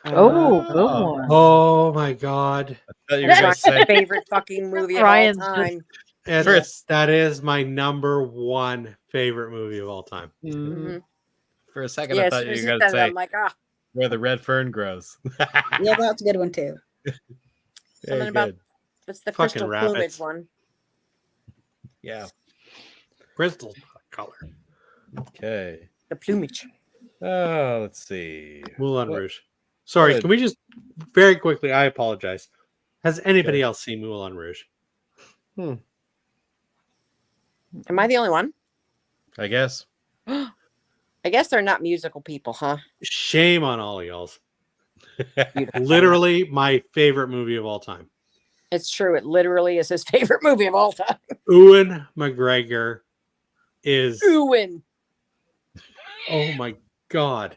Oh, good Oh. one. Oh my god. I thought you were gonna My say favorite fucking movie of Ryan's all just- time. And that is my number one favorite movie of all time. Mhm. for a second. Yeah, I as thought soon you as were you gonna said it, say I'm like, ah, where the red fern grows. Yeah, that's a good one too. something Very about good. it's the Fucking crystal rabbits. plumage one. Yeah. Crystal color. Okay. The plumage. Oh, let's see. Moulin What- Rouge. Sorry, Good. can we just very quickly? I apologize. Has anybody Okay. else seen Moulin Rouge? Am I the only one? I guess. I guess they're not musical people, huh? Shame on all of y'all's. Literally my favorite movie of all time. It's true. It literally is his favorite movie of all time. Ewan McGregor is. Ewan. Oh my god!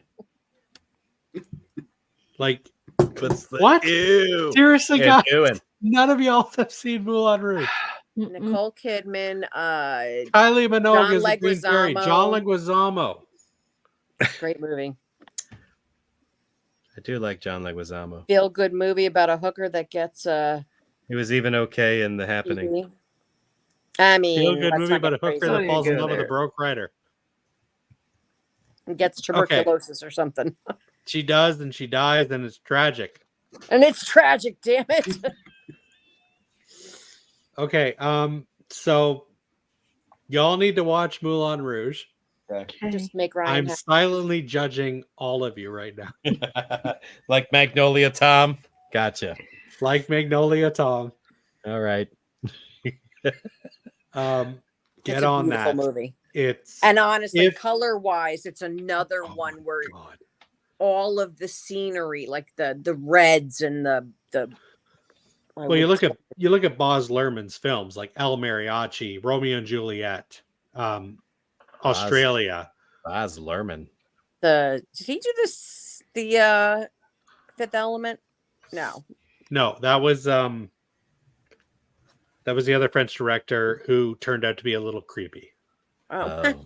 Like What's the what? Ew. Seriously, It's guys, Ewan. none of y'all have seen Moulin Rouge. Nicole Kidman. Kylie Minogue John is the Green Fairy. John Leguizamo. Great movie. I do like John Leguizamo. Feel good movie about a hooker that gets He was even okay in The Happening. TV. I mean, Feel good let's movie not about a get hooker crazy. Oh, that you falls in go love with a there. broke writer. And gets tuberculosis or something. She does, and she dies, and it's tragic. And it's tragic, damn it. Okay, so y'all need to watch Moulin Rouge. Okay. Just make Ryan I'm happy. silently judging all of you right now. Like Magnolia Tom. Gotcha. Like Magnolia Tom. All right. It's Get a on beautiful that. movie. It's And honestly, if- color-wise, it's another oh one my where God. all of the scenery, like the reds and the Well, you look at Baz Luhrmann's films like El Mariachi, Romeo and Juliet, Australia. Baz Luhrmann. did he do the Fifth Element? No. No, that was the other French director who turned out to be a little creepy. Oh. Can't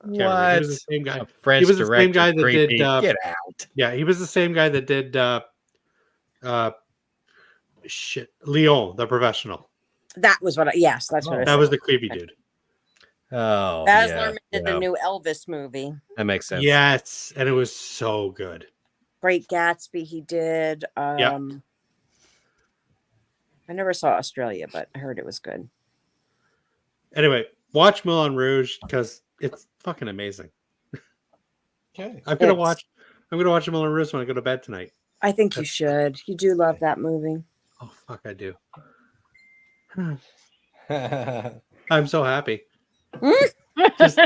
remember. He was the What? same guy. A French He was the same director, guy that creepy. did. Get out. Yeah, he was the same guy that did. Leon, the Professional. That was what yes, that's what I Oh. said. That was the creepy dude. Oh, Baz yeah, Luhrmann did yeah. the new Elvis movie. That makes sense. Yes, and it was so good. Great Gatsby he did. Yep. I never saw Australia, but I heard it was good. Anyway, watch Moulin Rouge because it's fucking amazing. Okay. I'm gonna It's- watch Moulin Rouge when I go to bed tonight. I think you should. You do love that movie. Oh fuck, I do. I'm so happy. Just,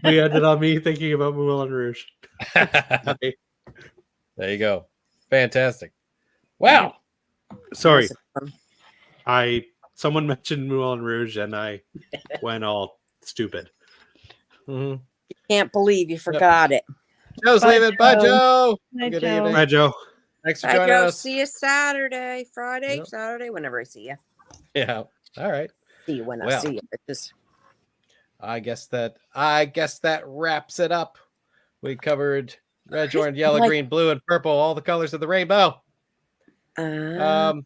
we ended on me thinking about Moulin Rouge. Happy. There you go. Fantastic. Wow. Sorry, someone mentioned Moulin Rouge and I went all stupid. Mhm. Can't believe you forgot it. Joe's Bye, leaving. Bye, Joe. Joe. Night, Good Joe. evening. Hi, Joe. Thanks for I joining go us. see you Saturday, Friday, Yep. Saturday, whenever I see you. Yeah. All right. See you when I Well. see you. It's just I guess that wraps it up. We covered red, orange, yellow, like- green, blue, and purple, all the colors of the rainbow. You know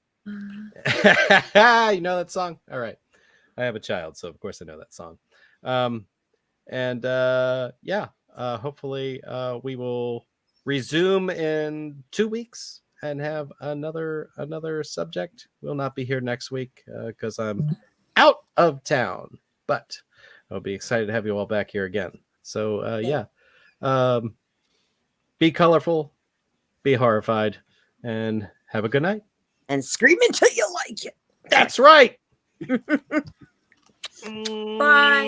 that song? All right. I have a child, so of course I know that song. Hopefully we will resume in 2 weeks and have another subject. We'll not be here next week because I'm out of town, but I'll be excited to have you all back here again. So be colorful, be horrified, and have a good night. and scream until you like it. That's right. Bye.